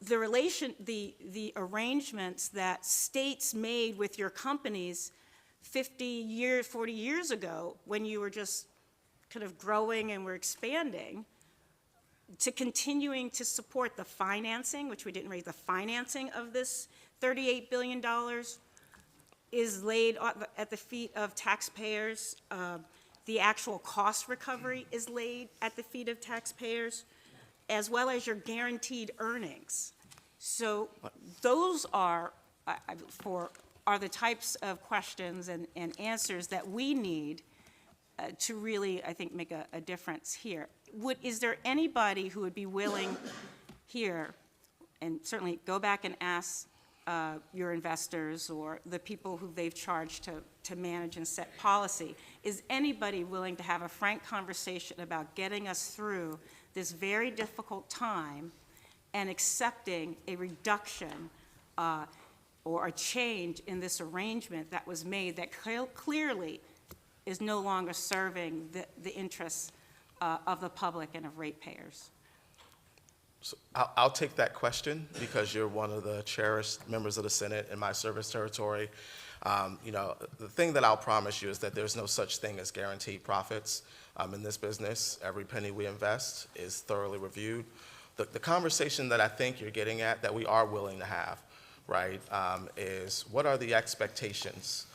the arrangements that states made with your companies 50 years, 40 years ago, when you were just kind of growing and were expanding, to continuing to support the financing, which we didn't raise, the financing of this $38 billion is laid at the feet of taxpayers. The actual cost recovery is laid at the feet of taxpayers, as well as your guaranteed earnings. So those are the types of questions and answers that we need to really, I think, make a difference here. Is there anybody who would be willing here, and certainly go back and ask your investors or the people who they've charged to manage and set policy, is anybody willing to have a frank conversation about getting us through this very difficult time and accepting a reduction or a change in this arrangement that was made that clearly is no longer serving the interests of the public and of ratepayers? So I'll take that question because you're one of the cherished members of the Senate in my service territory. You know, the thing that I'll promise you is that there's no such thing as guaranteed profits in this business. Every penny we invest is thoroughly reviewed. The conversation that I think you're getting at that we are willing to have, right, is what are the expectations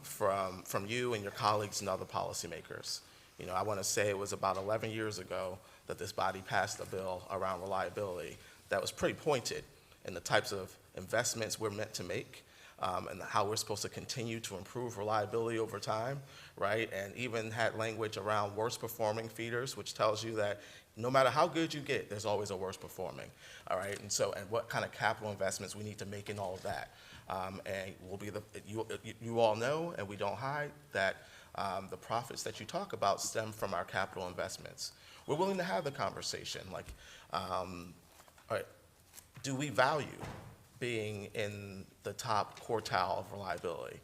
from you and your colleagues and other policymakers? You know, I want to say it was about 11 years ago that this body passed a bill around reliability that was pretty pointed in the types of investments we're meant to make and how we're supposed to continue to improve reliability over time, right? And even had language around worst performing feeders, which tells you that no matter how good you get, there's always a worst performing, all right? And so, and what kind of capital investments we need to make in all of that. And we'll be you all know, and we don't hide, that the profits that you talk about stem from our capital investments. We're willing to have the conversation, like, all right, do we value being in the top quartile of reliability?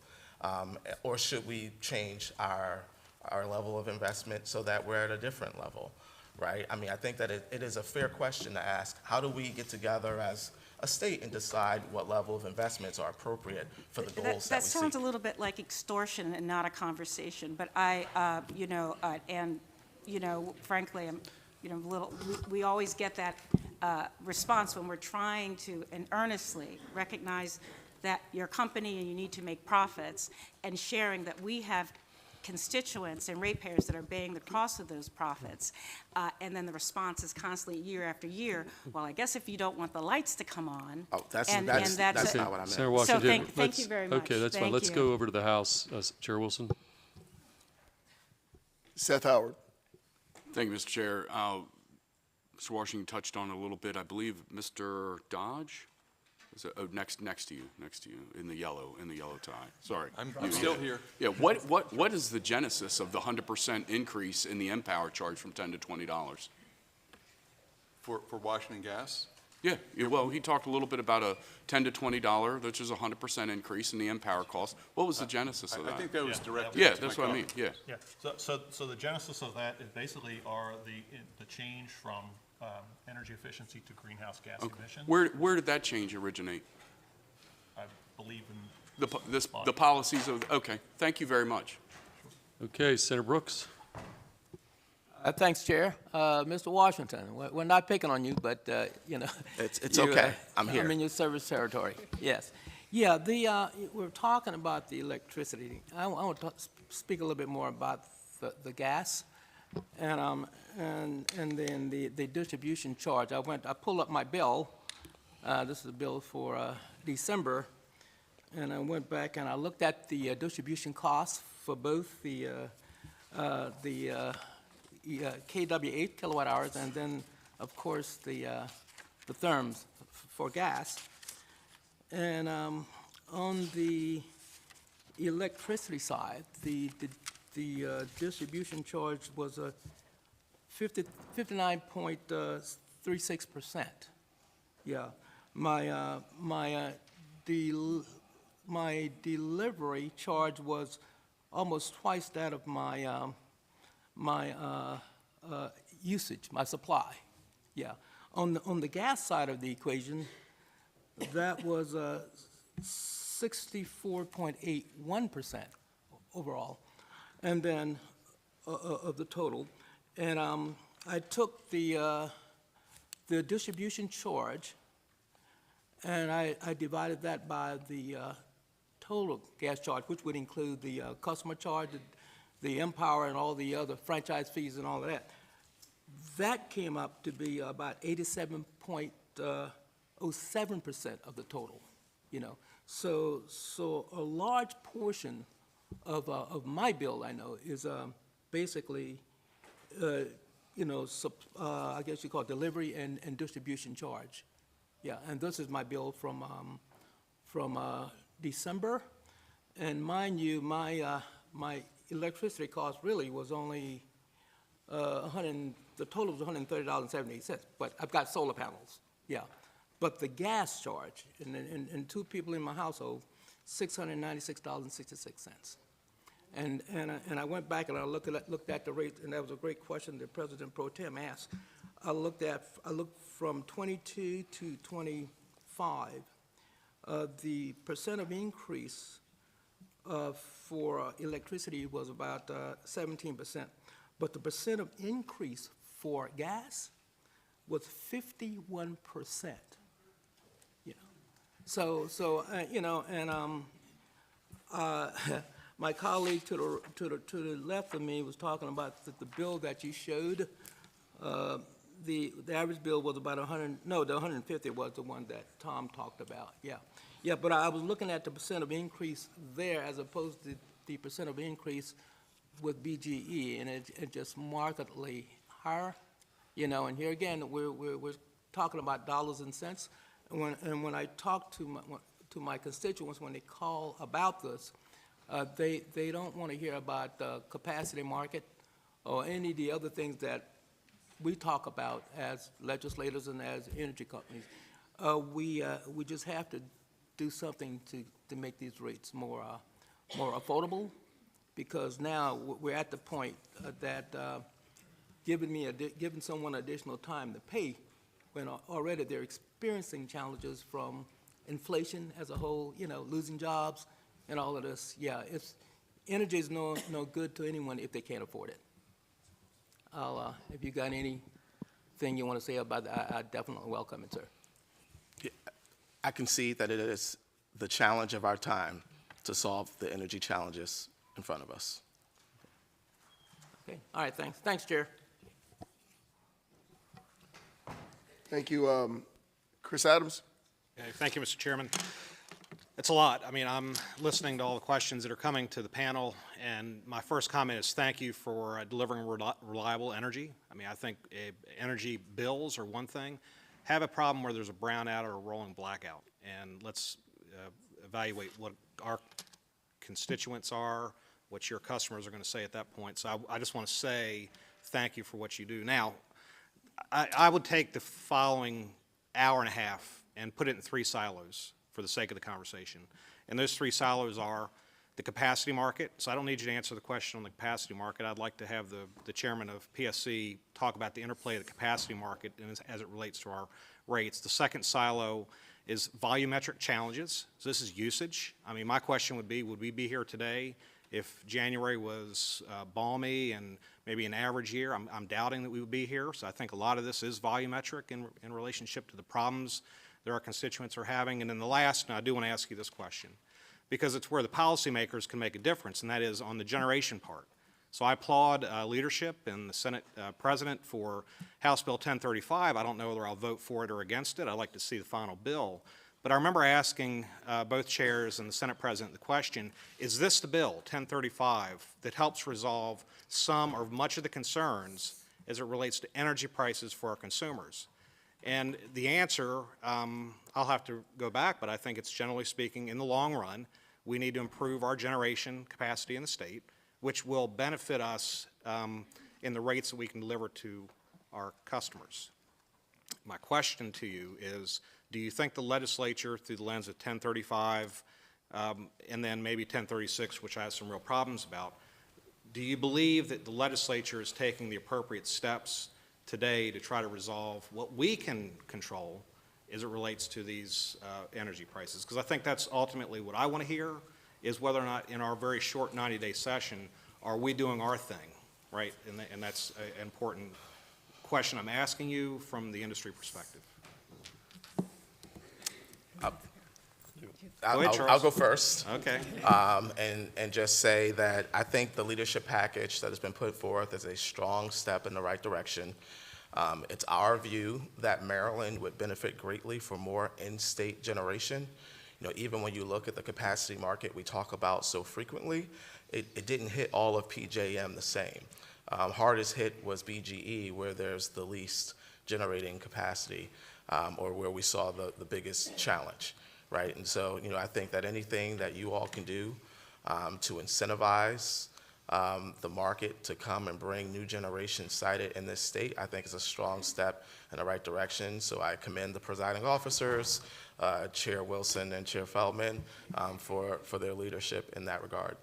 Or should we change our level of investment so that we're at a different level, right? I mean, I think that it is a fair question to ask, how do we get together as a state and decide what level of investments are appropriate for the goals that we seek? That sounds a little bit like extortion and not a conversation, but frankly, I'm, we always get that response when we're trying to, and earnestly, recognize that you're a company and you need to make profits, and sharing that we have constituents and ratepayers that are paying the cost of those profits. And then the response is constantly year after year, well, I guess if you don't want the lights to come on. Oh, that's not what I meant. Senator Washington, So thank you very much. Okay, that's fine. Let's go over to the House. Chair Wilson. Seth Howard. Thank you, Mr. Chair. Mr. Washington touched on it a little bit. I believe Mr. Dodge is next to you in the yellow tie. Sorry, I'm still here. Yeah. What is the genesis of the 100% increase in the Empower charge from $10 to $20? For Washington Gas? Yeah. Well, he talked a little bit about a $10 to $20, which is a 100% increase in the Empower cost. What was the genesis of that? I think that was directed. Yeah, that's what I mean. Yeah. Yeah, so the genesis of that is basically are the change from energy efficiency to greenhouse gas emissions. Where did that change originate? I believe in The policies of, okay, thank you very much. Okay, Senator Brooks. Thanks, Chair. Mr. Washington, we're not picking on you, but, It's okay. I'm here. I'm in your service territory, yes. Yeah, we're talking about the electricity. I want to speak a little bit more about the gas and then the distribution charge. I pulled up my bill. This is a bill for December, and I went back and I looked at the distribution costs for both the KW 8 kilowatt hours and then, of course, the therms for gas. And on the electricity side, the distribution charge was 59.36%. Yeah, my delivery charge was almost twice that of my usage, my supply. Yeah, on the gas side of the equation, that was 64.81%. overall, and then of the total. And I took the distribution charge, and I divided that by the total gas charge, which would include the customer charge, the Empower, and all the other franchise fees and all of that. That came up to be about 87.07% of the total, you know. So a large portion of my bill, I know, is basically, you know, I guess you call it delivery and distribution charge. Yeah, and this is my bill from December. And mind you, my electricity cost really was only the total was $130.78, but I've got solar panels, yeah. But the gas charge, and two people in my household, $696.66. And I went back and I looked at the rate, and that was a great question that President Pro Tem asked. I looked from 22 to 25. The percent of increase for electricity was about 17%, but the percent of increase for gas was 51%. You know, so you know, and my colleague to the left of me was talking about the bill that you showed. The average bill was about 100. No, the 150 was the one that Tom talked about. Yeah, yeah. But I was looking at the percent of increase there as opposed to the percent of increase with BGE, and it just markedly higher. You know, and here again, we're talking about dollars and cents. And when I talk to my constituents when they call about this, they don't want to hear about the capacity market or any of the other things that we talk about as legislators and as energy companies. We just have to do something to make these rates more affordable, because now we're at the point that giving someone additional time to pay when already they're experiencing challenges from inflation as a whole, you know, losing jobs and all of this. Yeah, energy is no good to anyone if they can't afford it. If you got anything you want to say about that, I definitely welcome it, sir. Yeah, I can see that it is the challenge of our time to solve the energy challenges in front of us. Okay, all right, thanks. Thanks, Chair. Thank you. Chris Adams? Okay, thank you, Mr. Chairman. It's a lot. I mean, I'm listening to all the questions that are coming to the panel, and my first comment is thank you for delivering reliable energy. I mean, I think energy bills are one thing. Have a problem where there's a brownout or a rolling blackout, and let's evaluate what our constituents are, what your customers are going to say at that point. So I just want to say thank you for what you do. Now, I would take the following hour and a half and put it in 3 silos for the sake of the conversation. And those 3 silos are the capacity market. So I don't need you to answer the question on the capacity market. I'd like to have the chairman of PSC talk about the interplay of the capacity market and as it relates to our rates. The second silo is volumetric challenges. So this is usage. I mean, my question would we be here today if January was balmy and maybe an average year? I'm doubting that we would be here. So I think a lot of this is volumetric in relationship to the problems that our constituents are having. And then the last, and I do want to ask you this question, because it's where the policymakers can make a difference, and that is on the generation part. So I applaud leadership and the Senate President for House Bill 1035. I don't know whether I'll vote for it or against it. I'd like to see the final bill. But I remember asking both chairs and the Senate President the question, is this the bill, 1035, that helps resolve some or much of the concerns as it relates to energy prices for our consumers? And the answer, I'll have to go back, but I think it's generally speaking, in the long run, we need to improve our generation capacity in the state, which will benefit us in the rates that we can deliver to our customers. My question to you is, do you think the legislature, through the lens of 1035 and then maybe 1036, which I have some real problems about, do you believe that the legislature is taking the appropriate steps today to try to resolve what we can control as it relates to these energy prices? Because I think that's ultimately what I want to hear, is whether or not in our very short 90-day session, are we doing our thing, right? And that's an important question I'm asking you from the industry perspective. I'll go first. Okay. And just say that I think the leadership package that has been put forth is a strong step in the right direction. It's our view that Maryland would benefit greatly from more in-state generation. You know, even when you look at the capacity market we talk about so frequently, it didn't hit all of PJM the same. Hardest hit was BGE, where there's the least generating capacity, or where we saw the biggest challenge, right? And so, you know, I think that anything that you all can do to incentivize the market to come and bring new generation sited in this state, I think is a strong step in the right direction. So I commend the presiding officers, Chair Wilson and Chair Feldman, for their leadership in that regard.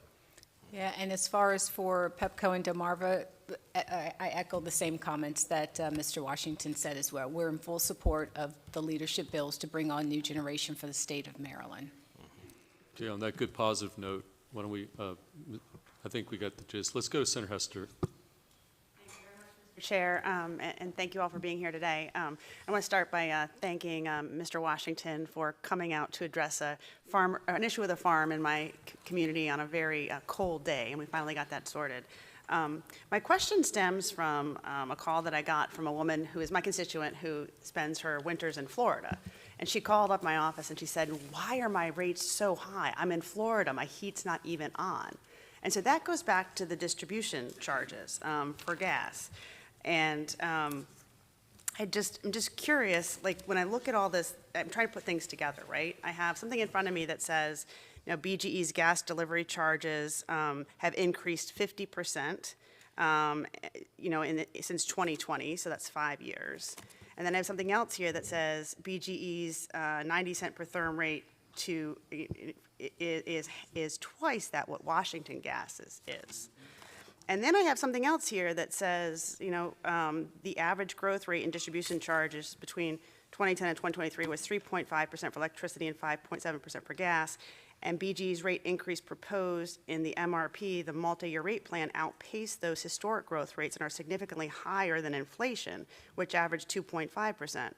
Yeah, and as far as for Pepco and Delmarva, I echo the same comments that Mr. Washington said as well. We're in full support of the leadership bills to bring on new generation for the state of Maryland. Okay, on that good positive note, why don't we, I think we got the gist. Let's go to Senator Hester. Mr. Chair, and thank you all for being here today. I want to start by thanking Mr. Washington for coming out to address an issue with a farm in my community on a very cold day, and we finally got that sorted. My question stems from a call that I got from a woman who is my constituent who spends her winters in Florida. And she called up my office and she said, "Why are my rates so high? I'm in Florida, my heat's not even on." And so that goes back to the distribution charges for gas. And I'm just curious, like when I look at all this, I'm trying to put things together, right? I have something in front of me that says, you know, BGE's gas delivery charges have increased 50%, you know, since 2020, so that's 5 years. And then I have something else here that says BGE's 90-cent per therm rate is twice that what Washington Gas is. And then I have something else here that says, you know, the average growth rate in distribution charges between 2010 and 2023 was 3.5% for electricity and 5.7% for gas. And BG's rate increase proposed in the MRP, the multi-year rate plan, outpaced those historic growth rates and are significantly higher than inflation, which averaged 2.5%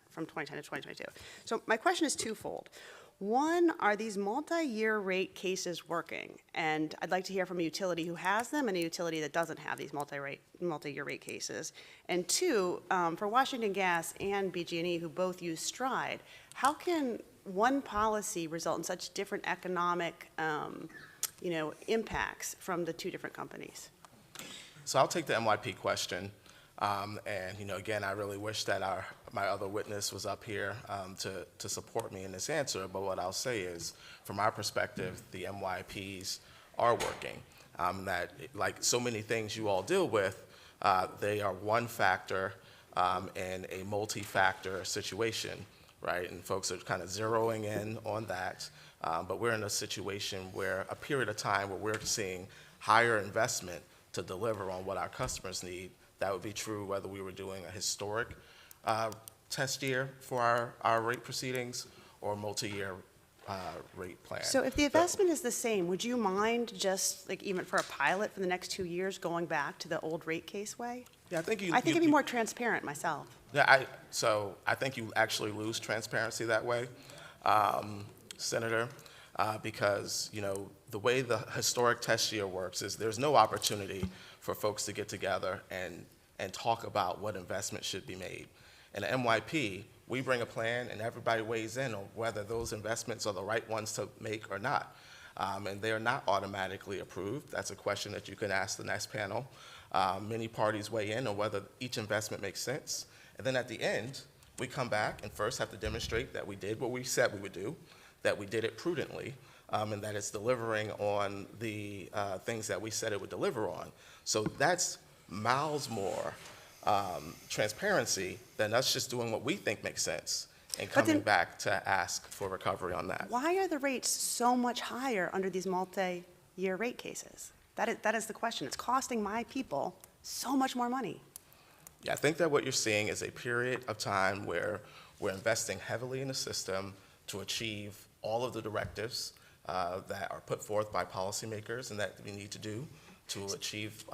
from 2010 to 2022. So my question is twofold. One, are these multi-year rate cases working? And I'd like to hear from a utility who has them and a utility that doesn't have these multi-year rate cases. And two, for Washington Gas and BG&E, who both use STRIDE, how can one policy result in such different economic, you know, impacts from the two different companies? So I'll take the MYP question. And, you know, again, I really wish that my other witness was up here to support me in this answer. But what I'll say is, from our perspective, the MYPs are working. That, like so many things you all deal with, they are one factor in a multi-factor situation, right? And folks are kind of zeroing in on that. But we're in a situation where a period of time where we're seeing higher investment to deliver on what our customers need. That would be true whether we were doing a historic test year for our rate proceedings or multi-year rate plan. So if the investment is the same, would you mind just, like, even for a pilot for the next 2 years, going back to the old rate case way? Yeah, I think it'd be more transparent myself. Yeah, so I think you actually lose transparency that way, Senator, because, you know, the way the historic test year works is there's no opportunity for folks to get together and talk about what investment should be made. In the MYP, we bring a plan and everybody weighs in on whether those investments are the right ones to make or not. And they're not automatically approved. That's a question that you can ask the next panel. Many parties weigh in on whether each investment makes sense. And then at the end, we come back and first have to demonstrate that we did what we said we would do, that we did it prudently, and that it's delivering on the things that we said it would deliver on. So that's miles more transparency than us just doing what we think makes sense and coming back to ask for recovery on that. Why are the rates so much higher under these multi-year rate cases? That is the question. It's costing my people so much more money. Yeah, I think that what you're seeing is a period of time where we're investing heavily in the system to achieve all of the directives that are put forth by policymakers and that we need to do to achieve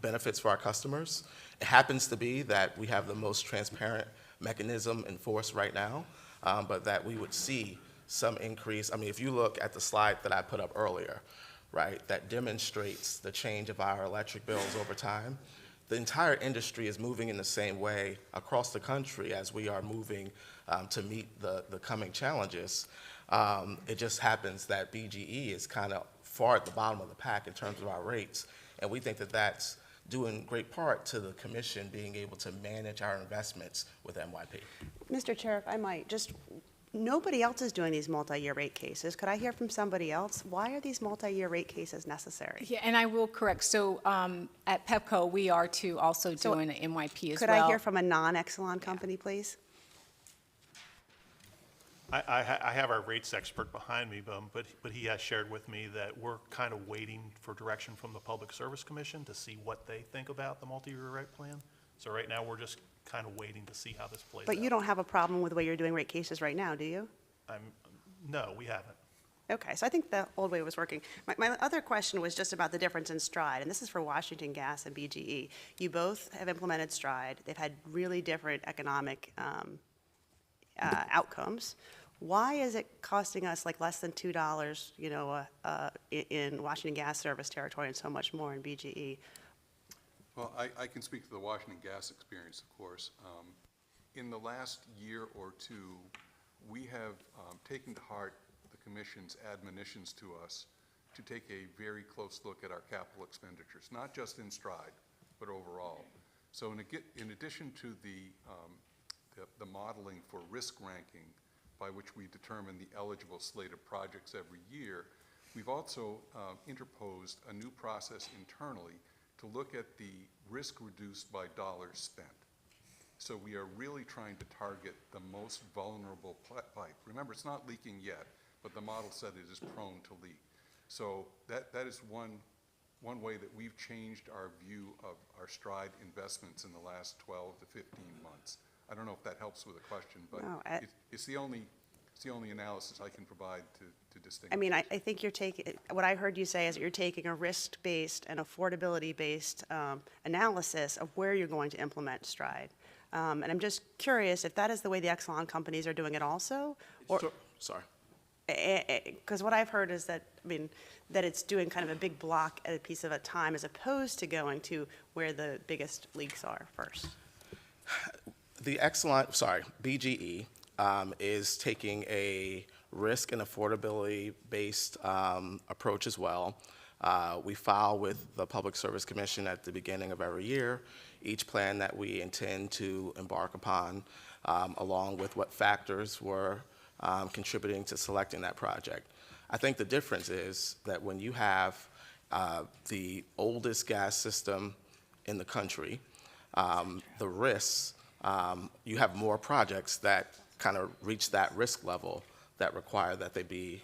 benefits for our customers. It happens to be that we have the most transparent mechanism in force right now, but that we would see some increase. I mean, if you look at the slide that I put up earlier, right, that demonstrates the change of our electric bills over time. The entire industry is moving in the same way across the country as we are moving to meet the coming challenges. It just happens that BGE is kind of far at the bottom of the pack in terms of our rates, and we think that that's due in great part to the commission being able to manage our investments with NYP. Mr. Chair, if I might, just nobody else is doing these multi-year rate cases. Could I hear from somebody else? Why are these multi-year rate cases necessary? Yeah, and I will correct. So at Pepco, we are too also doing an NYP as Could well. I hear from a non-Exelon company, please? I have our rates expert behind me, but he has shared with me that we're kind of waiting for direction from the Public Service Commission to see what they think about the multi-year rate plan. So right now, we're just kind of waiting to see how this plays out. But you don't have a problem with the way you're doing rate cases right now, do you? No, we haven't. Okay, so I think the old way was working. My other question was just about the difference in STRIDE, and this is for Washington Gas and BGE. You both have implemented STRIDE. They've had really different economic outcomes. Why is it costing us like less than $2, you know, in Washington Gas service territory and so much more in BGE? Well, I can speak to the Washington Gas experience, of course. In the last year or two, we have taken to heart the Commission's admonitions to us to take a very close look at our capital expenditures, not just in STRIDE, but overall. So in addition to the modeling for risk ranking, by which we determine the eligible slate of projects every year, we've also interposed a new process internally to look at the risk reduced by dollars spent. So we are really trying to target the most vulnerable pipe. Remember, it's not leaking yet, but the model said it is prone to leak. So that is one way that we've changed our view of our STRIDE investments in the last 12 to 15 months. I don't know if that helps with the question, but No, it's the only analysis I can provide to distinguish. I mean, I think you're taking, what I heard you say is that you're taking a risk-based and affordability-based analysis of where you're going to implement STRIDE. And I'm just curious if that is the way the Exelon companies are doing it also? Or, Sorry. because what I've heard is that, I mean, that it's doing kind of a big block at a piece of a time as opposed to going to where the biggest leaks are first. The BGE is taking a risk and affordability-based approach as well. We file with the Public Service Commission at the beginning of every year each plan that we intend to embark upon, along with what factors were contributing to selecting that project. I think the difference is that when you have the oldest gas system in the country, the risks, you have more projects that kind of reach that risk level that require that they be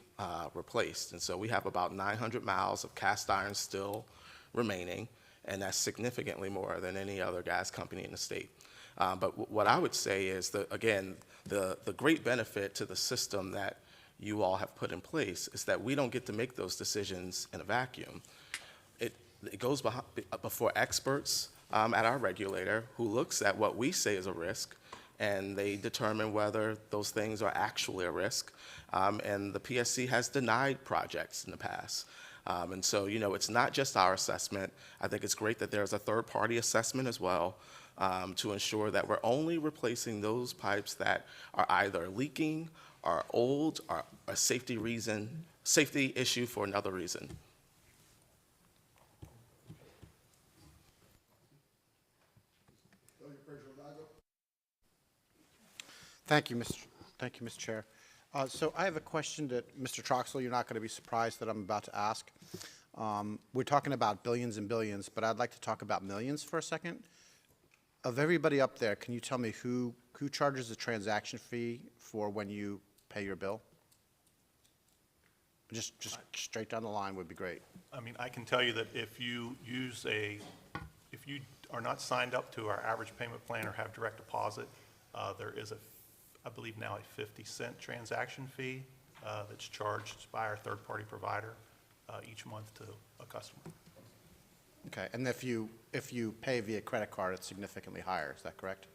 replaced. And so we have about 900 miles of cast iron still remaining, and that's significantly more than any other gas company in the state. But what I would say is that, again, the great benefit to the system that you all have put in place is that we don't get to make those decisions in a vacuum. It goes before experts at our regulator who looks at what we say is a risk, and they determine whether those things are actually a risk. And the PSC has denied projects in the past. And so, you know, it's not just our assessment. I think it's great that there's a third-party assessment as well to ensure that we're only replacing those pipes that are either leaking, are old, or a safety issue for another reason. Thank you, Mr. Chair. So I have a question that, Mr. Troxel, you're not going to be surprised that I'm about to ask. We're talking about billions and billions, but I'd like to talk about millions for a second. Of everybody up there, can you tell me who charges the transaction fee for when you pay your bill? Just straight down the line would be great. I mean, I can tell you that if you are not signed up to our average payment plan or have direct deposit, there is I believe now a 50-cent transaction fee that's charged by our third-party provider each month to a customer. Okay, and if you pay via credit card, it's significantly higher, is that correct?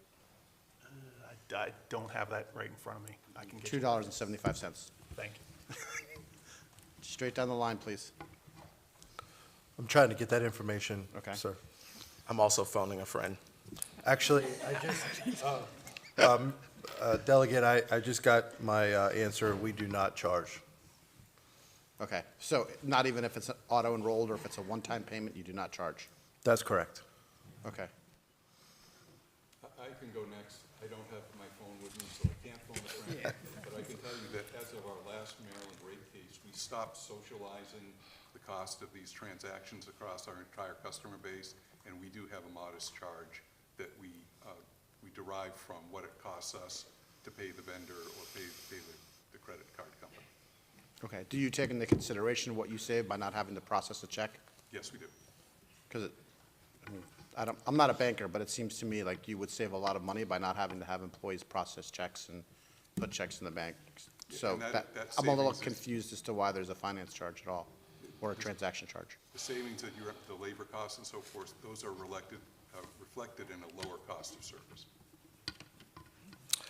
I don't have that right in front of me. I can get you. $2.75. Thank you. Straight down the line, please. I'm trying to get that information, Okay. sir. I'm also phoning a friend. Actually, I just, Delegate, I just got my answer. We do not charge. Okay, so not even if it's auto-enrolled or if it's a one-time payment, you do not charge? That's correct. Okay. I can go next. I don't have my phone with me, so I can't phone a friend. But I can tell you that as of our last Maryland rate case, we stopped socializing the cost of these transactions across our entire customer base, and we do have a modest charge that we derive from what it costs us to pay the vendor or pay the credit card company. Okay, do you take into consideration what you save by not having to process a check? Yes, we do. Because I'm not a banker, but it seems to me like you would save a lot of money by not having to have employees process checks and put checks in the bank. So and that I'm a little savings is- confused as to why there's a finance charge at all, or a transaction charge. The savings that the labor costs and so forth, those are reflected in a lower cost of service.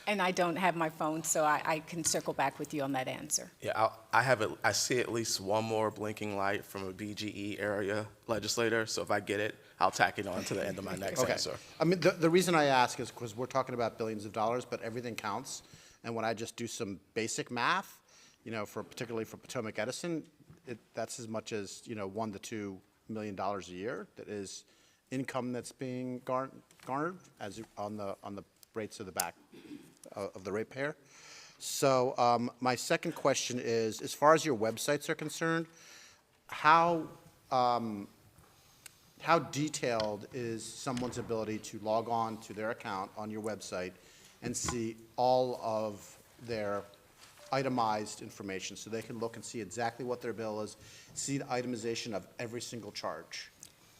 And I don't have my phone, so I can circle back with you on that answer. Yeah, I see at least one more blinking light from a BGE area legislator, so if I get it, I'll tack it on to the end of my next Okay. answer. I mean, the reason I ask is because we're talking about billions of dollars, but everything counts. And when I just do some basic math, particularly for Potomac Edison, that's as much as, $1 to $2 million a year. That is income that's being garnered on the rates of the back of the ratepayer. So my second question is, as far as your websites are concerned, how detailed is someone's ability to log on to their account on your website and see all of their itemized information, so they can look and see exactly what their bill is, see the itemization of every single charge?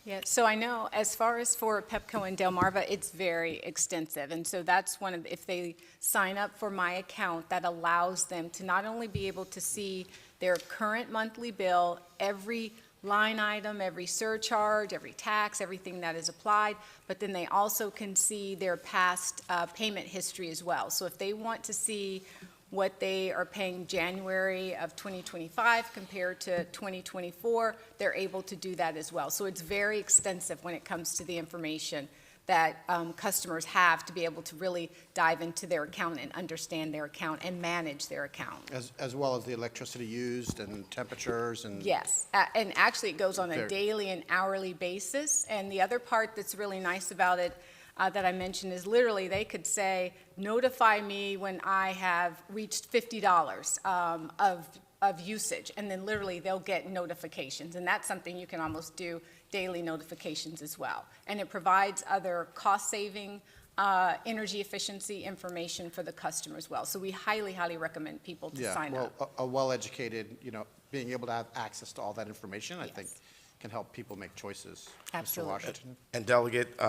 Yeah, so I know as far as for Pepco and Delmarva, it's very extensive. And so that's one of, if they sign up for my account, that allows them to not only be able to see their current monthly bill, every line item, every surcharge, every tax, everything that is applied, but then they also can see their past payment history as well. So if they want to see what they are paying January of 2025 compared to 2024, they're able to do that as well. So it's very extensive when it comes to the information that customers have to be able to really dive into their account and understand their account and manage their account. As well as the electricity used and temperatures and? Yes, and actually it goes on a Very- daily and hourly basis. And the other part that's really nice about it that I mentioned is literally they could say, notify me when I have reached $50 of usage, and then literally they'll get notifications. And that's something you can almost do daily notifications as well. And it provides other cost-saving, energy efficiency information for the customer as well. So we highly, highly recommend people to sign up. Well, a well-educated, being able to have access to all that information, I think, can help people make choices. Absolutely. Mr. Washington? And Delegate,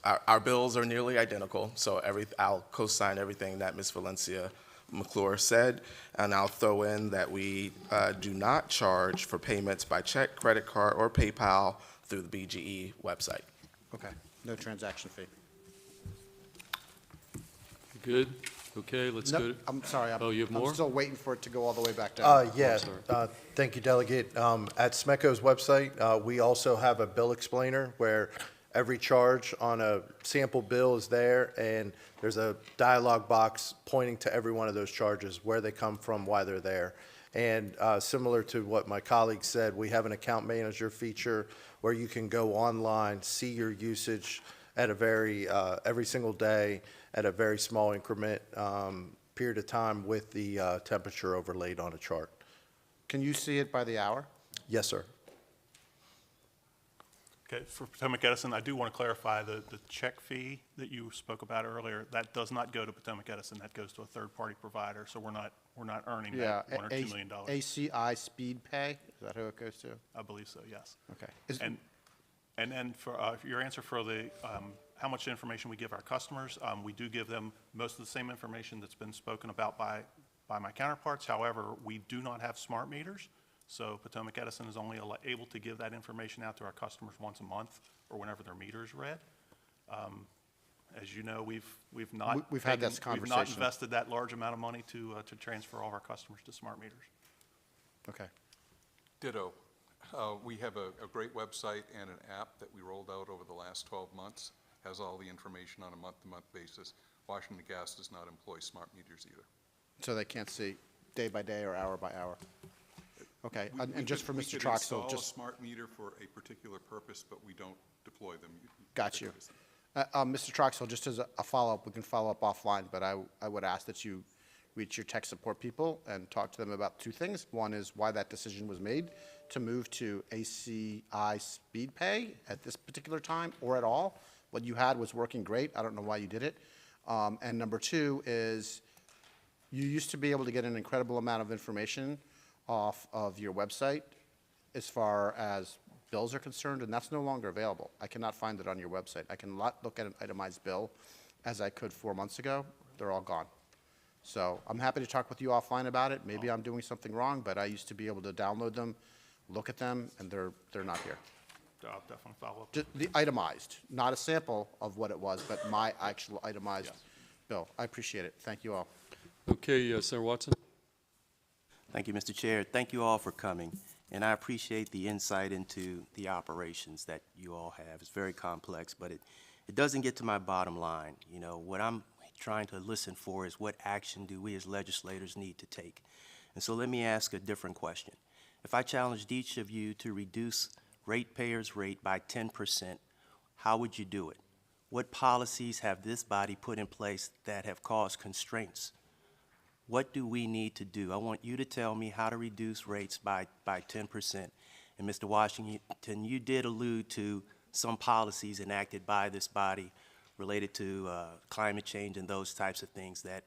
our bills are nearly identical, so I'll co-sign everything that Ms. Valencia McClure said, and I'll throw in that we do not charge for payments by check, credit card, or PayPal through the BGE website. Okay, no transaction fee. Good? Okay, let's No, go to. I'm sorry. Oh, you have more? I'm still waiting for it to go all the way back down. Yeah, thank you, Delegate. At SMECO's website, we also have a bill explainer where every charge on a sample bill is there, and there's a dialog box pointing to every one of those charges, where they come from, why they're there. And similar to what my colleague said, we have an account manager feature where you can go online, see your usage at a every single day at a very small increment period of time with the temperature overlaid on a chart. Can you see it by the hour? Yes, sir. Okay, for Potomac Edison, I do want to clarify the check fee that you spoke about earlier, that does not go to Potomac Edison, that goes to a third-party provider, so we're not earning Yeah, that $1 or $2 million. ACI Speed Pay, is that who it goes to? I believe so, yes. Okay. And then for your answer for the, how much information we give our customers, we do give them most of the same information that's been spoken about by by my counterparts. However, we do not have smart meters, so Potomac Edison is only able to give that information out to our customers once a month or whenever their meter is read. As you know, we've not We've had this we've not conversation. invested that large amount of money to transfer all of our customers to smart meters. Okay. Ditto. We have a great website and an app that we rolled out over the last 12 months, has all the information on a month-to-month basis. Washington Gas does not employ smart meters either. So they can't see day by day or hour by hour? Okay, We and just for we Mr. could Troxel, install a just, smart meter for a particular purpose, but we don't deploy them. got you. Mr. Troxel, just as a follow-up, we can follow up offline, but I would ask that you reach your tech support people and talk to them about two things. One is why that decision was made to move to ACI speed pay at this particular time or at all. What you had was working great. I don't know why you did it. And number two is you used to be able to get an incredible amount of information off of your website as far as bills are concerned, and that's no longer available. I cannot find it on your website. I can look at an itemized bill as I could 4 months ago. They're all gone. So I'm happy to talk with you offline about it. Maybe I'm doing something wrong, but I used to be able to download them, look at them, and they're not here. I'll definitely follow up. The itemized, not a sample of what it was, but my actual itemized bill. I appreciate it. Thank you all. Okay, Senator Watson? Thank you, Mr. Chair. Thank you all for coming. And I appreciate the insight into the operations that you all have. It's very complex, but it doesn't get to my bottom line. You know, what I'm trying to listen for is what action do we as legislators need to take? And so let me ask a different question. If I challenged each of you to reduce ratepayers' rate by 10%, how would you do it? What policies have this body put in place that have caused constraints? What do we need to do? I want you to tell me how to reduce rates by 10%. And Mr. Washington, you did allude to some policies enacted by this body related to climate change and those types of things that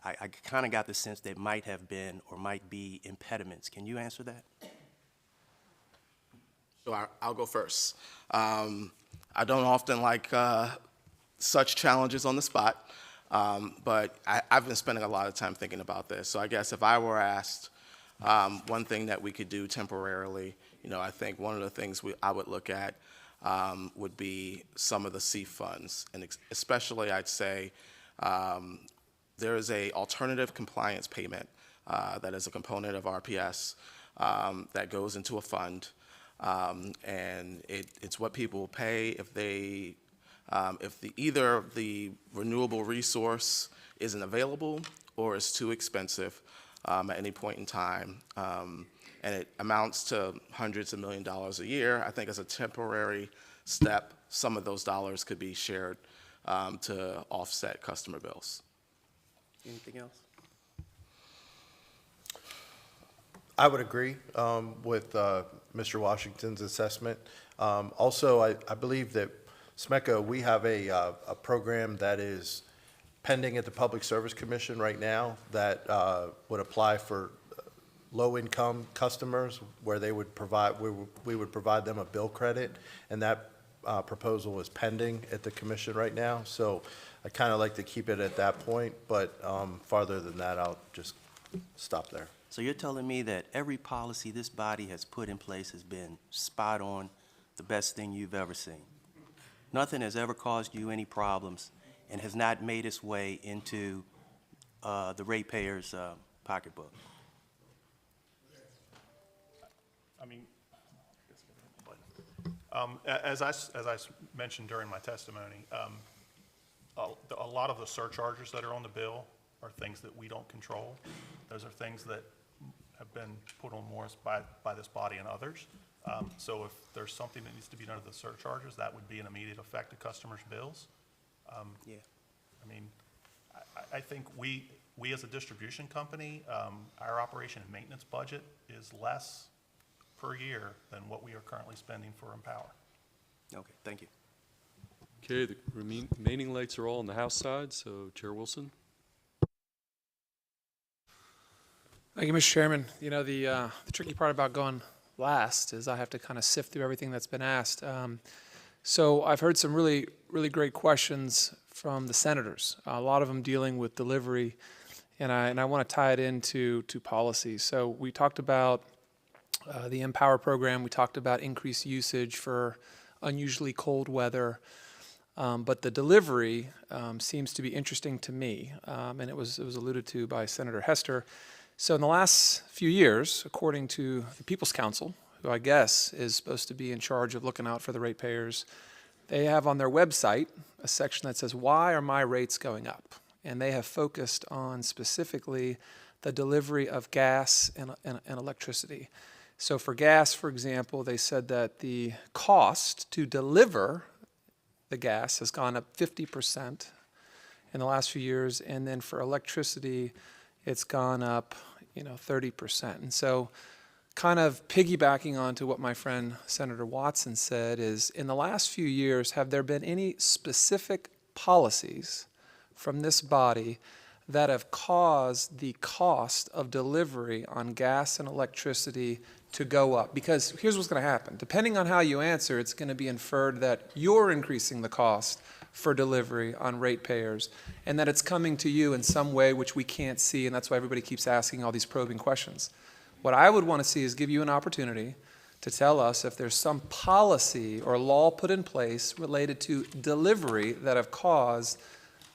I kind of got the sense that might have been or might be impediments. Can you answer that? So I'll go first. I don't often like such challenges on the spot. But I've been spending a lot of time thinking about this. So I guess if I were asked one thing that we could do temporarily, you know, I think one of the things I would look at would be some of the CEF funds. And especially, I'd say, there is a alternative compliance payment that is a component of RPS that goes into a fund. And it's what people will pay if they if either the renewable resource isn't available or is too expensive at any point in time, and it amounts to hundreds of $millions a year, I think as a temporary step, some of those dollars could be shared to offset customer bills. Anything else? I would agree with Mr. Washington's assessment. Also, I believe that SMECO, we have a program that is pending at the Public Service Commission right now that would apply for low-income customers where they would provide, we would provide them a bill credit, and that proposal is pending at the commission right now. So I kind of like to keep it at that point, but farther than that, I'll just stop there. So you're telling me that every policy this body has put in place has been spot on, the best thing you've ever seen? Nothing has ever caused you any problems and has not made its way into the ratepayer's pocketbook? I mean, as I mentioned during my testimony, a lot of the surcharges that are on the bill are things that we don't control. Those are things that have been put on more by this body and others. So if there's something that needs to be done to the surcharges, that would be an immediate effect to customers' bills. Yeah. I mean, I think we as a distribution company, our operation and maintenance budget is less per year than what we are currently spending for Empower. Okay, thank you. Okay, the remaining lights are all on the House side, so Chair Wilson. Thank you, Mr. Chairman. You know, the tricky part about going last is I have to kind of sift through everything that's been asked. So I've heard some really great questions from the senators, a lot of them dealing with delivery and I want to tie it into policy. So we talked about the Empower program. We talked about increased usage for unusually cold weather. But the delivery seems to be interesting to me, and it was alluded to by Senator Hester. So in the last few years, according to the People's Council, who I guess is supposed to be in charge of looking out for the ratepayers, they have on their website a section that says, "Why are my rates going up?" And they have focused on specifically the delivery of gas and electricity. So for gas, for example, they said that the cost to deliver the gas has gone up 50% in the last few years, and then for electricity, it's gone up, 30%. And so kind of piggybacking onto what my friend Senator Watson said is, in the last few years, have there been any specific policies from this body that have caused the cost of delivery on gas and electricity to go up? Because here's what's going to happen. Depending on how you answer, it's going to be inferred that you're increasing the cost for delivery on ratepayers, and that it's coming to you in some way which we can't see, and that's why everybody keeps asking all these probing questions. What I would want to see is give you an opportunity to tell us if there's some policy or law put in place related to delivery that have caused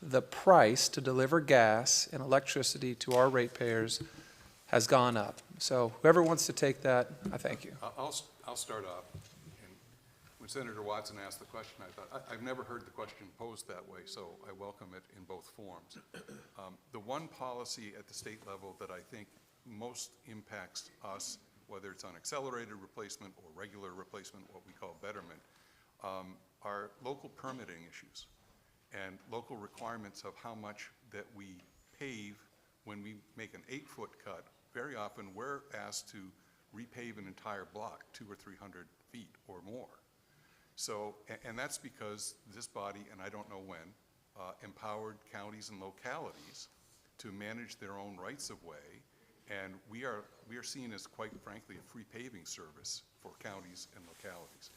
the price to deliver gas and electricity to our ratepayers has gone up. So whoever wants to take that, I thank you. I'll start off. And when Senator Watson asked the question, I thought, I've never heard the question posed that way, so I welcome it in both forms. The one policy at the state level that I think most impacts us, whether it's on accelerated replacement or regular replacement, what we call betterment, are local permitting issues and local requirements of how much that we pave when we make an 8-foot cut. Very often we're asked to repave an entire block 200 or 300 feet or more. So, and that's because this body, and I don't know when, empowered counties and localities to manage their own rights of way, and we are seen as, quite frankly, a free paving service for counties and localities.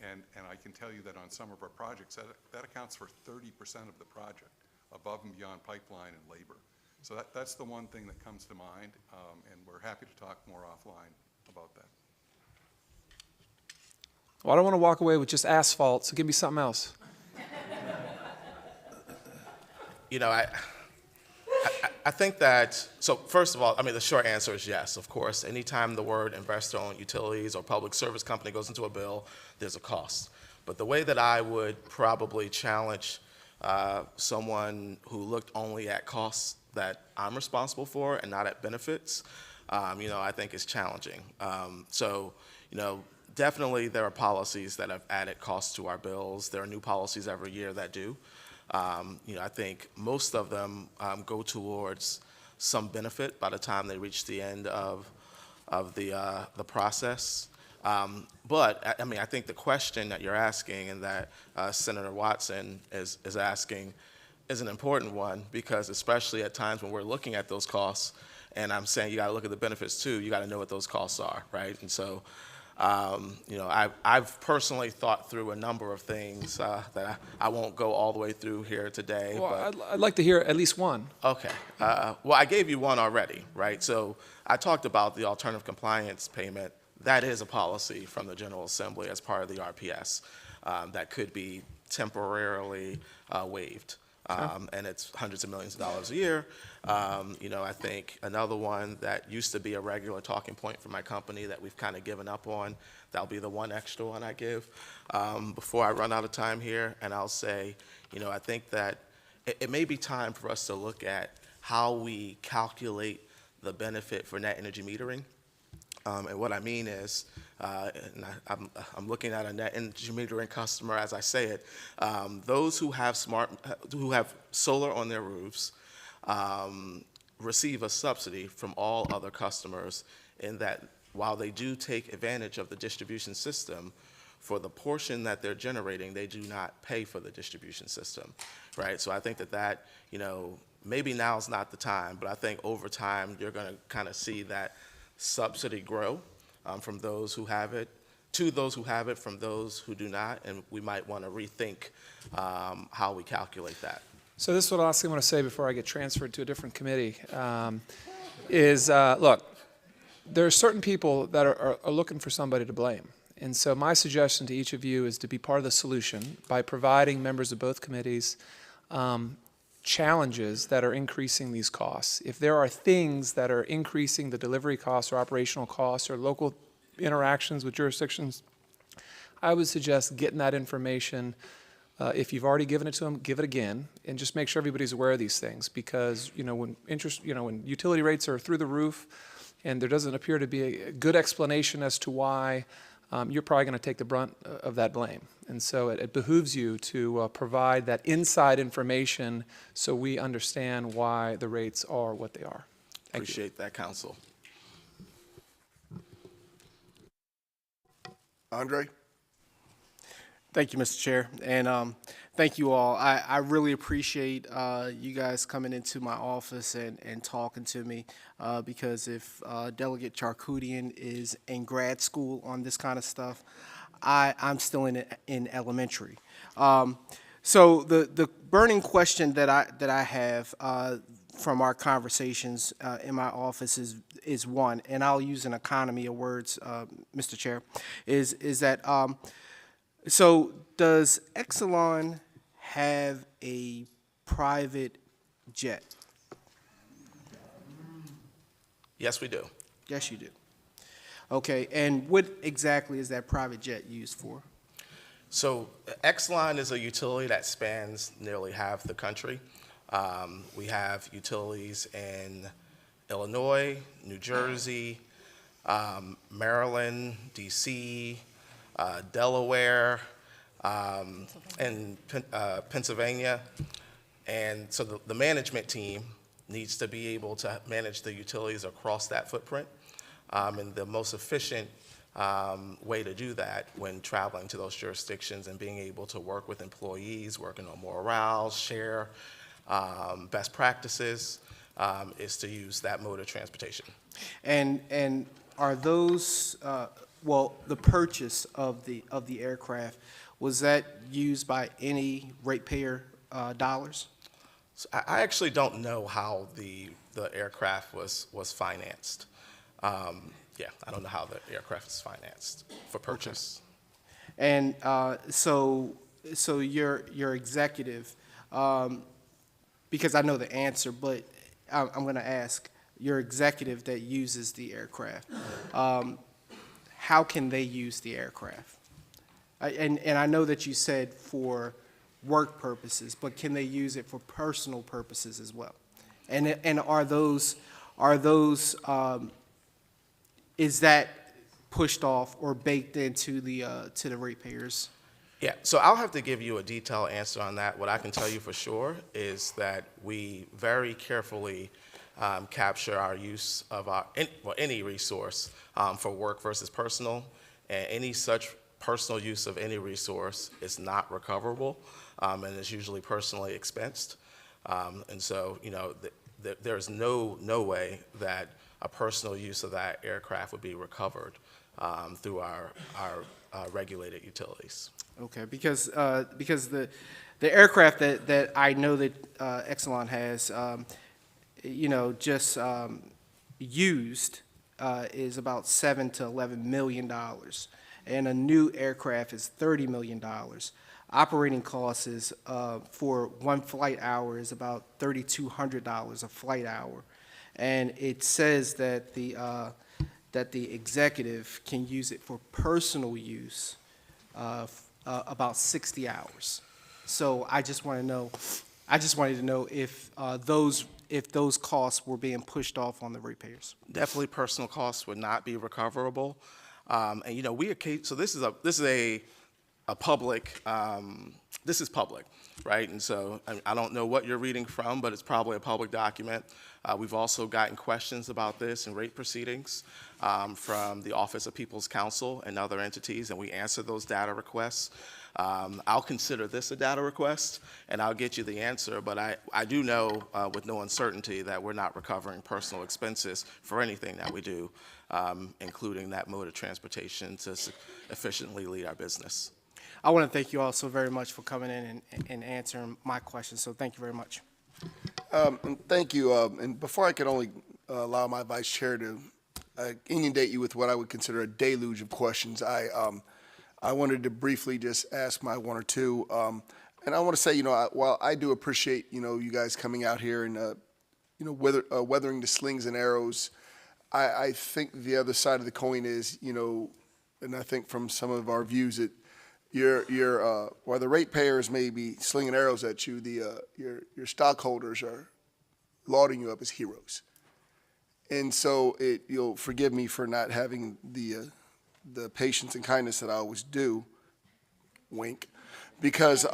And I can tell you that on some of our projects, that accounts for 30% of the project, above and beyond pipeline and labor. So that's the one thing that comes to mind, and we're happy to talk more offline about that. Well, I don't want to walk away with just asphalt, so give me something else. I think that, so first of all, the short answer is yes, of course. Anytime the word investor-owned utilities or public service company goes into a bill, there's a cost. But the way that I would probably challenge someone who looked only at costs that I'm responsible for and not at benefits, I think is challenging. Definitely there are policies that have added costs to our bills. There are new policies every year that do. I think most of them go towards some benefit by the time they reach the end of the process. But I think the question that you're asking and that Senator Watson is asking is an important one, because especially at times when we're looking at those costs, and I'm saying you got to look at the benefits too, you got to know what those costs are, right? And so, I've personally thought through a number of things that I won't go all the way through here today. Well, but I'd like to hear at least one. Okay. Well, I gave you one already, right? So I talked about the alternative compliance payment. That is a policy from the General Assembly as part of the RPS that could be temporarily waived. And it's hundreds of millions of dollars a year. I think another one that used to be a regular talking point for my company that we've kind of given up on, that'll be the one extra one I give before I run out of time here. And I'll say, I think that it may be time for us to look at how we calculate the benefit for net energy metering. And what I mean is, and I'm looking at a net energy metering customer as I say it, those who have solar on their roofs receive a subsidy from all other customers, in that while they do take advantage of the distribution system, for the portion that they're generating, they do not pay for the distribution system, right? So I think that maybe now's not the time, but I think over time you're going to kind of see that subsidy grow from those who have it to those who have it from those who do not, and we might want to rethink how we calculate that. So this is what I also want to say before I get transferred to a different committee, look, there are certain people that are looking for somebody to blame. And so my suggestion to each of you is to be part of the solution by providing members of both committees challenges that are increasing these costs. If there are things that are increasing the delivery costs or operational costs or local interactions with jurisdictions, I would suggest getting that information. If you've already given it to them, give it again, and just make sure everybody's aware of these things. Because when when utility rates are through the roof, and there doesn't appear to be a good explanation as to why, you're probably going to take the brunt of that blame. And so it behooves you to provide that inside information so we understand why the rates are what they are. Thank you. Appreciate that, Council. Andre? Thank you, Mr. Chair, and thank you all. I really appreciate you guys coming into my office and talking to me, because if Delegate Charkoudian is in grad school on this kind of stuff, I'm still in elementary. So the burning question that I have from our conversations in my office is one, and I'll use an economy of words, Mr. Chair, is that so does Exelon have a private jet? Yes, we do. Yes, you do. Okay, and what exactly is that private jet used for? So Exelon is a utility that spans nearly half the country. We have utilities in Illinois, New Jersey, Maryland, DC, Delaware, and Pennsylvania. And so the management team needs to be able to manage the utilities across that footprint. And the most efficient way to do that when traveling to those jurisdictions and being able to work with employees, working on morale, share best practices, is to use that mode of transportation. And are those well, the purchase of the aircraft, was that used by any ratepayer dollars? So I actually don't know how the aircraft was financed. Yeah, I don't know how the aircraft is financed for purchase. Okay. And so your executive, because I know the answer, but I'm going to ask your executive that uses the aircraft. How can they use the aircraft? And I know that you said for work purposes, but can they use it for personal purposes as well? And are those is that pushed off or baked into the to the ratepayers? Yeah, so I'll have to give you a detailed answer on that. What I can tell you for sure is that we very carefully capture our use of any resource for work versus personal, and any such personal use of any resource is not recoverable, and is usually personally expensed. And so, there's no way that a personal use of that aircraft would be recovered through our regulated utilities. Okay, because the aircraft that I know that Exelon has, just used is about $7 to $11 million, and a new aircraft is $30 million. Operating costs is for one flight hour is about $3,200 a flight hour, and it says that the executive can use it for personal use about 60 hours. So I just wanted to know if those costs were being pushed off on the ratepayers. Definitely, personal costs would not be recoverable, and so this is a public. This is public, right? And so I don't know what you're reading from, but it's probably a public document. We've also gotten questions about this in rate proceedings from the Office of People's Counsel and other entities, and we answer those data requests. I'll consider this a data request, and I'll get you the answer, but I do know with no uncertainty that we're not recovering personal expenses for anything that we do, including that mode of transportation to efficiently lead our business. I want to thank you all so very much for coming in and answering my questions. So thank you very much. And thank you. And before I could only allow my vice chair to inundate you with what I would consider a deluge of questions, I wanted to briefly just ask my one or two. And I want to say, while I do appreciate, you guys coming out here and, weathering the slings and arrows, I think the other side of the coin is, and I think from some of our views that while the ratepayers may be slinging arrows at you, your stockholders are lauding you up as heroes. And so you'll forgive me for not having the patience and kindness that I always do, wink, because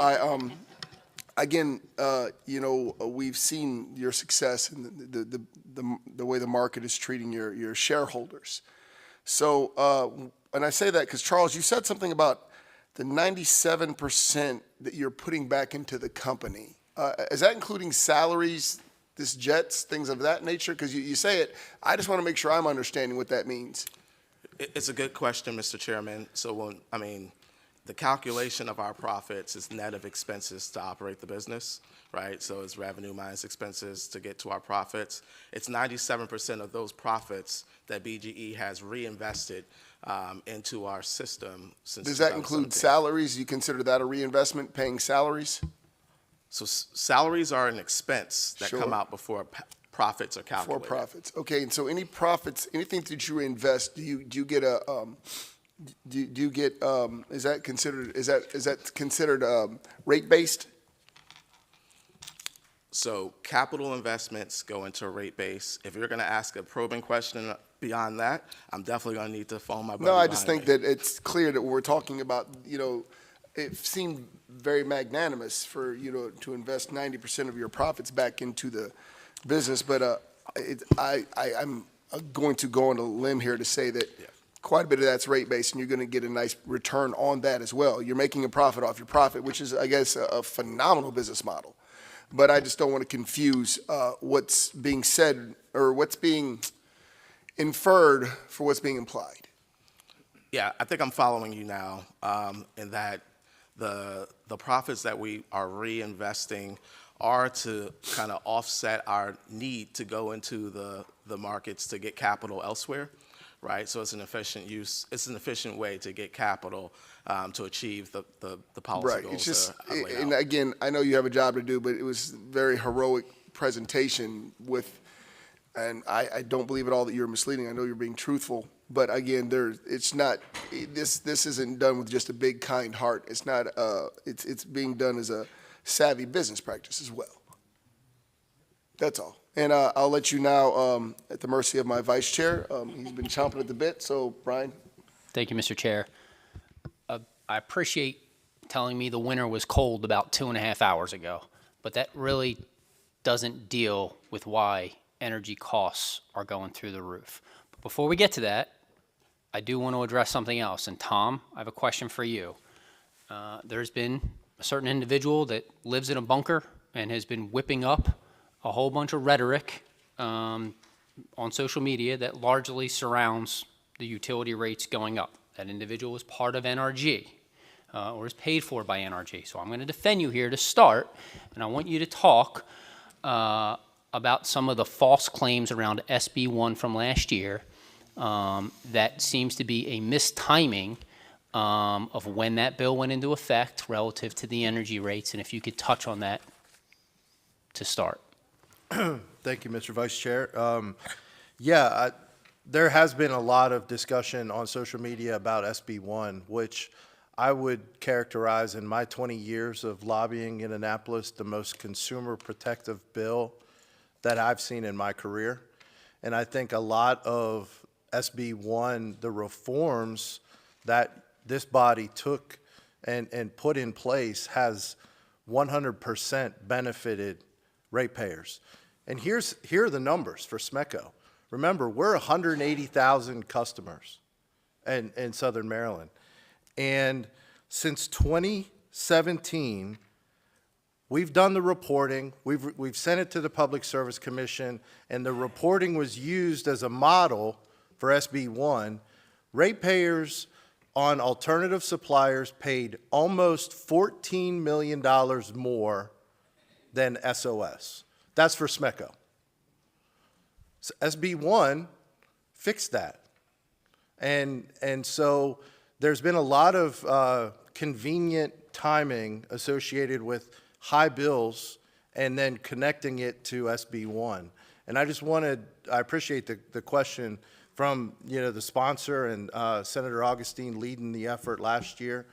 we've seen your success and the way the market is treating your shareholders. So, and I say that because, Charles, you said something about the 97% that you're putting back into the company. Is that including salaries, jets, things of that nature? Because you say it, I just want to make sure I'm understanding what that means. It's a good question, Mr. Chairman. So the calculation of our profits is net of expenses to operate the business, right? So it's revenue minus expenses to get to our profits. It's 97% of those profits that BGE has reinvested into our system since 2017. Does that include salaries? You consider that a reinvestment, paying salaries? So salaries are an expense that Sure. come out before profits are calculated. For profits. Okay, and so any profits, anything that you invest, do you get is that considered rate based? So capital investments go into rate base. If you're going to ask a probing question beyond that, I'm definitely going to need to phone my brother. No, I just behind think me. that it's clear that we're talking about, it seemed very magnanimous for you to invest 90% of your profits back into the business, but I'm going to go on a limb here to say that quite a bit of that's rate based, and you're going to get a nice return on that as well. You're making a profit off your profit, which is, I guess, a phenomenal business model. But I just don't want to confuse what's being said or what's being inferred for what's being implied. Yeah, I think I'm following you now, in that the profits that we are reinvesting are to kind of offset our need to go into the markets to get capital elsewhere, right? So it's an efficient way to get capital to achieve the policy Right. goals. It's just, that I've laid and out. again, I know you have a job to do, but it was very heroic presentation and I don't believe at all that you're misleading. I know you're being truthful, but again, it's not, this isn't done with just a big, kind heart. It's not, it's being done as a savvy business practice as well. That's all. And I'll let you now, at the mercy of my vice chair. He's been chomping at the bit, so Brian. Thank you, Mr. Chair. I appreciate telling me the winter was cold about 2.5 hours ago, but that really doesn't deal with why energy costs are going through the roof. But before we get to that, I do want to address something else. And Tom, I have a question for you. There's been a certain individual that lives in a bunker and has been whipping up a whole bunch of rhetoric on social media that largely surrounds the utility rates going up. That individual is part of NRG or is paid for by NRG. So I'm going to defend you here to start, and I want you to talk about some of the false claims around SB1 from last year that seems to be a mistiming of when that bill went into effect relative to the energy rates, and if you could touch on that to start. Thank you, Mr. Vice Chair. There has been a lot of discussion on social media about SB1, which I would characterize in my 20 years of lobbying in Annapolis the most consumer protective bill that I've seen in my career. And I think a lot of SB1, the reforms that this body took and put in place, has 100% benefited ratepayers. And here are the numbers for SMECO. Remember, we're 180,000 customers in Southern Maryland. And since 2017, we've done the reporting, we've sent it to the Public Service Commission, and the reporting was used as a model for SB1. Ratepayers on alternative suppliers paid almost $14 million more than SOS. That's for SMECO. So SB1 fixed that. And so there's been a lot of convenient timing associated with high bills and then connecting it to SB1. And I appreciate the question from, the sponsor and Senator Augustine leading the effort last year.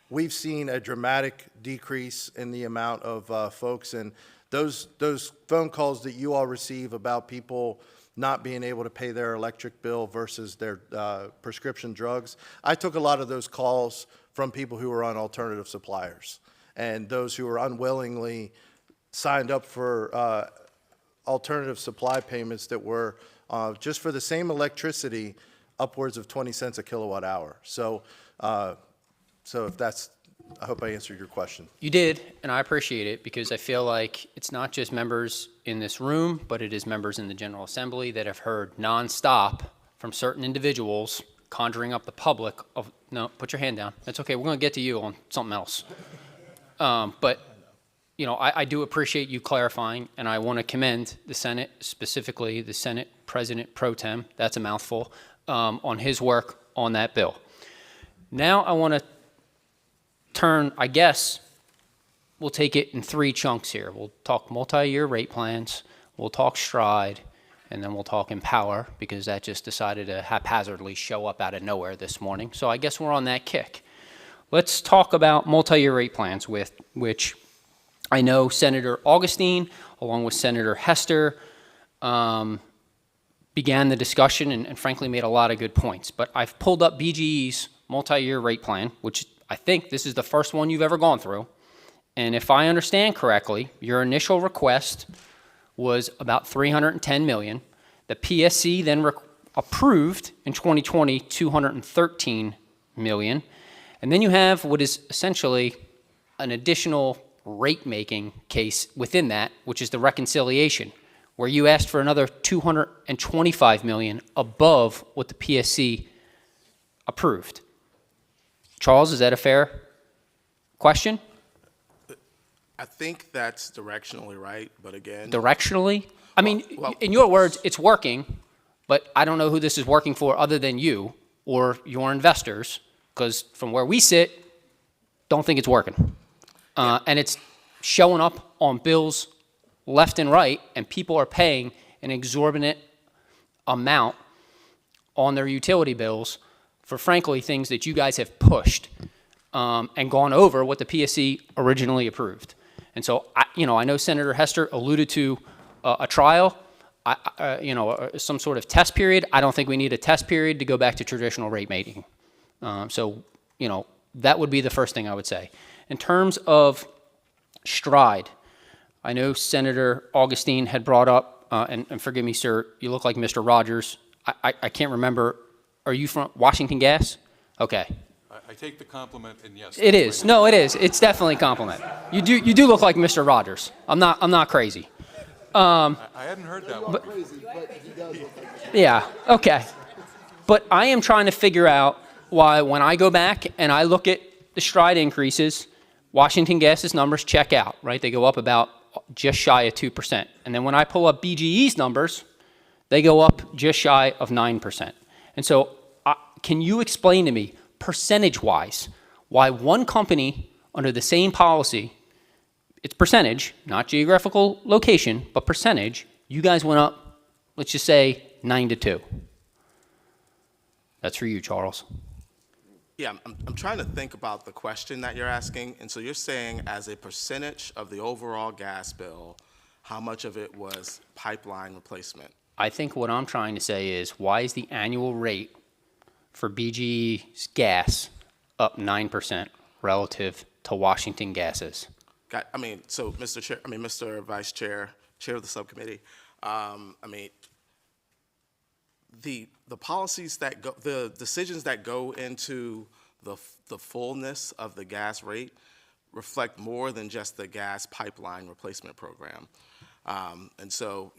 We've seen a dramatic decrease in the amount of folks, and those phone calls that you all receive about people not being able to pay their electric bill versus their prescription drugs. I took a lot of those calls from people who were on alternative suppliers and those who were unwillingly signed up for alternative supply payments that were just for the same electricity upwards of 20 cents a kilowatt hour. So if that's, I hope I answered your question. You did, and I appreciate it because I feel like it's not just members in this room, but it is members in the General Assembly that have heard nonstop from certain individuals conjuring up the public of, no, put your hand down. That's okay. We're going to get to you on something else. But, I do appreciate you clarifying, and I want to commend the Senate, specifically the Senate President Pro Tem, that's a mouthful, on his work on that bill. Now I want to turn, I guess, we'll take it in three chunks here. We'll talk multi-year rate plans, we'll talk Stride, and then we'll talk Empower, because that just decided to haphazardly show up out of nowhere this morning. So I guess we're on that kick. Let's talk about multi-year rate plans, with which I know Senator Augustine, along with Senator Hester, began the discussion and frankly made a lot of good points. But I've pulled up BGE's multi-year rate plan, which I think this is the first one you've ever gone through. And if I understand correctly, your initial request was about $310 million. The PSC then approved in 2020 $213 million. And then you have what is essentially an additional rate-making case within that, which is the reconciliation, where you asked for another $225 million above what the PSC approved. Charles, is that a fair question? I think that's directionally right, but again. Directionally? I mean, in your words, it's working, but I don't know who this is working for other than you or your investors, because from where we sit, don't think it's working. And it's showing up on bills left and right, and people are paying an exorbitant amount on their utility bills for, frankly, things that you guys have pushed and gone over what the PSC originally approved. And so, I know Senator Hester alluded to a trial, some sort of test period. I don't think we need a test period to go back to traditional rate making. That would be the first thing I would say. In terms of Stride, I know Senator Augustine had brought up, and forgive me, sir, you look like Mr. Rogers. I can't remember. Are you from Washington Gas? Okay. I take the compliment, and yes. It is. No, it is. It's definitely a compliment. You do look like Mr. Rogers. I'm not crazy. I hadn't heard that one. Yeah. Okay. But I am trying to figure out why, when I go back and I look at the Stride increases, Washington Gas's numbers check out, right? They go up about just shy of 2%. And then when I pull up BGE's numbers, they go up just shy of 9%. And so can you explain to me, percentage-wise, why one company under the same policy, it's percentage, not geographical location, but percentage, you guys went up, let's just say, 9-2. That's for you, Charles. Yeah, I'm trying to think about the question that you're asking. And so you're saying, as a percentage of the overall gas bill, how much of it was pipeline replacement? I think what I'm trying to say is, why is the annual rate for BGE's gas up 9% relative to Washington Gas's? So Mr. Vice Chair, Chair of the subcommittee, the policies that go, the decisions that go into the fullness of the gas rate reflect more than just the gas pipeline replacement program. And so,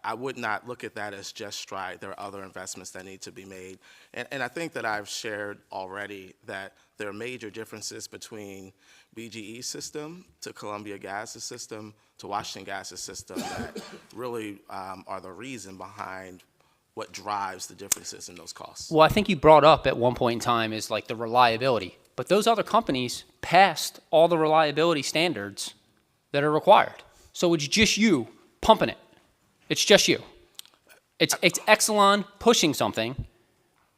I would not look at that as just stride. There are other investments that need to be made. And I think that I've shared already that there are major differences between BGE's system to Columbia Gas's system to Washington Gas's system that really are the reason behind what drives the differences in those costs. Well, I think you brought up at one point in time is like the reliability. But those other companies passed all the reliability standards that are required. So it's just you pumping it. It's just you. It's Exelon pushing something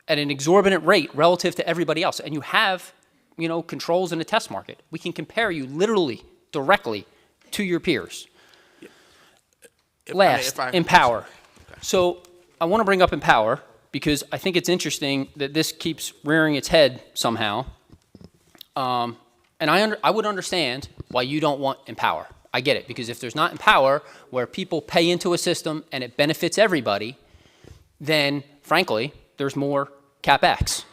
at an exorbitant rate relative to everybody else. And you have, controls in the test market. We can compare you literally directly to your peers. Last, Empower. Okay. So I want to bring up Empower because I think it's interesting that this keeps rearing its head somehow. And I would understand why you don't want Empower. I get it, because if there's not Empower where people pay into a system and it benefits everybody, then frankly, there's more CapEx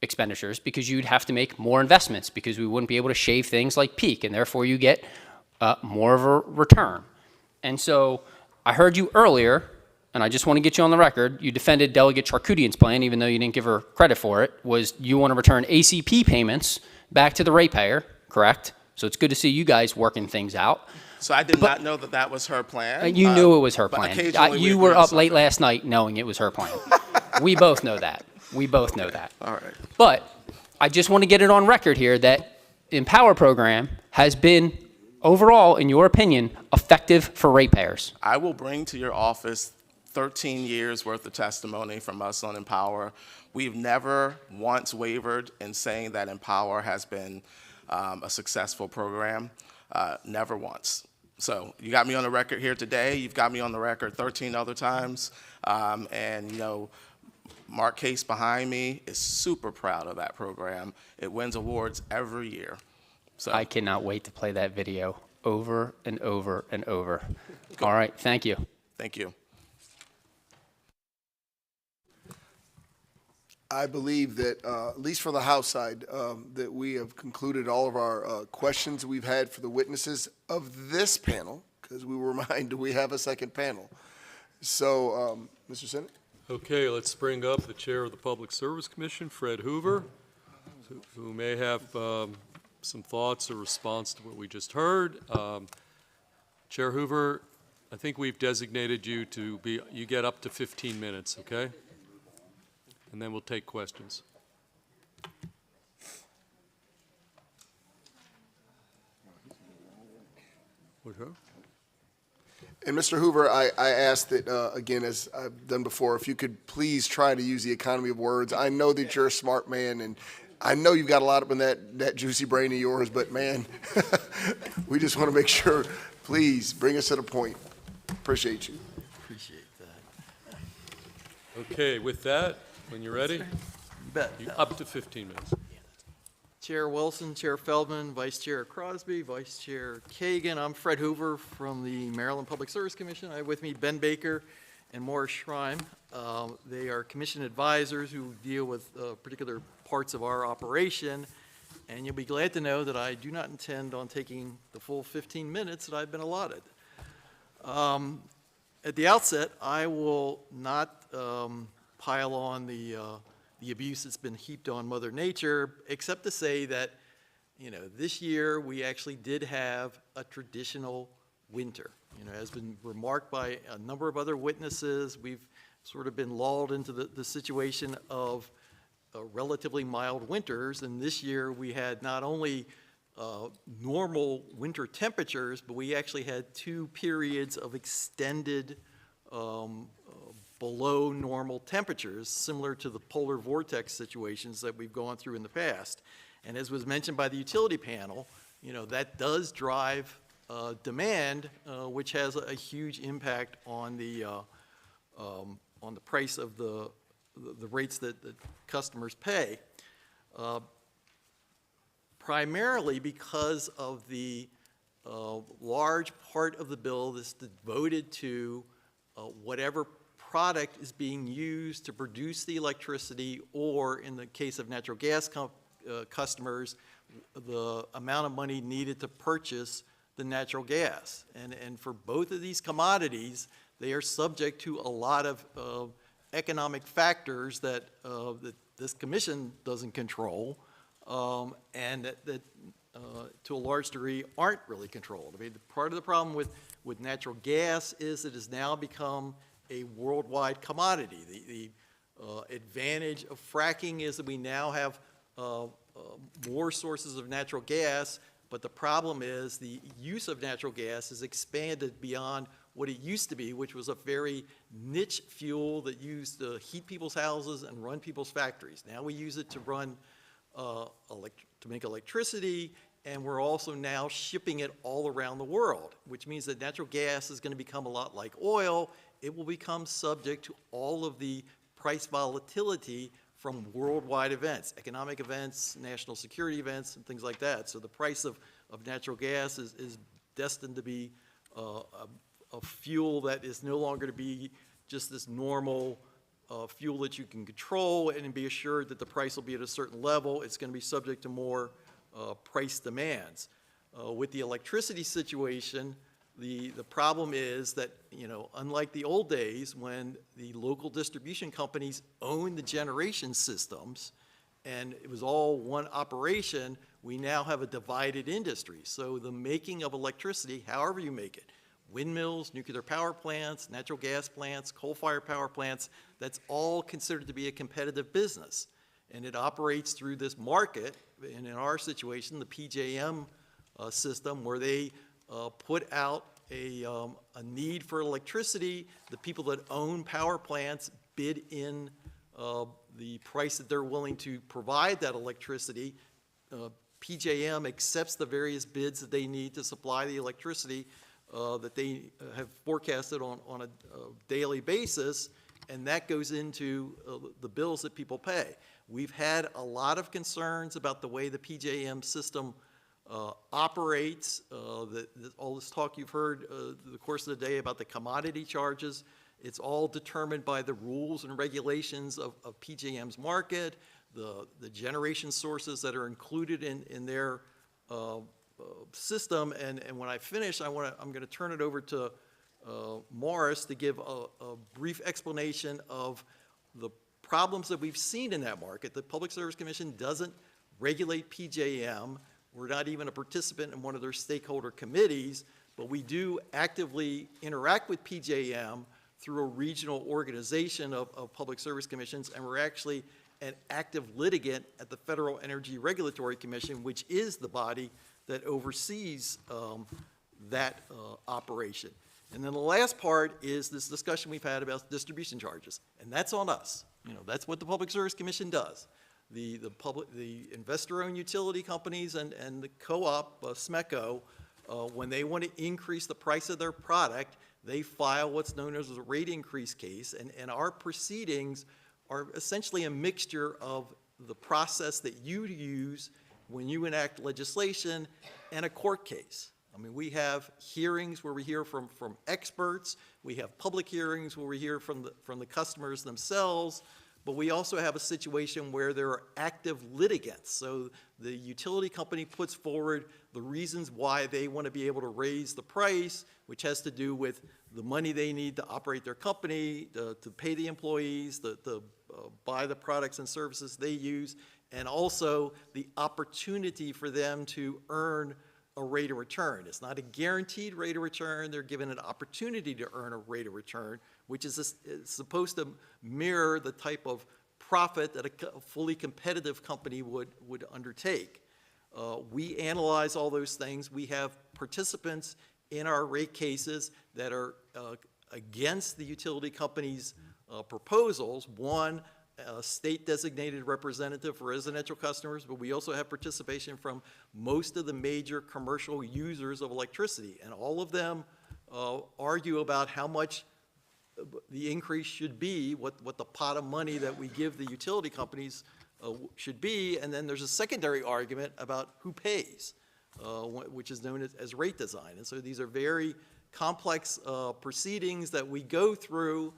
expenditures because you'd have to make more investments because we wouldn't be able to shave things like peak, and therefore you get more of a return. And so I heard you earlier, and I just want to get you on the record, you defended Delegate Charkoudian's plan, even though you didn't give her credit for it, was you want to return ACP payments back to the ratepayer, correct? So it's good to see you guys working things out. So I did not know that that was her plan. You knew it was her but plan. occasionally we You agree were on up something. late last night knowing it was her plan. We both know that. We both know that. All right. But I just want to get it on record here that Empower program has been, overall, in your opinion, effective for ratepayers. I will bring to your office 13 years worth of testimony from us on Empower. We've never once wavered in saying that Empower has been a successful program. Never once. So you got me on the record here today. You've got me on the record 13 other times. And, Mark Case behind me is super proud of that program. It wins awards every year. So I cannot wait to play that video over and over and over. All right, thank you. Thank you. I believe that, at least for the House side, that we have concluded all of our questions we've had for the witnesses of this panel, because we were reminded we have a second panel. So, Mr. Senate? Okay, let's bring up the Chair of the Public Service Commission, Fred Hoover, who may have some thoughts or response to what we just heard. Chair Hoover, I think we've designated you to be, you get up to 15 minutes, okay? And then we'll take questions. And Mr. Hoover, I asked that, again, as I've done before, if you could please try to use the economy of words. I know that you're a smart man, and I know you've got a lot up in that juicy brain of yours, but man, we just want to make sure, please, bring us to the point. Appreciate you. Appreciate that. Okay, with that, when you're ready, you're up to 15 minutes. Chair Wilson, Chair Feldman, Vice Chair Crosby, Vice Chair Kagan. I'm Fred Hoover from the Maryland Public Service Commission. I have with me Ben Baker and Morris Schreim. They are commission advisors who deal with particular parts of our operation. And you'll be glad to know that I do not intend on taking the full 15 minutes that I've been allotted. At the outset, I will not pile on the abuse that's been heaped on Mother Nature, except to say that, this year we actually did have a traditional winter. As been remarked by a number of other witnesses, we've sort of been lulled into the situation of relatively mild winters, and this year we had not only normal winter temperatures, but we actually had 2 periods of extended below normal temperatures, similar to the polar vortex situations that we've gone through in the past. And as was mentioned by the utility panel, that does drive demand, which has a huge impact on the price of the rates that customers pay. Primarily because of the large part of the bill that's devoted to whatever product is being used to produce the electricity, or in the case of natural gas customers, the amount of money needed to purchase than natural gas. And for both of these commodities, they are subject to a lot of economic factors that this commission doesn't control, and that to a large degree aren't really controlled. I mean, part of the problem with natural gas is it has now become a worldwide commodity. The advantage of fracking is that we now have more sources of natural gas, but the problem is the use of natural gas has expanded beyond what it used to be, which was a very niche fuel that used to heat people's houses and run people's factories. Now we use it to run, to make electricity, and we're also now shipping it all around the world, which means that natural gas is going to become a lot like oil. It will become subject to all of the price volatility from worldwide events, economic events, national security events, and things like that. So the price of natural gas is destined to be a fuel that is no longer to be just this normal fuel that you can control and be assured that the price will be at a certain level. It's going to be subject to more price demands. With the electricity situation, the problem is that, you know, unlike the old days when the local distribution companies owned the generation systems and it was all one operation, we now have a divided industry. So the making of electricity, however you make it, windmills, nuclear power plants, natural gas plants, coal-fired power plants, that's all considered to be a competitive business. And it operates through this market, and in our situation, the PJM system, where they put out a need for electricity. The people that own power plants bid in the price that they're willing to provide that electricity. PJM accepts the various bids that they need to supply the electricity that they have forecasted on a daily basis, and that goes into the bills that people pay. We've had a lot of concerns about the way the PJM system operates. All this talk you've heard the course of the day about the commodity charges, it's all determined by the rules and regulations of PJM's market, the generation sources that are included in their system. And when I finish, I'm going to turn it over to Morris to give a brief explanation of the problems that we've seen in that market. The Public Service Commission doesn't regulate PJM. We're not even a participant in one of their stakeholder committees, but we do actively interact with PJM through a regional organization of public service commissions, and we're actually an active litigant at the Federal Energy Regulatory Commission, which is the body that oversees that operation. And then the last part is this discussion we've had about distribution charges, and that's on us. You know, that's what the Public Service Commission does. The investor-owned utility companies and the co-op, SMECO, when they want to increase the price of their product, they file what's known as a rate increase case, and our proceedings are essentially a mixture of the process that you use when you enact legislation and a court case. I mean, we have hearings where we hear from experts, we have public hearings where we hear from the customers themselves, but we also have a situation where there are active litigants. So the utility company puts forward the reasons why they want to be able to raise the price, which has to do with the money they need to operate their company, to pay the employees, to buy the products and services they use, and also the opportunity for them to earn a rate of return. It's not a guaranteed rate of return. They're given an opportunity to earn a rate of return, which is supposed to mirror the type of profit that a fully competitive company would undertake. We analyze all those things. We have participants in our rate cases that are against the utility company's proposals. One, a state-designated representative for residential customers, but we also have participation from most of the major commercial users of electricity, and all of them argue about how much the increase should be, what the pot of money that we give the utility companies should be, and then there's a secondary argument about who pays, which is known as rate design. And so these are very complex proceedings that we go through,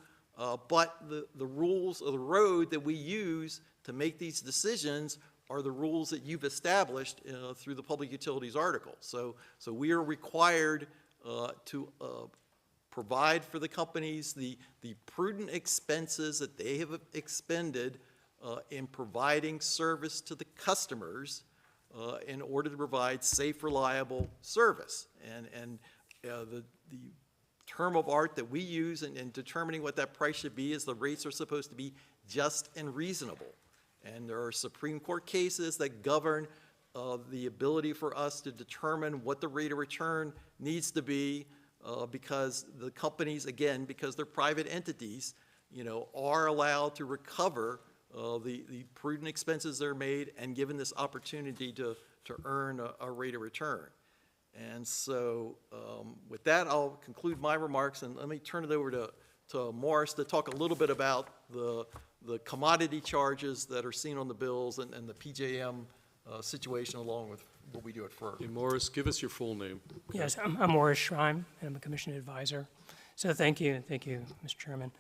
but the rules of the road that we use to make these decisions are the rules that you've established through the Public Utilities article. So we are required to provide for the companies the prudent expenses that they have expended in providing service to the customers in order to provide safe, reliable service. And the term of art that we use in determining what that price should be is the rates are supposed to be just and reasonable. And there are Supreme Court cases that govern the ability for us to determine what the rate of return needs to be because the companies, again, because they're private entities, are allowed to recover the prudent expenses that are made and given this opportunity to earn a rate of return. And so with that, I'll conclude my remarks, and let me turn it over to Morris to talk a little bit about the commodity charges that are seen on the bills and the PJM situation along with what we do at FERC. Hey, Morris, give us your full name. Yes, I'm Morris Schreim, and I'm a commission advisor. So thank you, Mr. Chairman.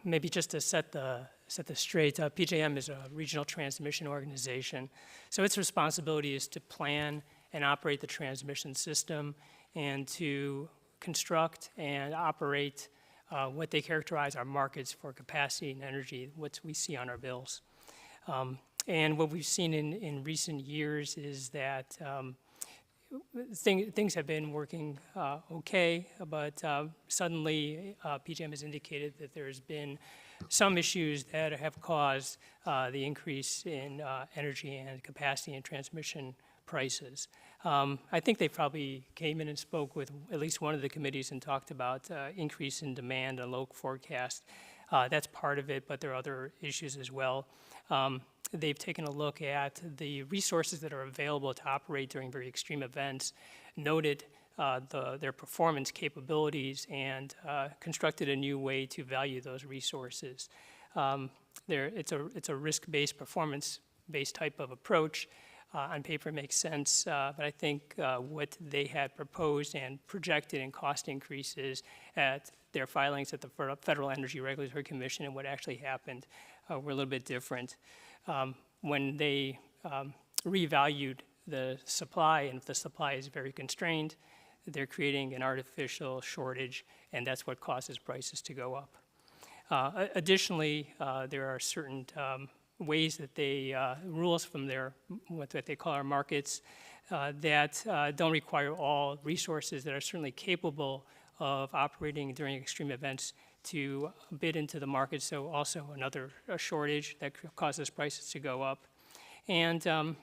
Maybe just to set this straight, PJM is a regional transmission organization. So its responsibility is to plan and operate the transmission system and to construct and operate what they characterize our markets for capacity and energy, what we see on our bills. And what we've seen in recent years is that things have been working okay, but suddenly PJM has indicated that there's been some issues that have caused the increase in energy and capacity and transmission prices. I think they probably came in and spoke with at least one of the committees and talked about increase in demand and low forecast. That's part of it, but there are other issues as well. They've taken a look at the resources that are available to operate during very extreme events, noted their performance capabilities, and constructed a new way to value those resources. It's a risk-based, performance-based type of approach. On paper it makes sense, but I think what they had proposed and projected in cost increases at their filings at the Federal Energy Regulatory Commission and what actually happened were a little bit different. When they revalued the supply, and if the supply is very constrained, they're creating an artificial shortage, and that's what causes prices to go up. Additionally, there are certain ways that they, rules from what they call our markets, that don't require all resources that are certainly capable of operating during extreme events to bid into the market, so also another shortage that causes prices to go up. And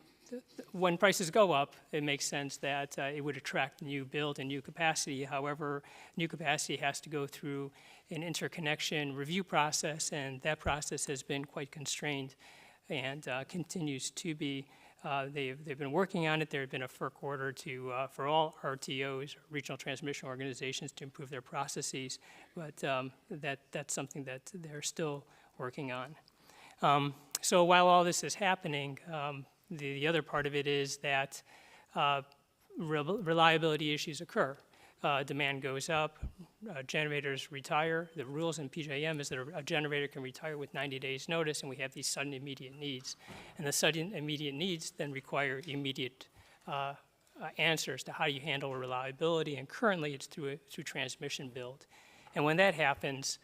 when prices go up, it makes sense that it would attract new build and new capacity. However, new capacity has to go through an interconnection review process, and that process has been quite constrained and continues to be. They've been working on it. There had been a FERC order for all RTOs, regional transmission organizations, to improve their processes, but that's something that they're still working on. So while all this is happening, the other part of it is that reliability issues occur. Demand goes up, generators retire. The rules in PJM is that a generator can retire with 90 days notice, and we have these sudden immediate needs. And the sudden immediate needs then require immediate answers to how you handle reliability, and currently it's through transmission build. And when that happens,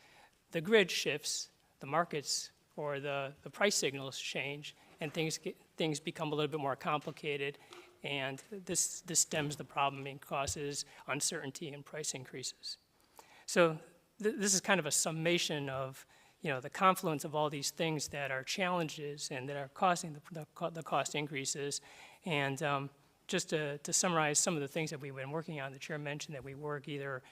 the grid shifts, the markets or the price signals change, and things become a little bit more complicated, and this stems the problem and causes uncertainty and price increases. So this is kind of a summation of the confluence of all these things that are challenges and that are causing the cost increases. And just to summarize some of the things that we've been working on, the chair mentioned that we work either,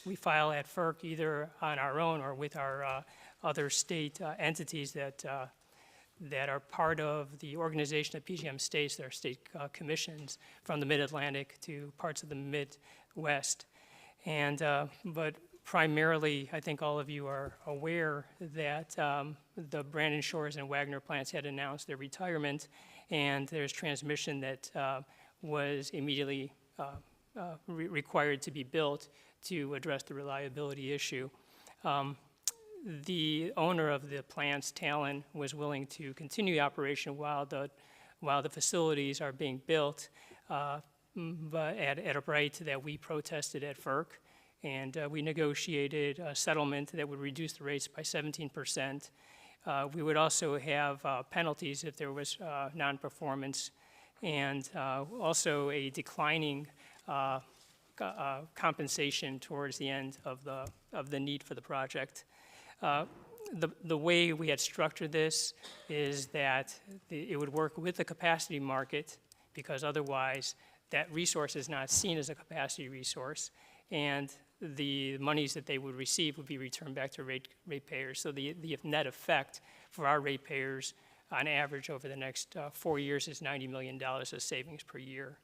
we file at FERC either on our own or with our other state entities that are part of the organization of PJM states, their state commissions from the Mid-Atlantic to parts of the Midwest. And, but primarily, I think all of you are aware that the Brandon Shores and Wagner plants had announced their retirement, and there's transmission that was immediately required to be built to address the reliability issue. the owner of the plants, Talon, was willing to continue the operation while the facilities are being built, but at a rate that we protested at FERC. And we negotiated a settlement that would reduce the rates by 17%. We would also have penalties if there was non-performance, and also a declining compensation towards the end of the need for the project. The way we had structured this is that it would work with the capacity market, because otherwise that resource is not seen as a capacity resource, and the monies that they would receive would be returned back to ratepayers. So the net effect for our ratepayers on average over the next 4 years is $90 million of savings per year.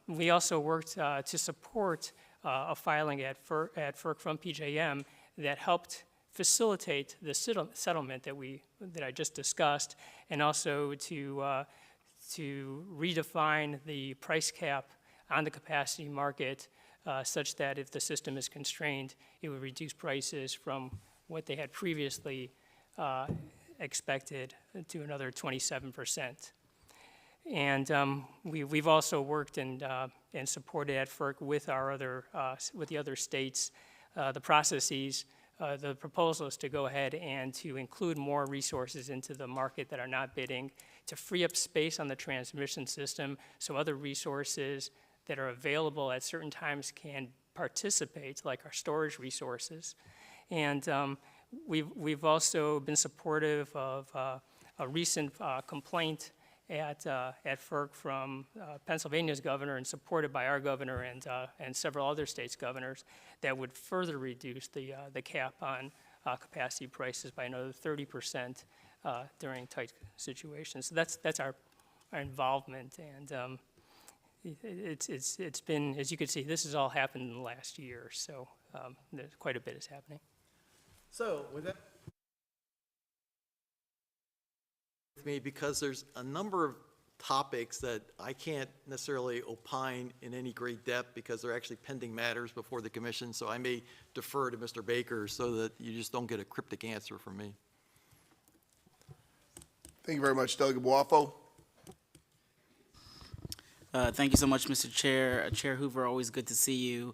We also worked to support a filing at FERC from PJM that helped facilitate the settlement that I just discussed, and also to redefine the price cap on the capacity market such that if the system is constrained, it would reduce prices from what they had previously expected to another 27%. And we've also worked and supported at FERC with with the other states the processes. The proposal is to go ahead and to include more resources into the market that are not bidding, to free up space on the transmission system so other resources that are available at certain times can participate, like our storage resources. And we've also been supportive of a recent complaint at FERC from Pennsylvania's governor, and supported by our governor and several other states' governors, that would further reduce the cap on capacity prices by another 30% during tight situations. So that's our involvement, and it's been, as you can see, this has all happened in the last year, so quite a bit is happening. So with that, because there's a number of topics that I can't necessarily opine in any great depth because they're actually pending matters before the commission, so I may defer to Mr. Baker so that you just don't get a cryptic answer from me. Thank you very much, Delegate Boafo. Thank you so much, Mr. Chair. Chair Hoover, always good to see you.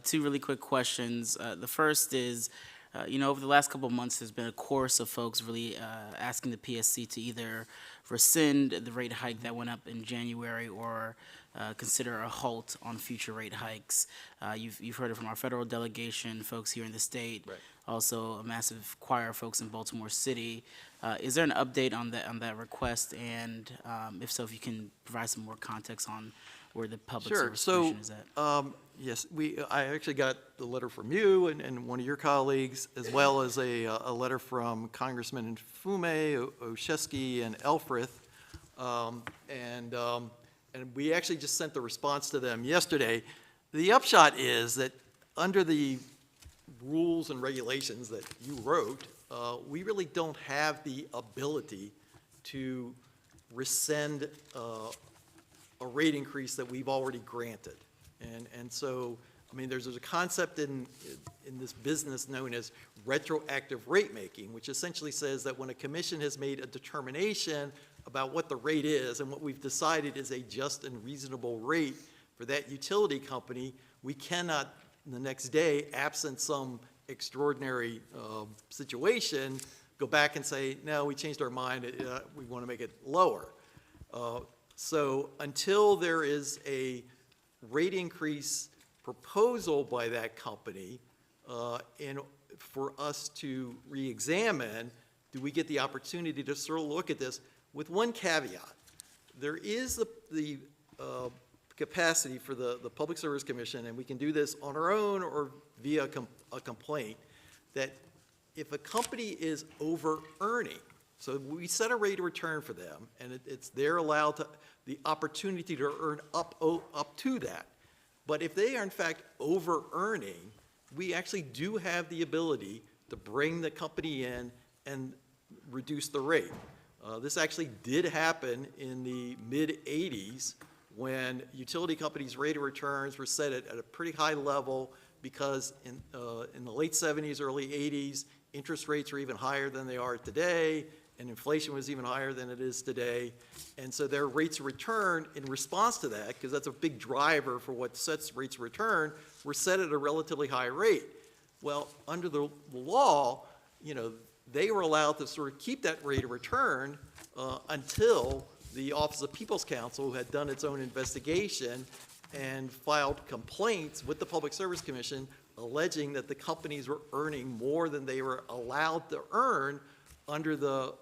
Two really quick questions. The first is, over the last couple of months, there's been a chorus of folks really asking the PSC to either rescind the rate hike that went up in January or consider a halt on future rate hikes. You've heard it from our federal delegation, folks here in the state, right. Also a massive choir of folks in Baltimore City. Is there an update on that request? And if so, if you can provide some more context on where the public service commission is at. Yes, I actually got the letter from you and one of your colleagues, as well as a letter from Congressman Fume, Olszewski, and Elfrith. And we actually just sent the response to them yesterday. The upshot is that under the rules and regulations that you wrote, we really don't have the ability to rescind a rate increase that we've already granted. And so, I mean, there's a concept in this business known as retroactive rate making, which essentially says that when a commission has made a determination about what the rate is and what we've decided is a just and reasonable rate for that utility company, we cannot, the next day, absent some extraordinary situation, go back and say, no, we changed our mind, we want to make it lower. So until there is a rate increase proposal by that company, and for us to re-examine, do we get the opportunity to sort of look at this with one caveat. There is the capacity for the Public Service Commission, and we can do this on our own or via a complaint, that if a company is over-earning, so we set a rate of return for them, and they're allowed the opportunity to earn up to that. But if they are in fact over-earning, we actually do have the ability to bring the company in and reduce the rate. This actually did happen in the mid-'80s when utility companies' rate of returns were set at a pretty high level because in the late '70s, early '80s, interest rates are even higher than they are today, and inflation was even higher than it is today. And so their rates of return in response to that, because that's a big driver for what sets rates of return, were set at a relatively high rate. Well, under the law, you know, they were allowed to sort of keep that rate of return until the Office of People's Counsel had done its own investigation and filed complaints with the Public Service Commission alleging that the companies were earning more than they were allowed to earn under the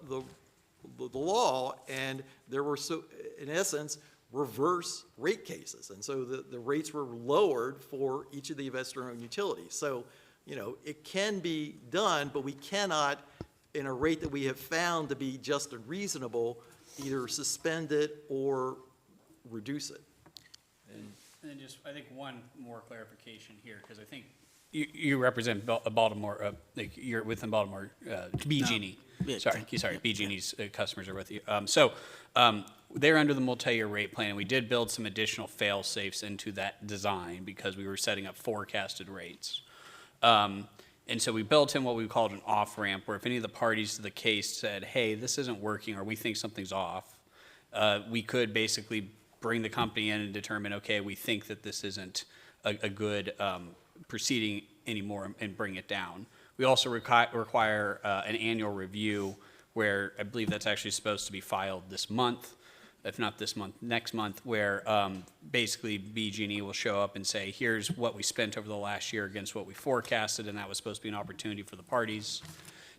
law, and there were, so in essence, reverse rate cases. And so the rates were lowered for each of the investor-owned utilities. So, you know, it can be done, but we cannot, in a rate that we have found to be just and reasonable, either suspend it or reduce it. And then just, I think one more clarification here, because I think you represent Baltimore, like you're within Baltimore, BG&E. Yeah, Sorry, BG&E's customers are with you. They're under the multi-year rate plan, and we did build some additional fail-safes into that design because we were setting up forecasted rates. And so we built in what we called an off-ramp, where if any of the parties to the case said, hey, this isn't working, or we think something's off, we could basically bring the company in and determine, okay, we think that this isn't a good proceeding anymore, and bring it down. We also require an annual review, where I believe that's actually supposed to be filed this month, if not this month, next month, where basically BG&E will show up and say, here's what we spent over the last year against what we forecasted, and that was supposed to be an opportunity for the parties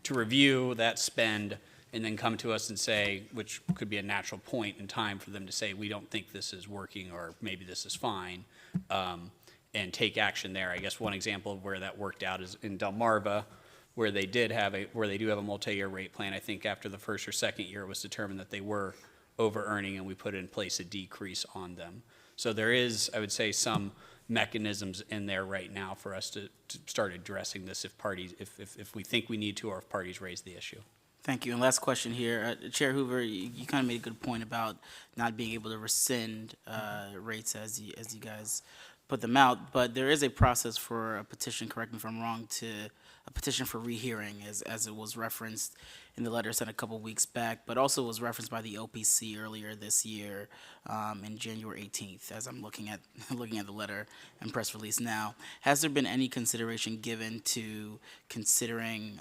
to review that spend and then come to us and say, which could be a natural point in time for them to say, we don't think this is working, or maybe this is fine, and take action there. I guess one example of where that worked out is in Delmarva, where they do have a multi-year rate plan. I think after the first or second year, it was determined that they were over-earning, and we put in place a decrease on them. So there is, I would say, some mechanisms in there right now for us to start addressing this if we think we need to, or if parties raise the issue. Thank you. And last question here. Chair Hoover, you kind of made a good point about not being able to rescind rates as you guys put them out, but there is a process for a petition, correct me if I'm wrong, to a petition for rehearing, as it was referenced in the letter sent a couple weeks back, but also was referenced by the OPC earlier this year, in January 18th, as I'm looking at the letter and press release now. Has there been any consideration given to considering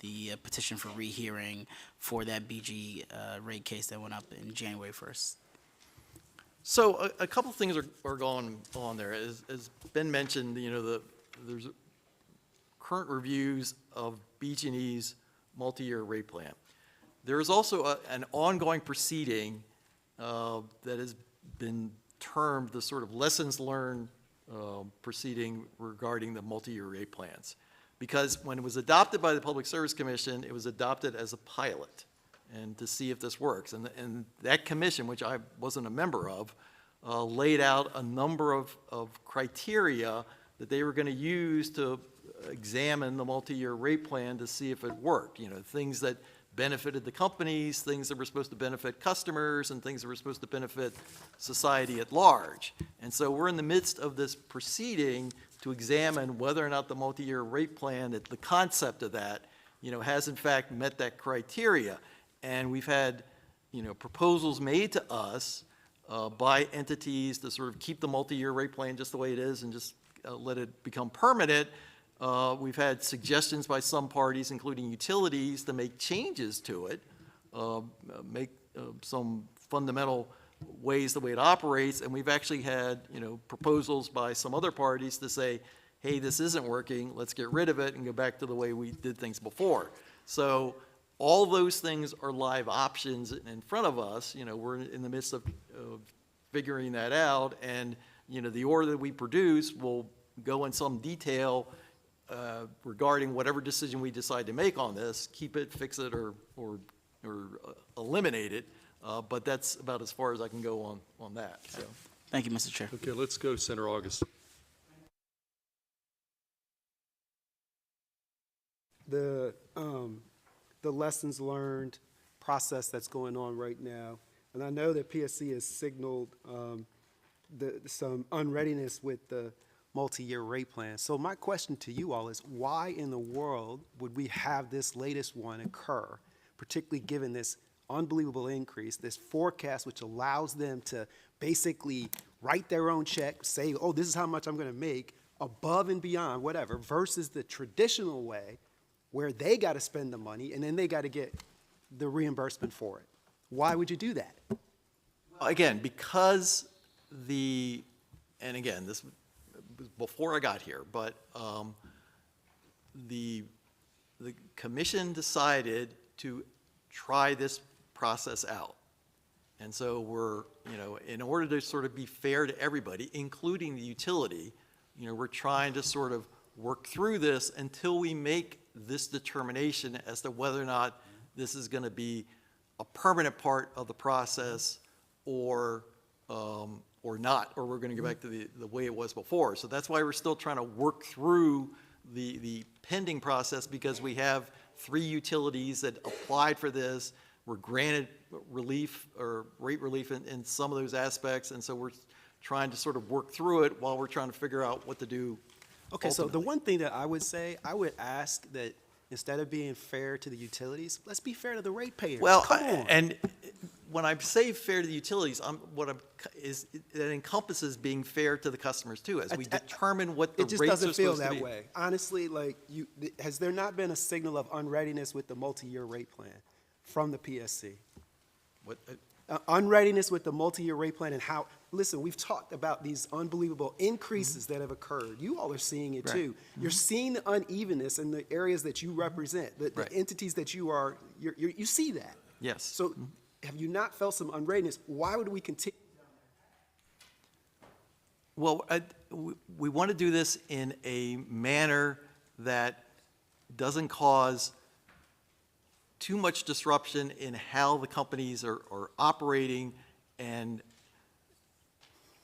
the petition for rehearing for that BG rate case that went up in January 1st? So a couple of things are going on there. As Ben mentioned, you know, there's current reviews of BG&E's multi-year rate plan. There is also an ongoing proceeding that has been termed the sort of lessons learned proceeding regarding the multi-year rate plans. Because when it was adopted by the Public Service Commission, it was adopted as a pilot, and to see if this works. And that commission, which I wasn't a member of, laid out a number of criteria that they were going to use to examine the multi-year rate plan to see if it worked. You know, things that benefited the companies, things that were supposed to benefit customers, and things that were supposed to benefit society at large. And so we're in the midst of this proceeding to examine whether or not the multi-year rate plan, that the concept of that, you know, has in fact met that criteria. And we've had, you know, proposals made to us by entities to sort of keep the multi-year rate plan just the way it is and just let it become permanent. We've had suggestions by some parties, including utilities, to make changes to it, make some fundamental ways the way it operates. And we've actually had, you know, proposals by some other parties to say, hey, this isn't working, let's get rid of it and go back to the way we did things before. So all those things are live options in front of us. You know, we're in the midst of figuring that out, and, you know, the order that we produce will go in some detail regarding whatever decision we decide to make on this, keep it, fix it, or eliminate it. But that's about as far as I can go on that. So. Thank you, Mr. Chair. Okay, let's go Senator August. The lessons learned process that's going on right now, and I know that PSC has signaled some unreadiness with the multi-year rate plan. So my question to you all is, why in the world would we have this latest one occur, particularly given this unbelievable increase, this forecast which allows them to basically write their own check, say, oh, this is how much I'm going to make, above and beyond, whatever, versus the traditional way where they got to spend the money and then they got to get the reimbursement for it. Why would you do that? Well, again, because and again, this was before I got here, but the commission decided to try this process out. And so we're, in order to sort of be fair to everybody, including the utility, we're trying to sort of work through this until we make this determination as to whether or not this is going to be a permanent part of the process or not, or we're going to go back to the way it was before. So that's why we're still trying to work through the pending process, because we have 3 utilities that applied for this, were granted relief or rate relief in some of those aspects, and so we're trying to sort of work through it while we're trying to figure out what to do. Okay, so the one thing that I would say, I would ask that instead of being fair to the utilities, let's be fair to the ratepayers. Well, Come on. and when I say fair to the utilities, that encompasses being fair to the customers too, as we determine what the It just rates doesn't are feel supposed to that be. way. Honestly, has there not been a signal of unreadiness with the multi-year rate plan from the PSC? What, unreadiness with the multi-year rate plan and how, listen, we've talked about these unbelievable increases that have occurred. You all are seeing it too. You're seeing the unevenness in the areas that you represent, the entities that you see that. Yes. So have you not felt some unreadiness? Why would we continue? Well, we want to do this in a manner that doesn't cause too much disruption in how the companies are operating, and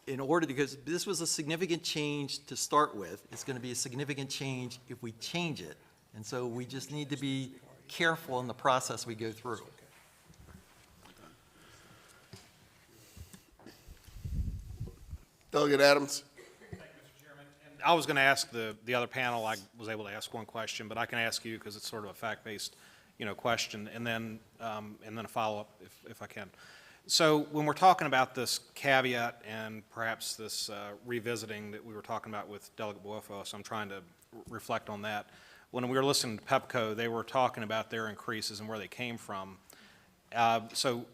in order, because this was a significant change to start with, it's going to be a significant change if we change it. And so we just need to be careful in the process we go through. Delegate Adams. I was going to ask the other panel, I was able to ask one question, but I can ask you because it's sort of a fact-based, question, and then a follow-up if I can. So when we're talking about this caveat and perhaps this revisiting that we were talking about with Delegate Boifo, so I'm trying to reflect on that. When we were listening to Pepco, they were talking about their increases and where they came from. So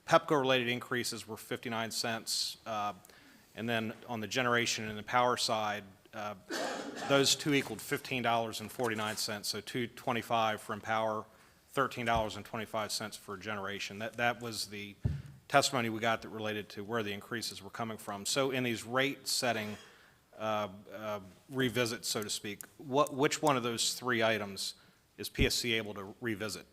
Pepco-related increases were 59 cents, and then on the generation and the power side, those two equaled $15.49, so $2.25 from power, $13.25 for generation. That was the testimony we got that related to where the increases were coming from. So in these rate-setting revisits, so to speak, which one of those 3 items is PSC able to revisit?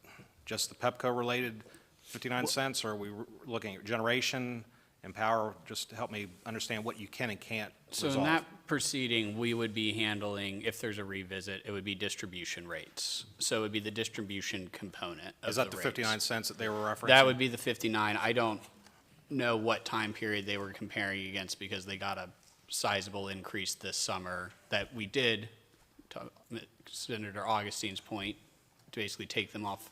Just the Pepco-related 59 cents, or are we looking at generation and power? Just to help me understand what you can and can't resolve. So in that proceeding, we would be handling, if there's a revisit, it would be distribution rates. So it would be the distribution component of Is that the rates. 59 cents that they were referencing? That would be the 59. I don't know what time period they were comparing against, because they got a sizable increase this summer that we did, to Senator Augustine's point, to basically take them off,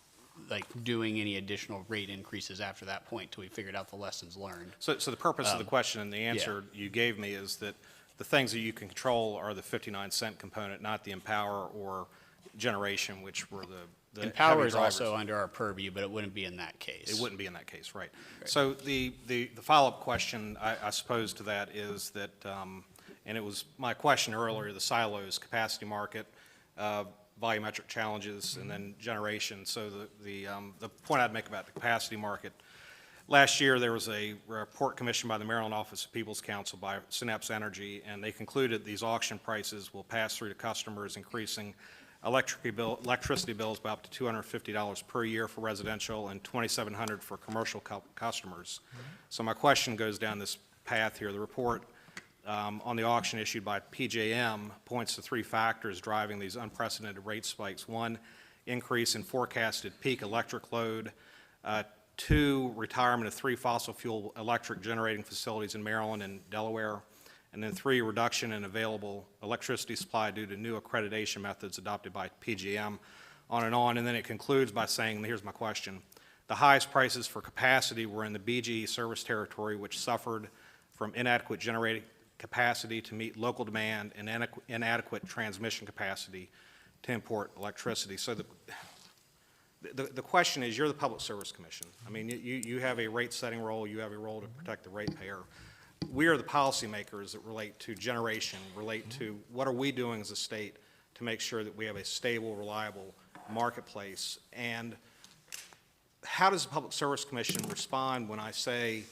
like doing any additional rate increases after that point till we figured out the lessons learned. So the purpose of the question and the answer you gave me is that the things that you can control are the 59-cent component, not the Empower or generation, which were the Empower heavy is drivers. also under our purview, but it wouldn't be in that case. It wouldn't be in that case, right. So the follow-up question, I suppose, to that is that, and it was my question earlier, the silos, capacity market, volumetric challenges, and then generation. So the point I'd make about the capacity market, last year there was a report commissioned by the Maryland Office of People's Counsel by Synapse Energy, and they concluded these auction prices will pass through to customers, increasing electricity bills by up to $250 per year for residential and $2,700 for commercial customers. So my question goes down this path here. The report on the auction issued by PJM points to 3 factors driving these unprecedented rate spikes. 1, increase in forecasted peak electric load. 2, retirement of 3 fossil fuel electric generating facilities in Maryland and Delaware. And then 3, reduction in available electricity supply due to new accreditation methods adopted by PJM, on. And then it concludes by saying, here's my question, the highest prices for capacity were in the BGE service territory, which suffered from inadequate generating capacity to meet local demand and inadequate transmission capacity to import electricity. So the question is, you're the Public Service Commission. I mean, you have a rate-setting role. You have a role to protect the ratepayer. We are the policymakers that relate to generation, relate to what are we doing as a state to make sure that we have a stable, reliable marketplace. And how does the Public Service Commission respond when I say,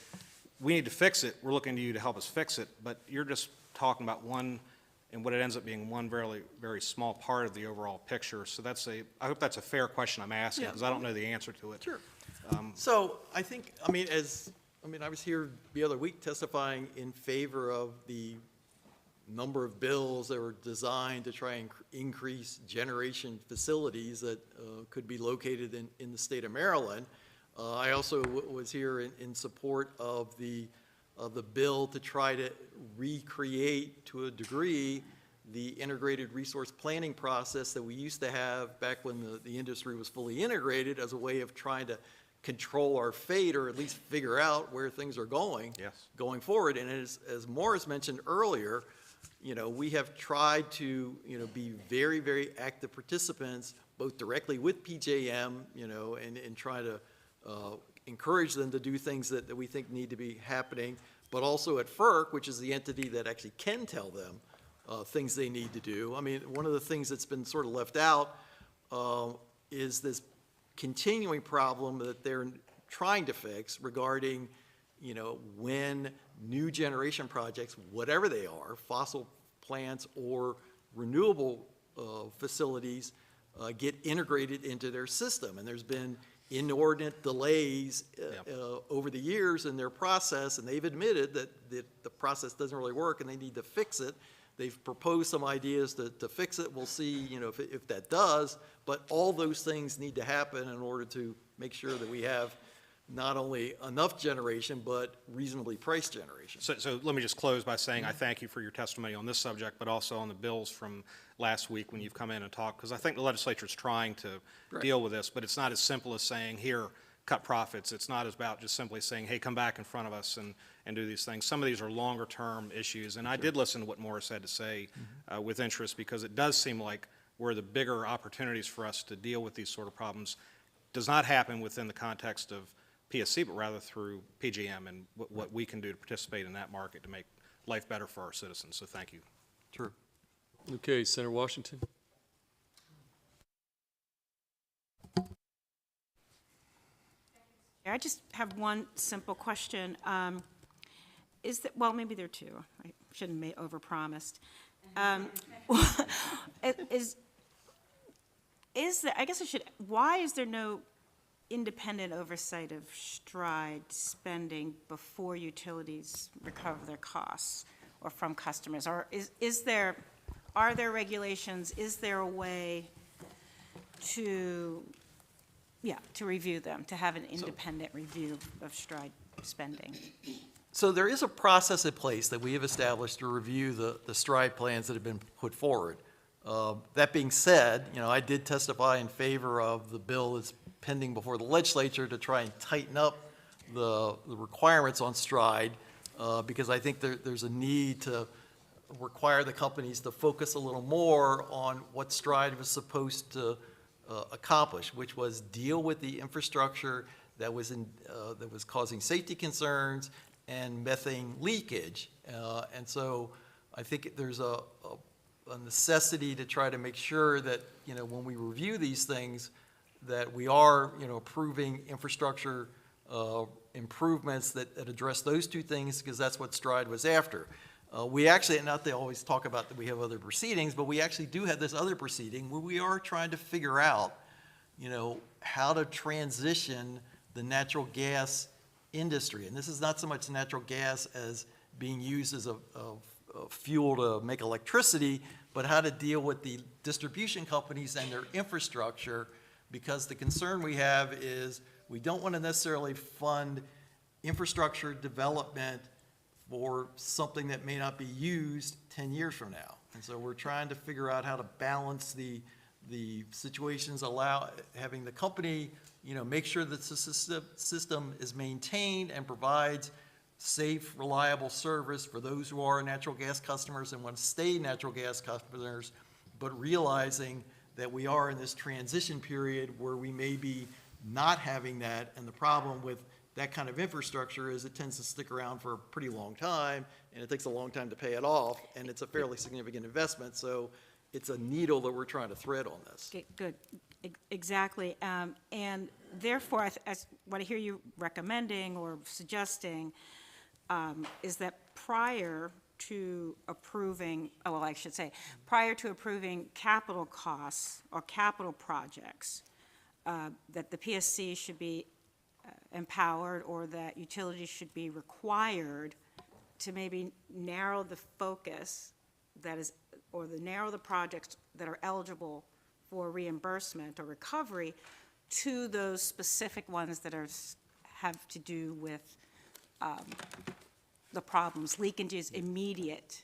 we need to fix it, we're looking to you to help us fix it, but you're just talking about one, and what it ends up being one very, very small part of the overall picture. So I hope that's a fair question I'm asking, because I don't know the answer to it. Sure. So I think, I was here the other week testifying in favor of the number of bills that were designed to try and increase generation facilities that could be located in the state of Maryland. I also was here in support of the bill to try to recreate, to a degree, the integrated resource planning process that we used to have back when the industry was fully integrated, as a way of trying to control our fate, or at least figure out where things are going, going forward. And as Morris mentioned earlier, we have tried to, be very, very active participants, both directly with PJM, and try to encourage them to do things that we think need to be happening, but also at FERC, which is the entity that actually can tell them things they need to do. I mean, one of the things that's been sort of left out is this continuing problem that they're trying to fix regarding, when new generation projects, whatever they are, fossil plants or renewable facilities, get integrated into their system. And there's been inordinate delays over the years in their process, and they've admitted that the process doesn't really work and they need to fix it. They've proposed some ideas to fix it. We'll see, if that does, but all those things need to happen in order to make sure that we have not only enough generation, but reasonably priced generation. So let me just close by saying I thank you for your testimony on this subject, but also on the bills from last week when you've come in and talked, because I think the legislature is trying to deal with this, but it's not as simple as saying, here, cut profits. It's not about just simply saying, hey, come back in front of us and do these things. Some of these are longer term issues, and I did listen to what Morris had to say with interest, because it does seem like where the bigger opportunities for us to deal with these sort of problems does not happen within the context of PSC, but rather through PJM and what we can do to participate in that market to make life better for our citizens. So thank you. True. Okay, Senator Washington. I just have one simple question. Well, maybe there are two. I shouldn't have overpromised. Why is there no independent oversight of STRIDE spending before utilities recover their costs or from customers? Or are there regulations? Is there a way to review them, to have an independent review of STRIDE spending? So there is a process in place that we have established to review the STRIDE plans that have been put forward. That being said, I did testify in favor of the bill that's pending before the legislature to try and tighten up the requirements on STRIDE, because I think there's a need to require the companies to focus a little more on what STRIDE was supposed to accomplish, which was deal with the infrastructure that was causing safety concerns and methane leakage. And so I think there's a necessity to try to make sure that, when we review these things, that we are, approving infrastructure improvements that address those two things, because that's what STRIDE was after. We actually, not they always talk about that we have other proceedings, but we actually do have this other proceeding where we are trying to figure out, how to transition the natural gas industry. And this is not so much natural gas as being used as a fuel to make electricity, but how to deal with the distribution companies and their infrastructure, because the concern we have is we don't want to necessarily fund infrastructure development for something that may not be used 10 years from now. And so we're trying to figure out how to balance the situations, having the company, make sure that the system is maintained and provides safe, reliable service for those who are natural gas customers and want to stay natural gas customers, but realizing that we are in this transition period where we may be not having that. And the problem with that kind of infrastructure is it tends to stick around for a pretty long time, and it takes a long time to pay it off, and it's a fairly significant investment. So it's a needle that we're trying to thread on this. Okay, good. Exactly. And therefore, what I hear you recommending or suggesting is that prior to approving, prior to approving capital costs or capital projects, that the PSC should be empowered, or that utilities should be required to maybe narrow the focus narrow the projects that are eligible for reimbursement or recovery to those specific ones that have to do with the problems, leakages, immediate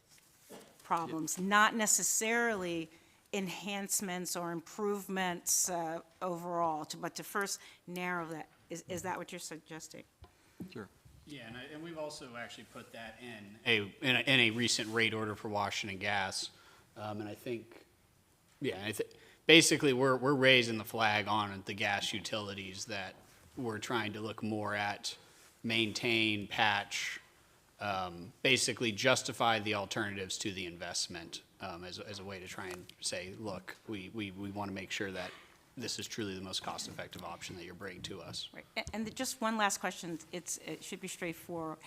problems, not necessarily enhancements or improvements overall, but to first narrow that. Is that what you're suggesting? Sure. Yeah, and we've also actually put that in a recent rate order for Washington Gas. And I think, basically we're raising the flag on the gas utilities, that we're trying to look more at maintain, patch, basically justify the alternatives to the investment as a way to try and say, look, we want to make sure that this is truly the most cost-effective option that you're bringing to us. Right. And just one last question. It should be straightforward.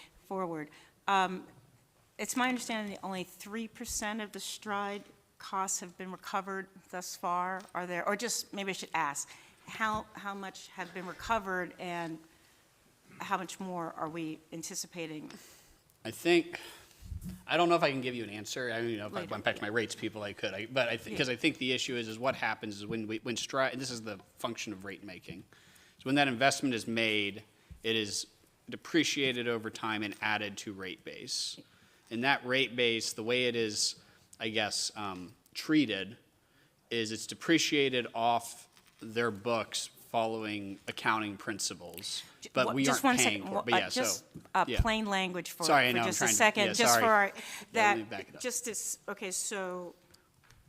It's my understanding that only 3% of the STRIDE costs have been recovered thus far. Are there, or just maybe I should ask, how much have been recovered, and how much more are we anticipating? I don't know if I can give you an answer. I don't even know if I went back to my rates people, I could. Because I think the issue is what happens is when STRIDE, and this is the function of rate making, is when that investment is made, it is depreciated over time and added to rate base. And that rate base, the way it is, I guess, treated, is it's depreciated off their books following accounting principles, but we aren't paying for it. But yeah, just so plain language for sorry, I know, just I'm a trying second, to, just sorry. for our, Let me back it up. just as, okay, so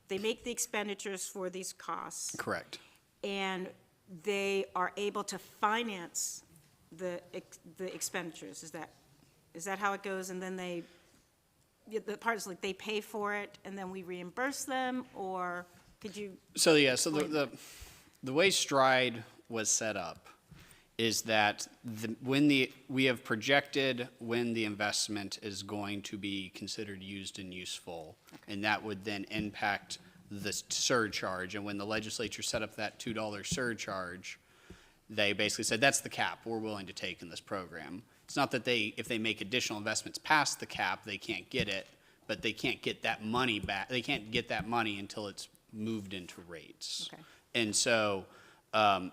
they make the expenditures for these costs. Correct. And they are able to finance the expenditures. Is that how it goes? And then the part is like they pay for it and then we reimburse them, or could you? So yeah, so the way STRIDE was set up is that we have projected when the investment is going to be considered used and useful, and that would then impact the surcharge. And when the legislature set up that $2 surcharge, they basically said that's the cap we're willing to take in this program. It's not that if they make additional investments past the cap, they can't get it, but they can't get that money back. They can't get that money until it's moved into rates. Okay. And so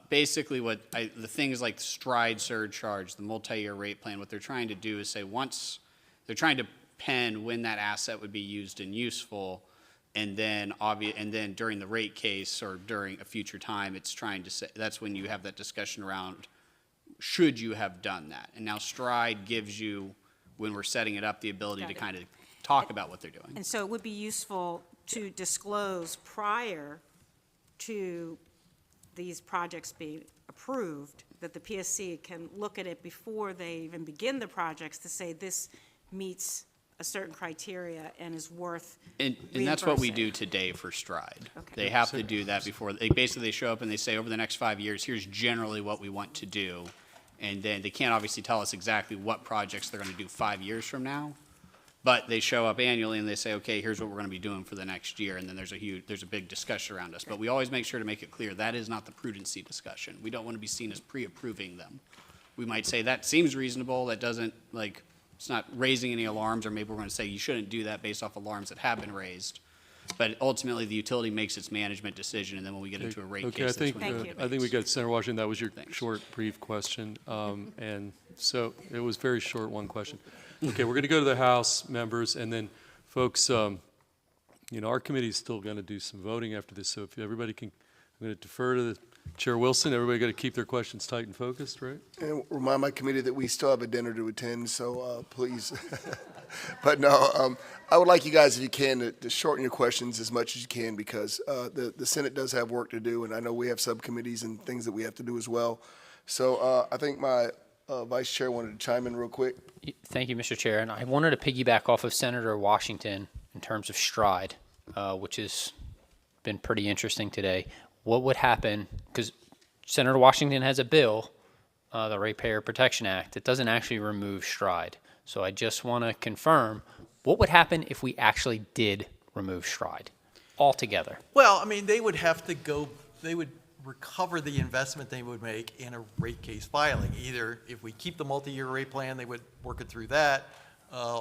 basically the things like STRIDE surcharge, the multi-year rate plan, what they're trying to do is say once they're trying to pen when that asset would be used and useful, and then during the rate case or during a future time, it's trying to say, that's when you have that discussion around should you have done that. And now STRIDE gives you, when we're setting it up, the ability to kind of talk about what they're doing. And so it would be useful to disclose prior to these projects being approved, that the PSC can look at it before they even begin the projects to say this meets a certain criteria and is worth And that's what we reimbursing. do today for STRIDE. Okay. They have to do that before, they show up and they say over the next 5 years, here's generally what we want to do. And then they can't obviously tell us exactly what projects they're going to do 5 years from now. But they show up annually and they say, okay, here's what we're going to be doing for the next year. And then there's a big discussion around us. But we always make sure to make it clear that is not the prudency discussion. We don't want to be seen as pre-approving them. We might say that seems reasonable, that doesn't, it's not raising any alarms, or maybe we're going to say you shouldn't do that based off alarms that have been raised. But ultimately, the utility makes its management decision, and then when we get into a rate case, that's when I think we got Senator Washington. That was your short, brief question. And so it was very short, one question. Okay, we're going to go to the House members, and then, folks, our committee is still going to do some voting after this, so if everybody can, I'm going to defer to the Chair Wilson. Everybody got to keep their questions tight and focused, right? And remind my committee that we still have a dinner to attend, so please. But no, I would like you guys, if you can, to shorten your questions as much as you can, because the Senate does have work to do, and I know we have subcommittees and things that we have to do as well. So I think my Vice Chair wanted to chime in real quick. Thank you, Mr. Chair. And I wanted to piggyback off of Senator Washington in terms of stride, which has been pretty interesting today. What would happen, because Senator Washington has a bill, the Ratepayer Protection Act, that doesn't actually remove stride. So I just want to confirm, what would happen if we actually did remove stride altogether? Well, I mean, they would have to they would recover the investment they would make in a rate case filing. Either if we keep the multi-year rate plan, they would work it through that,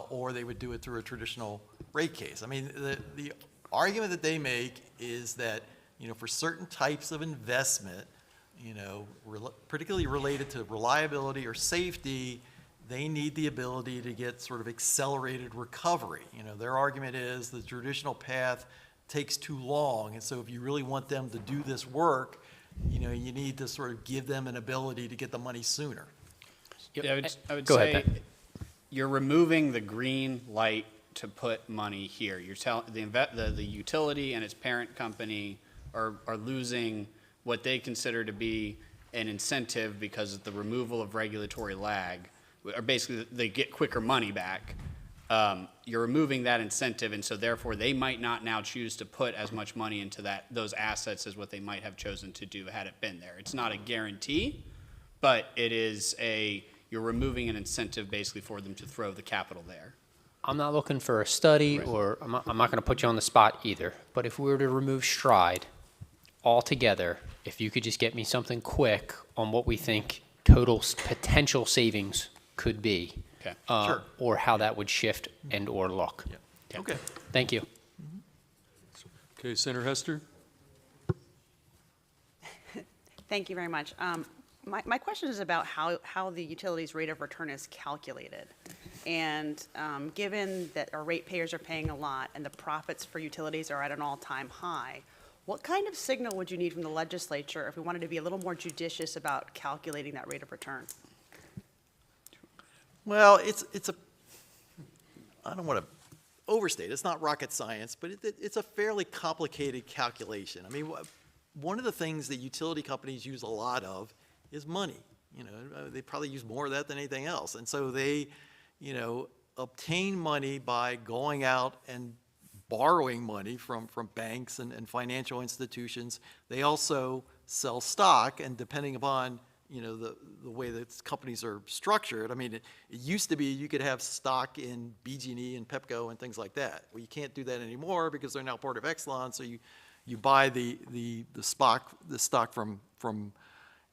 or they would do it through a traditional rate case. I mean, the argument that they make is that, for certain types of investment, particularly related to reliability or safety, they need the ability to get sort of accelerated recovery. Their argument is the traditional path takes too long, and so if you really want them to do this work, you need to sort of give them an ability to get the money sooner. Yeah, I would Go say ahead, Ben. you're removing the green light to put money here. You're telling the utility and its parent company are losing what they consider to be an incentive because of the removal of regulatory lag, or basically they get quicker money back. You're removing that incentive, and so therefore they might not now choose to put as much money into those assets as what they might have chosen to do had it been there. It's not a guarantee, but it is you're removing an incentive basically for them to throw the capital there. I'm not looking for a study, Right. or I'm not going to put you on the spot either, but if we were to remove stride altogether, if you could just get me something quick on what we think total potential savings could be. Okay. Sure. Or how that would shift and or look. Yeah. Okay. Thank you. Okay, Senator Hester? Thank you very much. My question is about how the utilities rate of return is calculated. And given that our ratepayers are paying a lot and the profits for utilities are at an all-time high, what kind of signal would you need from the legislature if we wanted to be a little more judicious about calculating that rate of return? Well, I don't want to overstate, it's not rocket science, but it's a fairly complicated calculation. I mean, one of the things that utility companies use a lot of is money. They probably use more of that than anything else. And so they, obtain money by going out and borrowing money from banks and financial institutions. They also sell stock, and depending upon the way that companies are structured. I mean, it used to be you could have stock in BG&E and Pepco and things like that. Well, you can't do that anymore because they're now part of Exelon. So you buy the stock from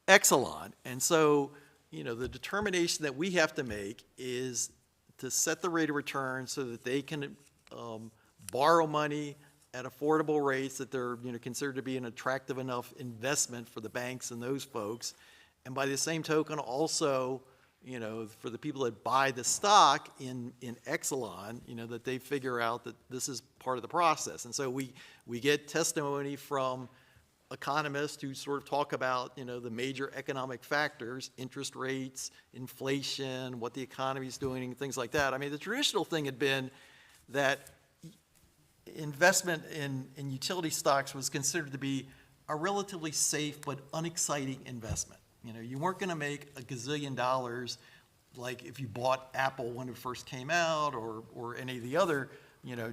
Exelon. And so, the determination that we have to make is to set the rate of return so that they can borrow money at affordable rates that they're considered to be an attractive enough investment for the banks and those folks. And by the same token, also, for the people that buy the stock in Exelon, that they figure out that this is part of the process. And so we get testimony from economists who sort of talk about, the major economic factors, interest rates, inflation, what the economy is doing, and things like that. I mean, the traditional thing had been that investment in utility stocks was considered to be a relatively safe but unexciting investment. You weren't going to make a gazillion dollars like if you bought Apple when it first came out or any of the other,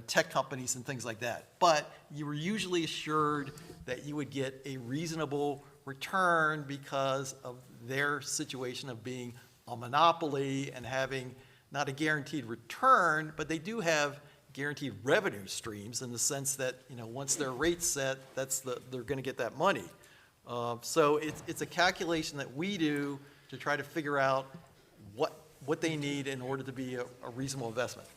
tech companies and things like that. But you were usually assured that you would get a reasonable return because of their situation of being a monopoly and having not a guaranteed return, but they do have guaranteed revenue streams in the sense that, once their rate's set, they're going to get that money. So it's a calculation that we do to try to figure out what they need in order to be a reasonable investment.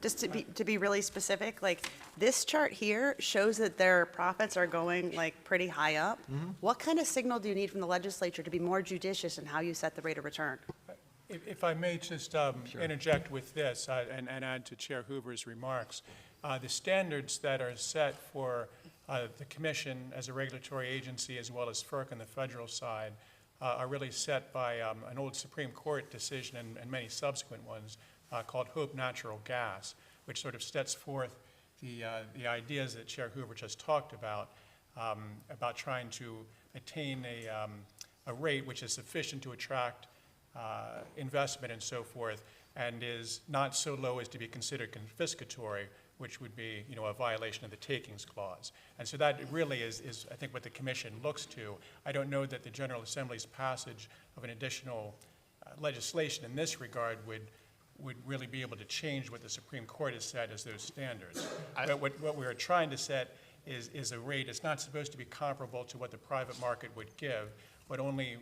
Just to be really specific, like this chart here shows that their profits are going like pretty high up. Mm-hmm. What kind of signal do you need from the legislature to be more judicious in how you set the rate of return? If I may just interject with this and add to Chair Hoover's remarks, the standards that are set for the Commission as a regulatory agency as well as FERC on the federal side are really set by an old Supreme Court decision and many subsequent ones called Hope Natural Gas, which sort of sets forth the ideas that Chair Hoover just talked about trying to attain a rate which is sufficient to attract investment and so forth, and is not so low as to be considered confiscatory, which would be, a violation of the takings clause. And so that really is I think, what the Commission looks to. I don't know that the General Assembly's passage of an additional legislation in this regard would really be able to change what the Supreme Court has said as those standards. But what we're trying to set is a rate. It's not supposed to be comparable to what the private market would give, but only,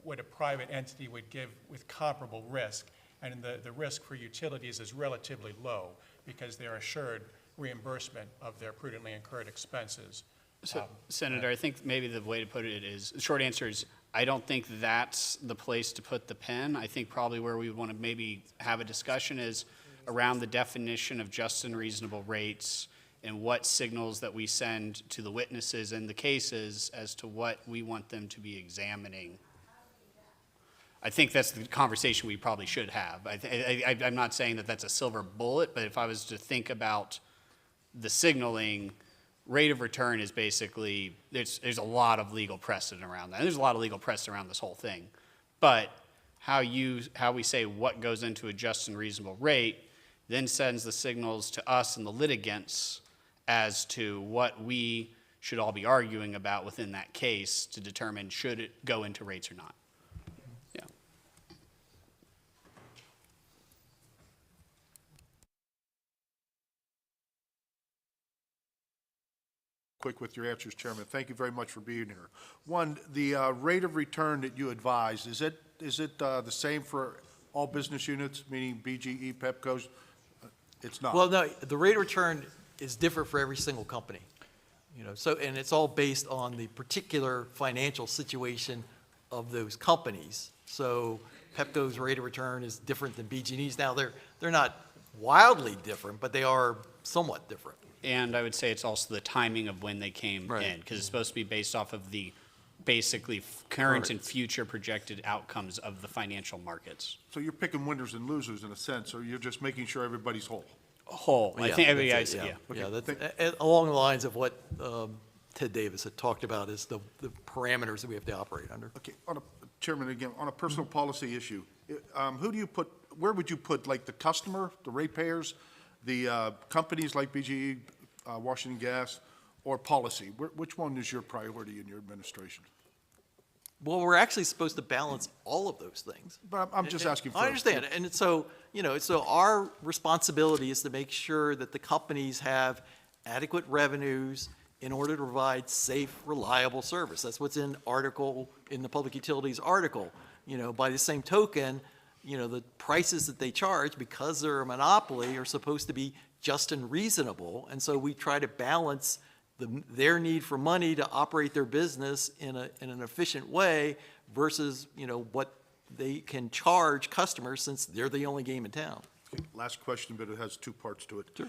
what a private entity would give with comparable risk. And the risk for utilities is relatively low because they're assured reimbursement of their prudently incurred expenses. So, Senator, I think maybe the way to put it is, the short answer is, I don't think that's the place to put the pen. I think probably where we want to maybe have a discussion is around the definition of just and reasonable rates and what signals that we send to the witnesses in the cases as to what we want them to be examining. I think that's the conversation we probably should have. I'm not saying that that's a silver bullet, but if I was to think about the signaling, rate of return is basically, there's a lot of legal precedent around that. There's a lot of legal precedent around this whole thing. But how we say what goes into a just and reasonable rate then sends the signals to us and the litigants as to what we should all be arguing about within that case to determine should it go into rates or not. Yeah. Quick with your answers, Chairman. Thank you very much for being here. One, the rate of return that you advised, is it the same for all business units, meaning BGE, Pepco's? It's not. Well, no, the rate of return is different for every single company. So, and it's all based on the particular financial situation of those companies. So Pepco's rate of return is different than BG&E's. Now, they're not wildly different, but they are somewhat different. And I would say it's also the timing of when they came in, because it's supposed to be based off of the basically current and future projected outcomes of the financial markets. So you're picking winners and losers in a sense, or you're just making sure everybody's whole? Whole. I think everybody has, yeah. Okay. Yeah, that's along the lines of what Ted Davis had talked about is the parameters that we have to operate under. Okay, Chairman, again, on a personal policy issue, where would you put, like, the customer, the ratepayers, the companies like BGE, Washington Gas, or policy? Which one is your priority in your administration? Well, we're actually supposed to balance all of those things. But I'm just asking I understand. And so, so our responsibility is to make sure that the companies have adequate revenues in order to provide safe, reliable service. That's what's in the Public Utilities article. By the same token, the prices that they charge, because they're a monopoly, are supposed to be just and reasonable. And so we try to balance their need for money to operate their business in an efficient way versus, what they can charge customers since they're the only game in town. Okay, last question, but it has two parts to it. Sure.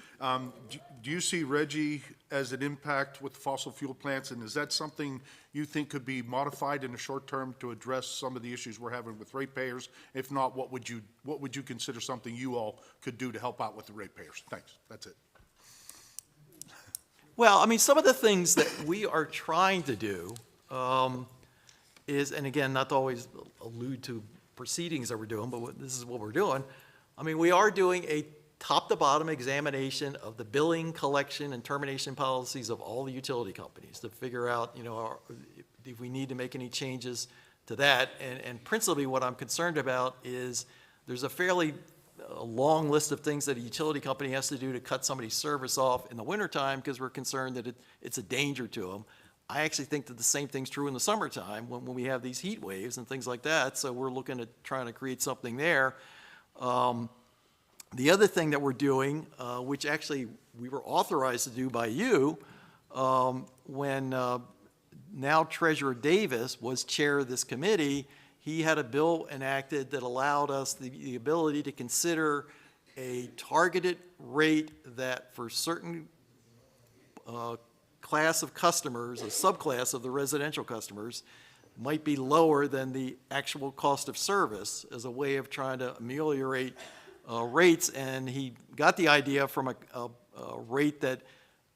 Do you see RGGI as an impact with fossil fuel plants, and is that something you think could be modified in the short term to address some of the issues we're having with ratepayers? If not, what would you consider something you all could do to help out with the ratepayers? Thanks. That's it. Well, some of the things that we are trying to do is, and again, not to always allude to proceedings that we're doing, but this is what we're doing. We are doing a top-to-bottom examination of the billing, collection, and termination policies of all the utility companies to figure out, if we need to make any changes to that. And principally what I'm concerned about is there's a fairly long list of things that a utility company has to do to cut somebody's service off in the wintertime because we're concerned that it's a danger to them. I actually think that the same thing's true in the summertime when we have these heat waves and things like that. So we're looking at trying to create something there. The other thing that we're doing, which actually we were authorized to do by you when now Treasurer Davis was chair of this committee, he had a bill enacted that allowed us the ability to consider a targeted rate that for certain class of customers, a subclass of the residential customers, might be lower than the actual cost of service as a way of trying to ameliorate rates. And he got the idea from a rate that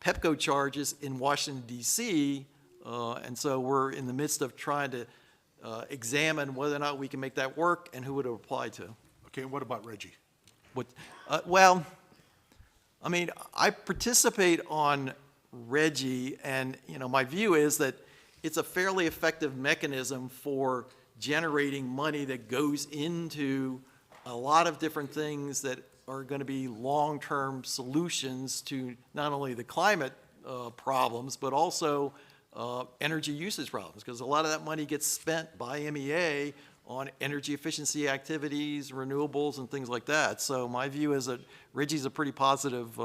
Pepco charges in Washington, D.C., and so we're in the midst of trying to examine whether or not we can make that work and who would it apply to. Okay, and what about Reggie? Well, I mean, I participate on Reggie, and my view is that it's a fairly effective mechanism for generating money that goes into a lot of different things that are going to be long-term solutions to not only the climate problems, but also energy usage problems, because a lot of that money gets spent by MEA on energy efficiency activities, renewables, and things like that. So my view is that Reggie's a pretty positive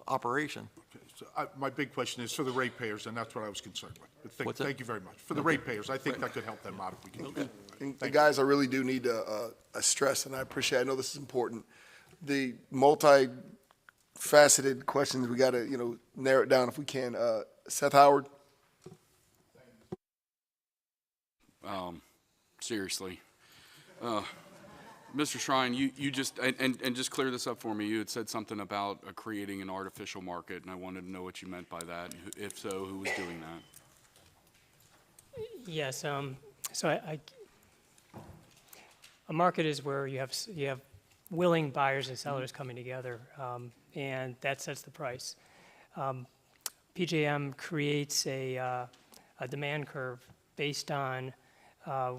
operation. Okay, so my big question is for the ratepayers, and that's what I was concerned with. But thank you very much. For the ratepayers, I think that could help them out if we can do that. And guys, I really do need to stress, and I know this is important, the multi-faceted questions, we got to, narrow it down if we can. Seth Howard. Seriously. Mr. Shrine, you just, and just clear this up for me, you had said something about creating an artificial market, and I wanted to know what you meant by that. If so, who was doing that? Yes, so a market is where you have willing buyers and sellers coming together, and that sets the price. PJM creates a demand curve based on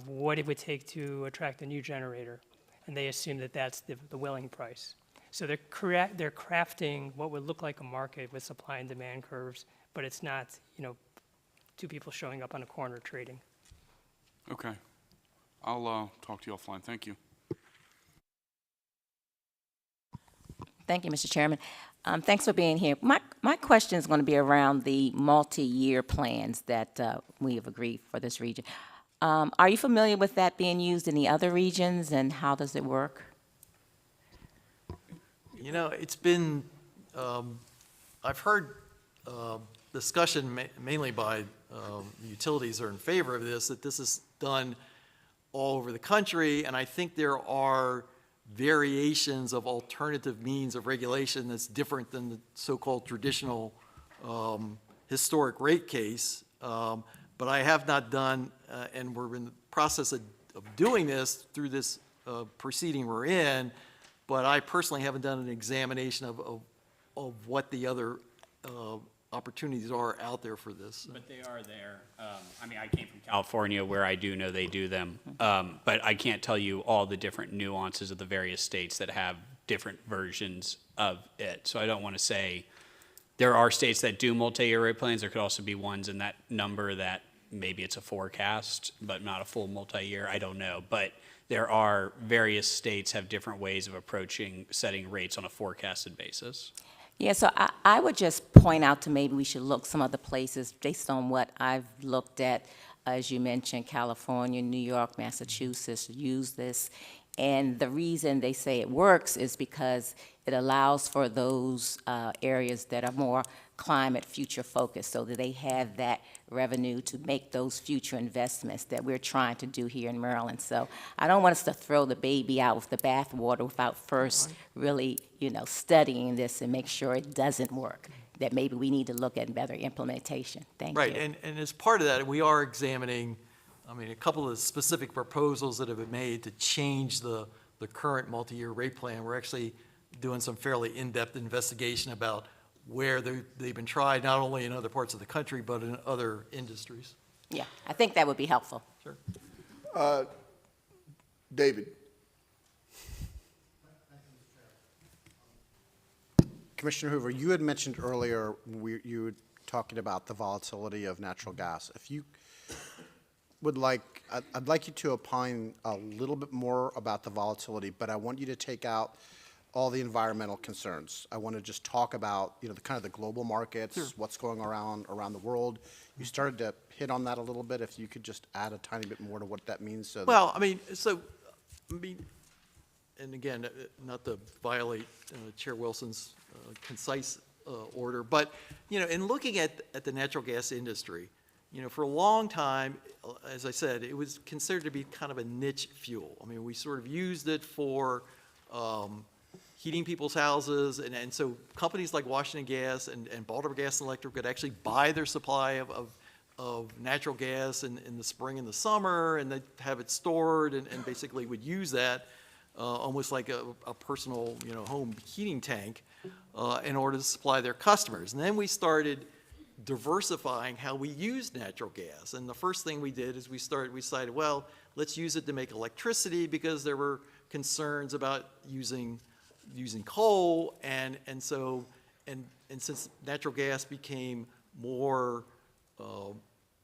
what it would take to attract a new generator, and they assume that that's the willing price. So they're crafting what would look like a market with supply and demand curves, but it's not, two people showing up on a corner trading. Okay. I'll talk to you offline. Thank you. Thank you, Mr. Chairman. Thanks for being here. My question is going to be around the multi-year plans that we have agreed for this region. Are you familiar with that being used in the other regions, and how does it work? It's been, I've heard discussion mainly by utilities are in favor of this, that this is done all over the country, and I think there are variations of alternative means of regulation that's different than the so-called traditional historic rate case. But I have not done, and we're in the process of doing this through this proceeding we're in, but I personally haven't done an examination of what the other opportunities are out there for this. But they are there. I mean, I came from California, where I do know they do them, but I can't tell you all the different nuances of the various states that have different versions of it. So I don't want to say there are states that do multi-year rate plans. There could also be ones in that number that maybe it's a forecast, but not a full multi-year. I don't know. But there are various states have different ways of approaching setting rates on a forecasted basis. Yeah, so I would just point out to maybe we should look some other places based on what I've looked at. As you mentioned, California, New York, Massachusetts use this. And the reason they say it works is because it allows for those areas that are more climate future focused, so that they have that revenue to make those future investments that we're trying to do here in Maryland. So I don't want us to throw the baby out with the bathwater without first really, studying this and make sure it doesn't work, that maybe we need to look at better implementation. Thank you. Right, and as part of that, we are examining, a couple of specific proposals that have been made to change the current multi-year rate plan. We're actually doing some fairly in-depth investigation about where they've been tried, not only in other parts of the country, but in other industries. Yeah, I think that would be helpful. Sure. David. Commissioner Hoover, you had mentioned earlier, you were talking about the volatility of natural gas. If you would like, I'd like you to opine a little bit more about the volatility, but I want you to take out all the environmental concerns. I want to just talk about, you know, the kind of the global markets, what's going around the world. You started to hit on that a little bit. If you could just add a tiny bit more to what that means. So Well, I mean, and again, not to violate Chair Wilson's concise order, but, you know, in looking at the natural gas industry, you know, for a long time, as I said, it was considered to be kind of a niche fuel. I mean, we sort of used it for heating people's houses, and so companies like Washington Gas and Baltimore Gas and Electric could actually buy their supply of natural gas in the spring and the summer, and they'd have it stored and basically would use that almost like a personal, you know, home heating tank in order to supply their customers. And then we started diversifying how we use natural gas. And the first thing we did is we decided, well, let's use it to make electricity because there were concerns about using coal. And since natural gas became more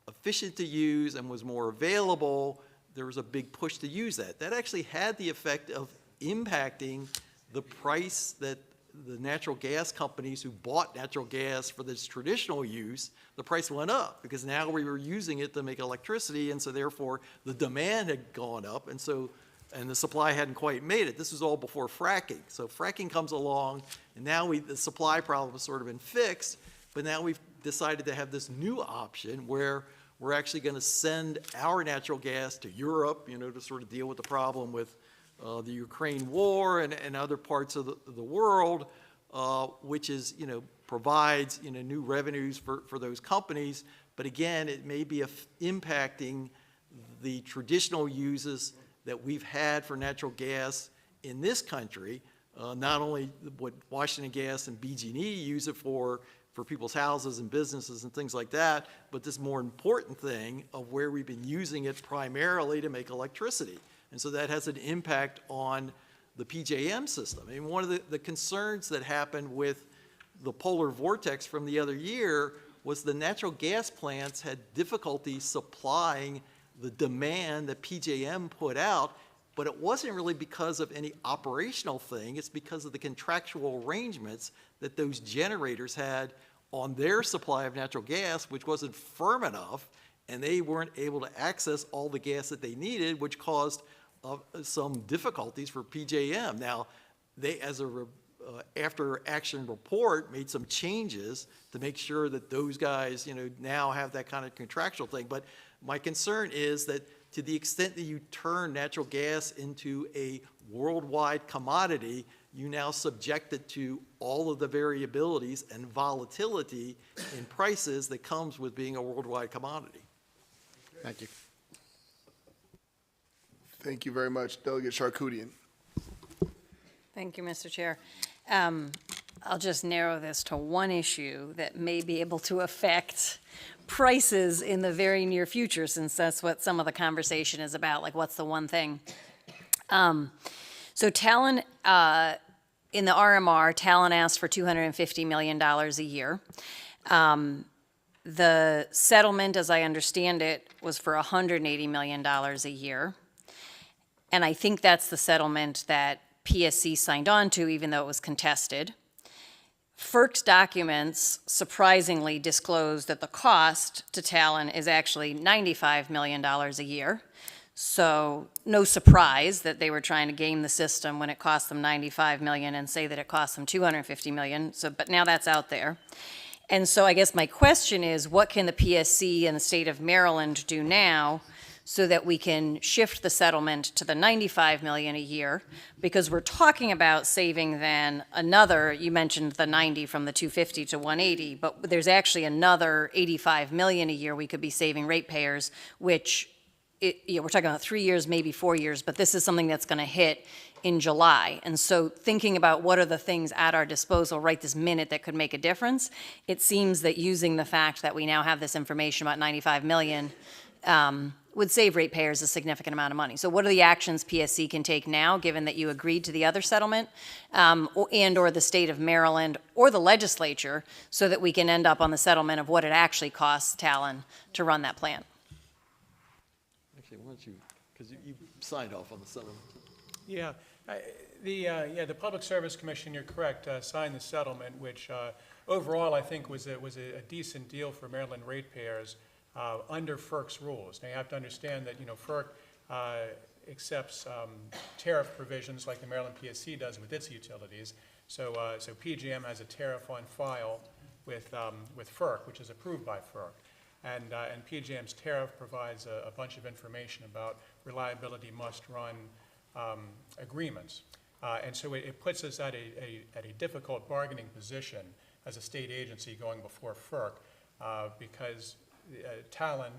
efficient to use and was more available, there was a big push to use that. That actually had the effect of impacting the price that the natural gas companies who bought natural gas for this traditional use, the price went up because now we were using it to make electricity, and so therefore the demand had gone up, and the supply hadn't quite made it. This was all before fracking. So fracking comes along, and now the supply problem has sort of been fixed, but now we've decided to have this new option where we're actually going to send our natural gas to Europe, you know, to sort of deal with the problem with the Ukraine war and other parts of the world, which is, you know, provides, you know, new revenues for those companies. But again, it may be impacting the traditional uses that we've had for natural gas in this country, not only what Washington Gas and BG&E use it for people's houses and businesses and things like that, but this more important thing of where we've been using it primarily to make electricity. And so that has an impact on the PJM system. I mean, one of the concerns that happened with the polar vortex from the other year was the natural gas plants had difficulty supplying the demand that PJM put out, but it wasn't really because of any operational thing. It's because of the contractual arrangements that those generators had on their supply of natural gas, which wasn't firm enough, and they weren't able to access all the gas that they needed, which caused some difficulties for PJM. Now, they, as a after-action report, made some changes to make sure that those guys, you know, now have that kind of contractual thing. But my concern is that to the extent that you turn natural gas into a worldwide commodity, you now subject it to all of the variabilities and volatility in prices that comes with being a worldwide commodity. Thank you. Thank you very much. Delegate Charkoudian. Thank you, Mr. Chair. I'll just narrow this to one issue that may be able to affect prices in the very near future, since that's what some of the conversation is about, like what's the one thing. So Talon, in the RMR, Talon asked for $250 million a year. The settlement, as I understand it, was for $180 million a year. And I think that's the settlement that PSC signed on to, even though it was contested. FERC's documents surprisingly disclose that the cost to Talon is actually $95 million a year. So no surprise that they were trying to game the system when it cost them $95 million and say that it cost them $250 million. So, but now that's out there. And so I guess my question is, what can the PSC and the state of Maryland do now so that we can shift the settlement to the $95 million a year? Because we're talking about saving then another, you mentioned the 90 from the 250 to 180, but there's actually another $85 million a year we could be saving ratepayers, which we're talking about 3 years, maybe 4 years, but this is something that's going to hit in July. And so thinking about what are the things at our disposal right this minute that could make a difference, it seems that using the fact that we now have this information about $95 million would save ratepayers a significant amount of money. So what are the actions PSC can take now, given that you agreed to the other settlement, and or the state of Maryland or the legislature, so that we can end up on the settlement of what it actually costs Talon to run that plant? Actually, why don't you, because you signed off on the settlement. Yeah, The Public Service Commission, you're correct, signed the settlement, which overall I think was a decent deal for Maryland ratepayers under FERC's rules. Now you have to understand that, FERC accepts tariff provisions like the Maryland PSC does with its utilities. So PJM has a tariff on file with FERC, which is approved by FERC. And PJM's tariff provides a bunch of information about reliability must-run agreements. And so it puts us at a difficult bargaining position as a state agency going before FERC because Talon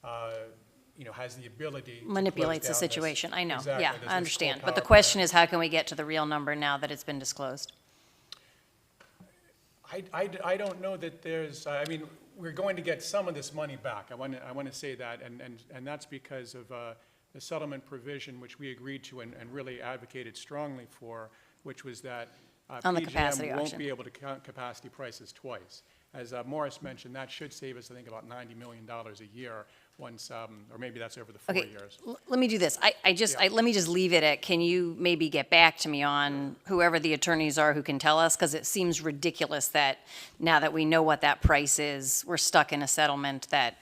has the ability to Manipulates the close down this- situation, I know, Exactly, yeah, this I coal understand. power But the plant. question is, how can we get to the real number now that it's been disclosed? I don't know that there's, we're going to get some of this money back. I want to say that, and that's because of the settlement provision which we agreed to and really advocated strongly for, which was that On the capacity PJM won't auction. be able to count capacity prices twice. As Morris mentioned, that should save us, I think, about $90 million a year once, or maybe that's over the 4 Okay, years. let me do this. Let me just leave it at, can you maybe get back to me on whoever the attorneys are who can tell us? Because it seems ridiculous that now that we know what that price is, we're stuck in a settlement that,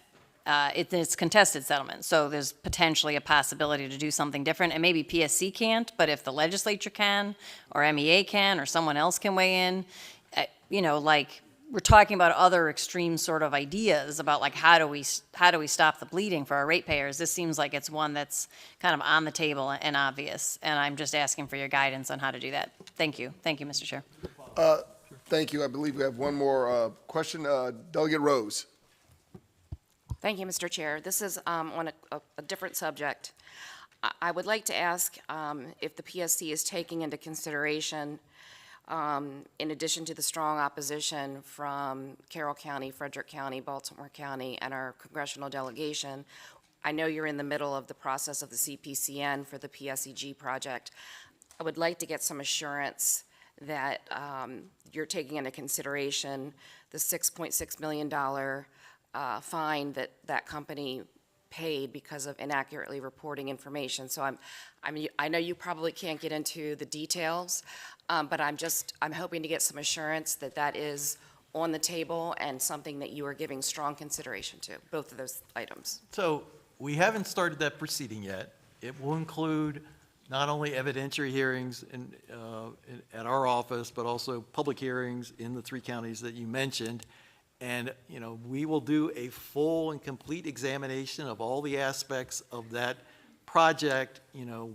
it's contested settlement. So there's potentially a possibility to do something different. And maybe PSC can't, but if the legislature can, or MEA can, or someone else can weigh in, we're talking about other extreme sort of ideas about like how do we stop the bleeding for our ratepayers. This seems like it's one that's kind of on the table and obvious, and I'm just asking for your guidance on how to do that. Thank you, Mr. Chair. Thank you. I believe we have one more question. Delegate Rose. Thank you, Mr. Chair. This is on a different subject. I would like to ask if the PSC is taking into consideration, in addition to the strong opposition from Carroll County, Frederick County, Baltimore County, and our congressional delegation, I know you're in the middle of the process of the CPCN for the PSEG project. I would like to get some assurance that you're taking into consideration the $6.6 million fine that company paid because of inaccurately reporting information. So I know you probably can't get into the details, but I'm hoping to get some assurance that that is on the table and something that you are giving strong consideration to, both of those items. So we haven't started that proceeding yet. It will include not only evidentiary hearings at our office, but also public hearings in the 3 counties that you mentioned. And, we will do a full and complete examination of all the aspects of that project,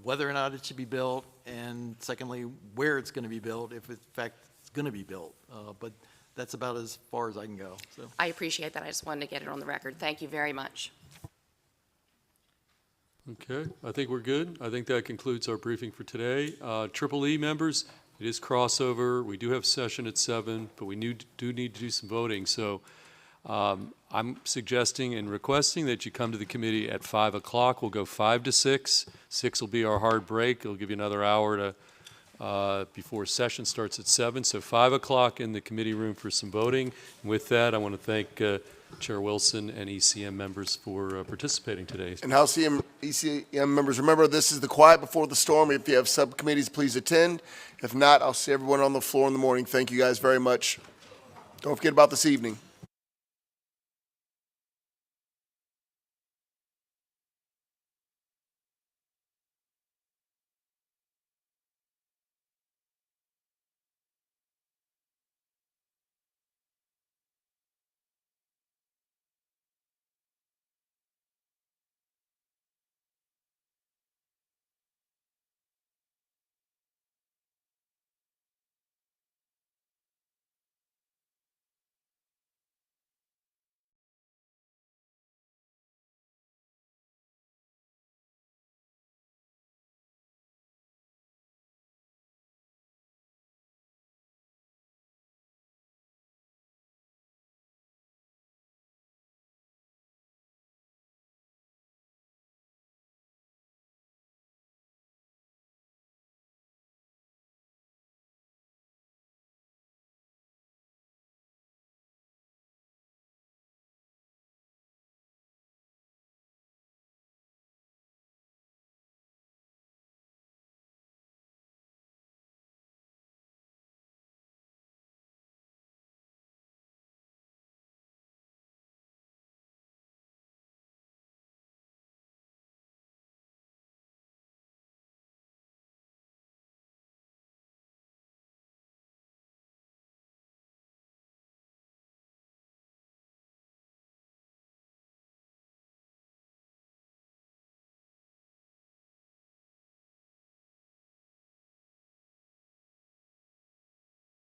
whether or not it should be built, and secondly, where it's going to be built, if in fact it's going to be built. But that's about as far as I can go. So I appreciate that. I just wanted to get it on the record. Thank you very much. Okay, I think we're good. I think that concludes our briefing for today. Triple E members, it is crossover. We do have session at 7, but we do need to do some voting. So I'm suggesting and requesting that you come to the committee at 5 o'clock. We'll go 5 to 6. 6 will be our hard break. It'll give you another hour before session starts at 7. So 5 o'clock in the committee room for some voting. And with that, I want to thank Chair Wilson and ECM members for participating today. And House ECM members, remember, this is the quiet before the storm. If you have subcommittees, please attend. If not, I'll see everyone on the floor in the morning. Thank you guys very much. Don't forget about this evening.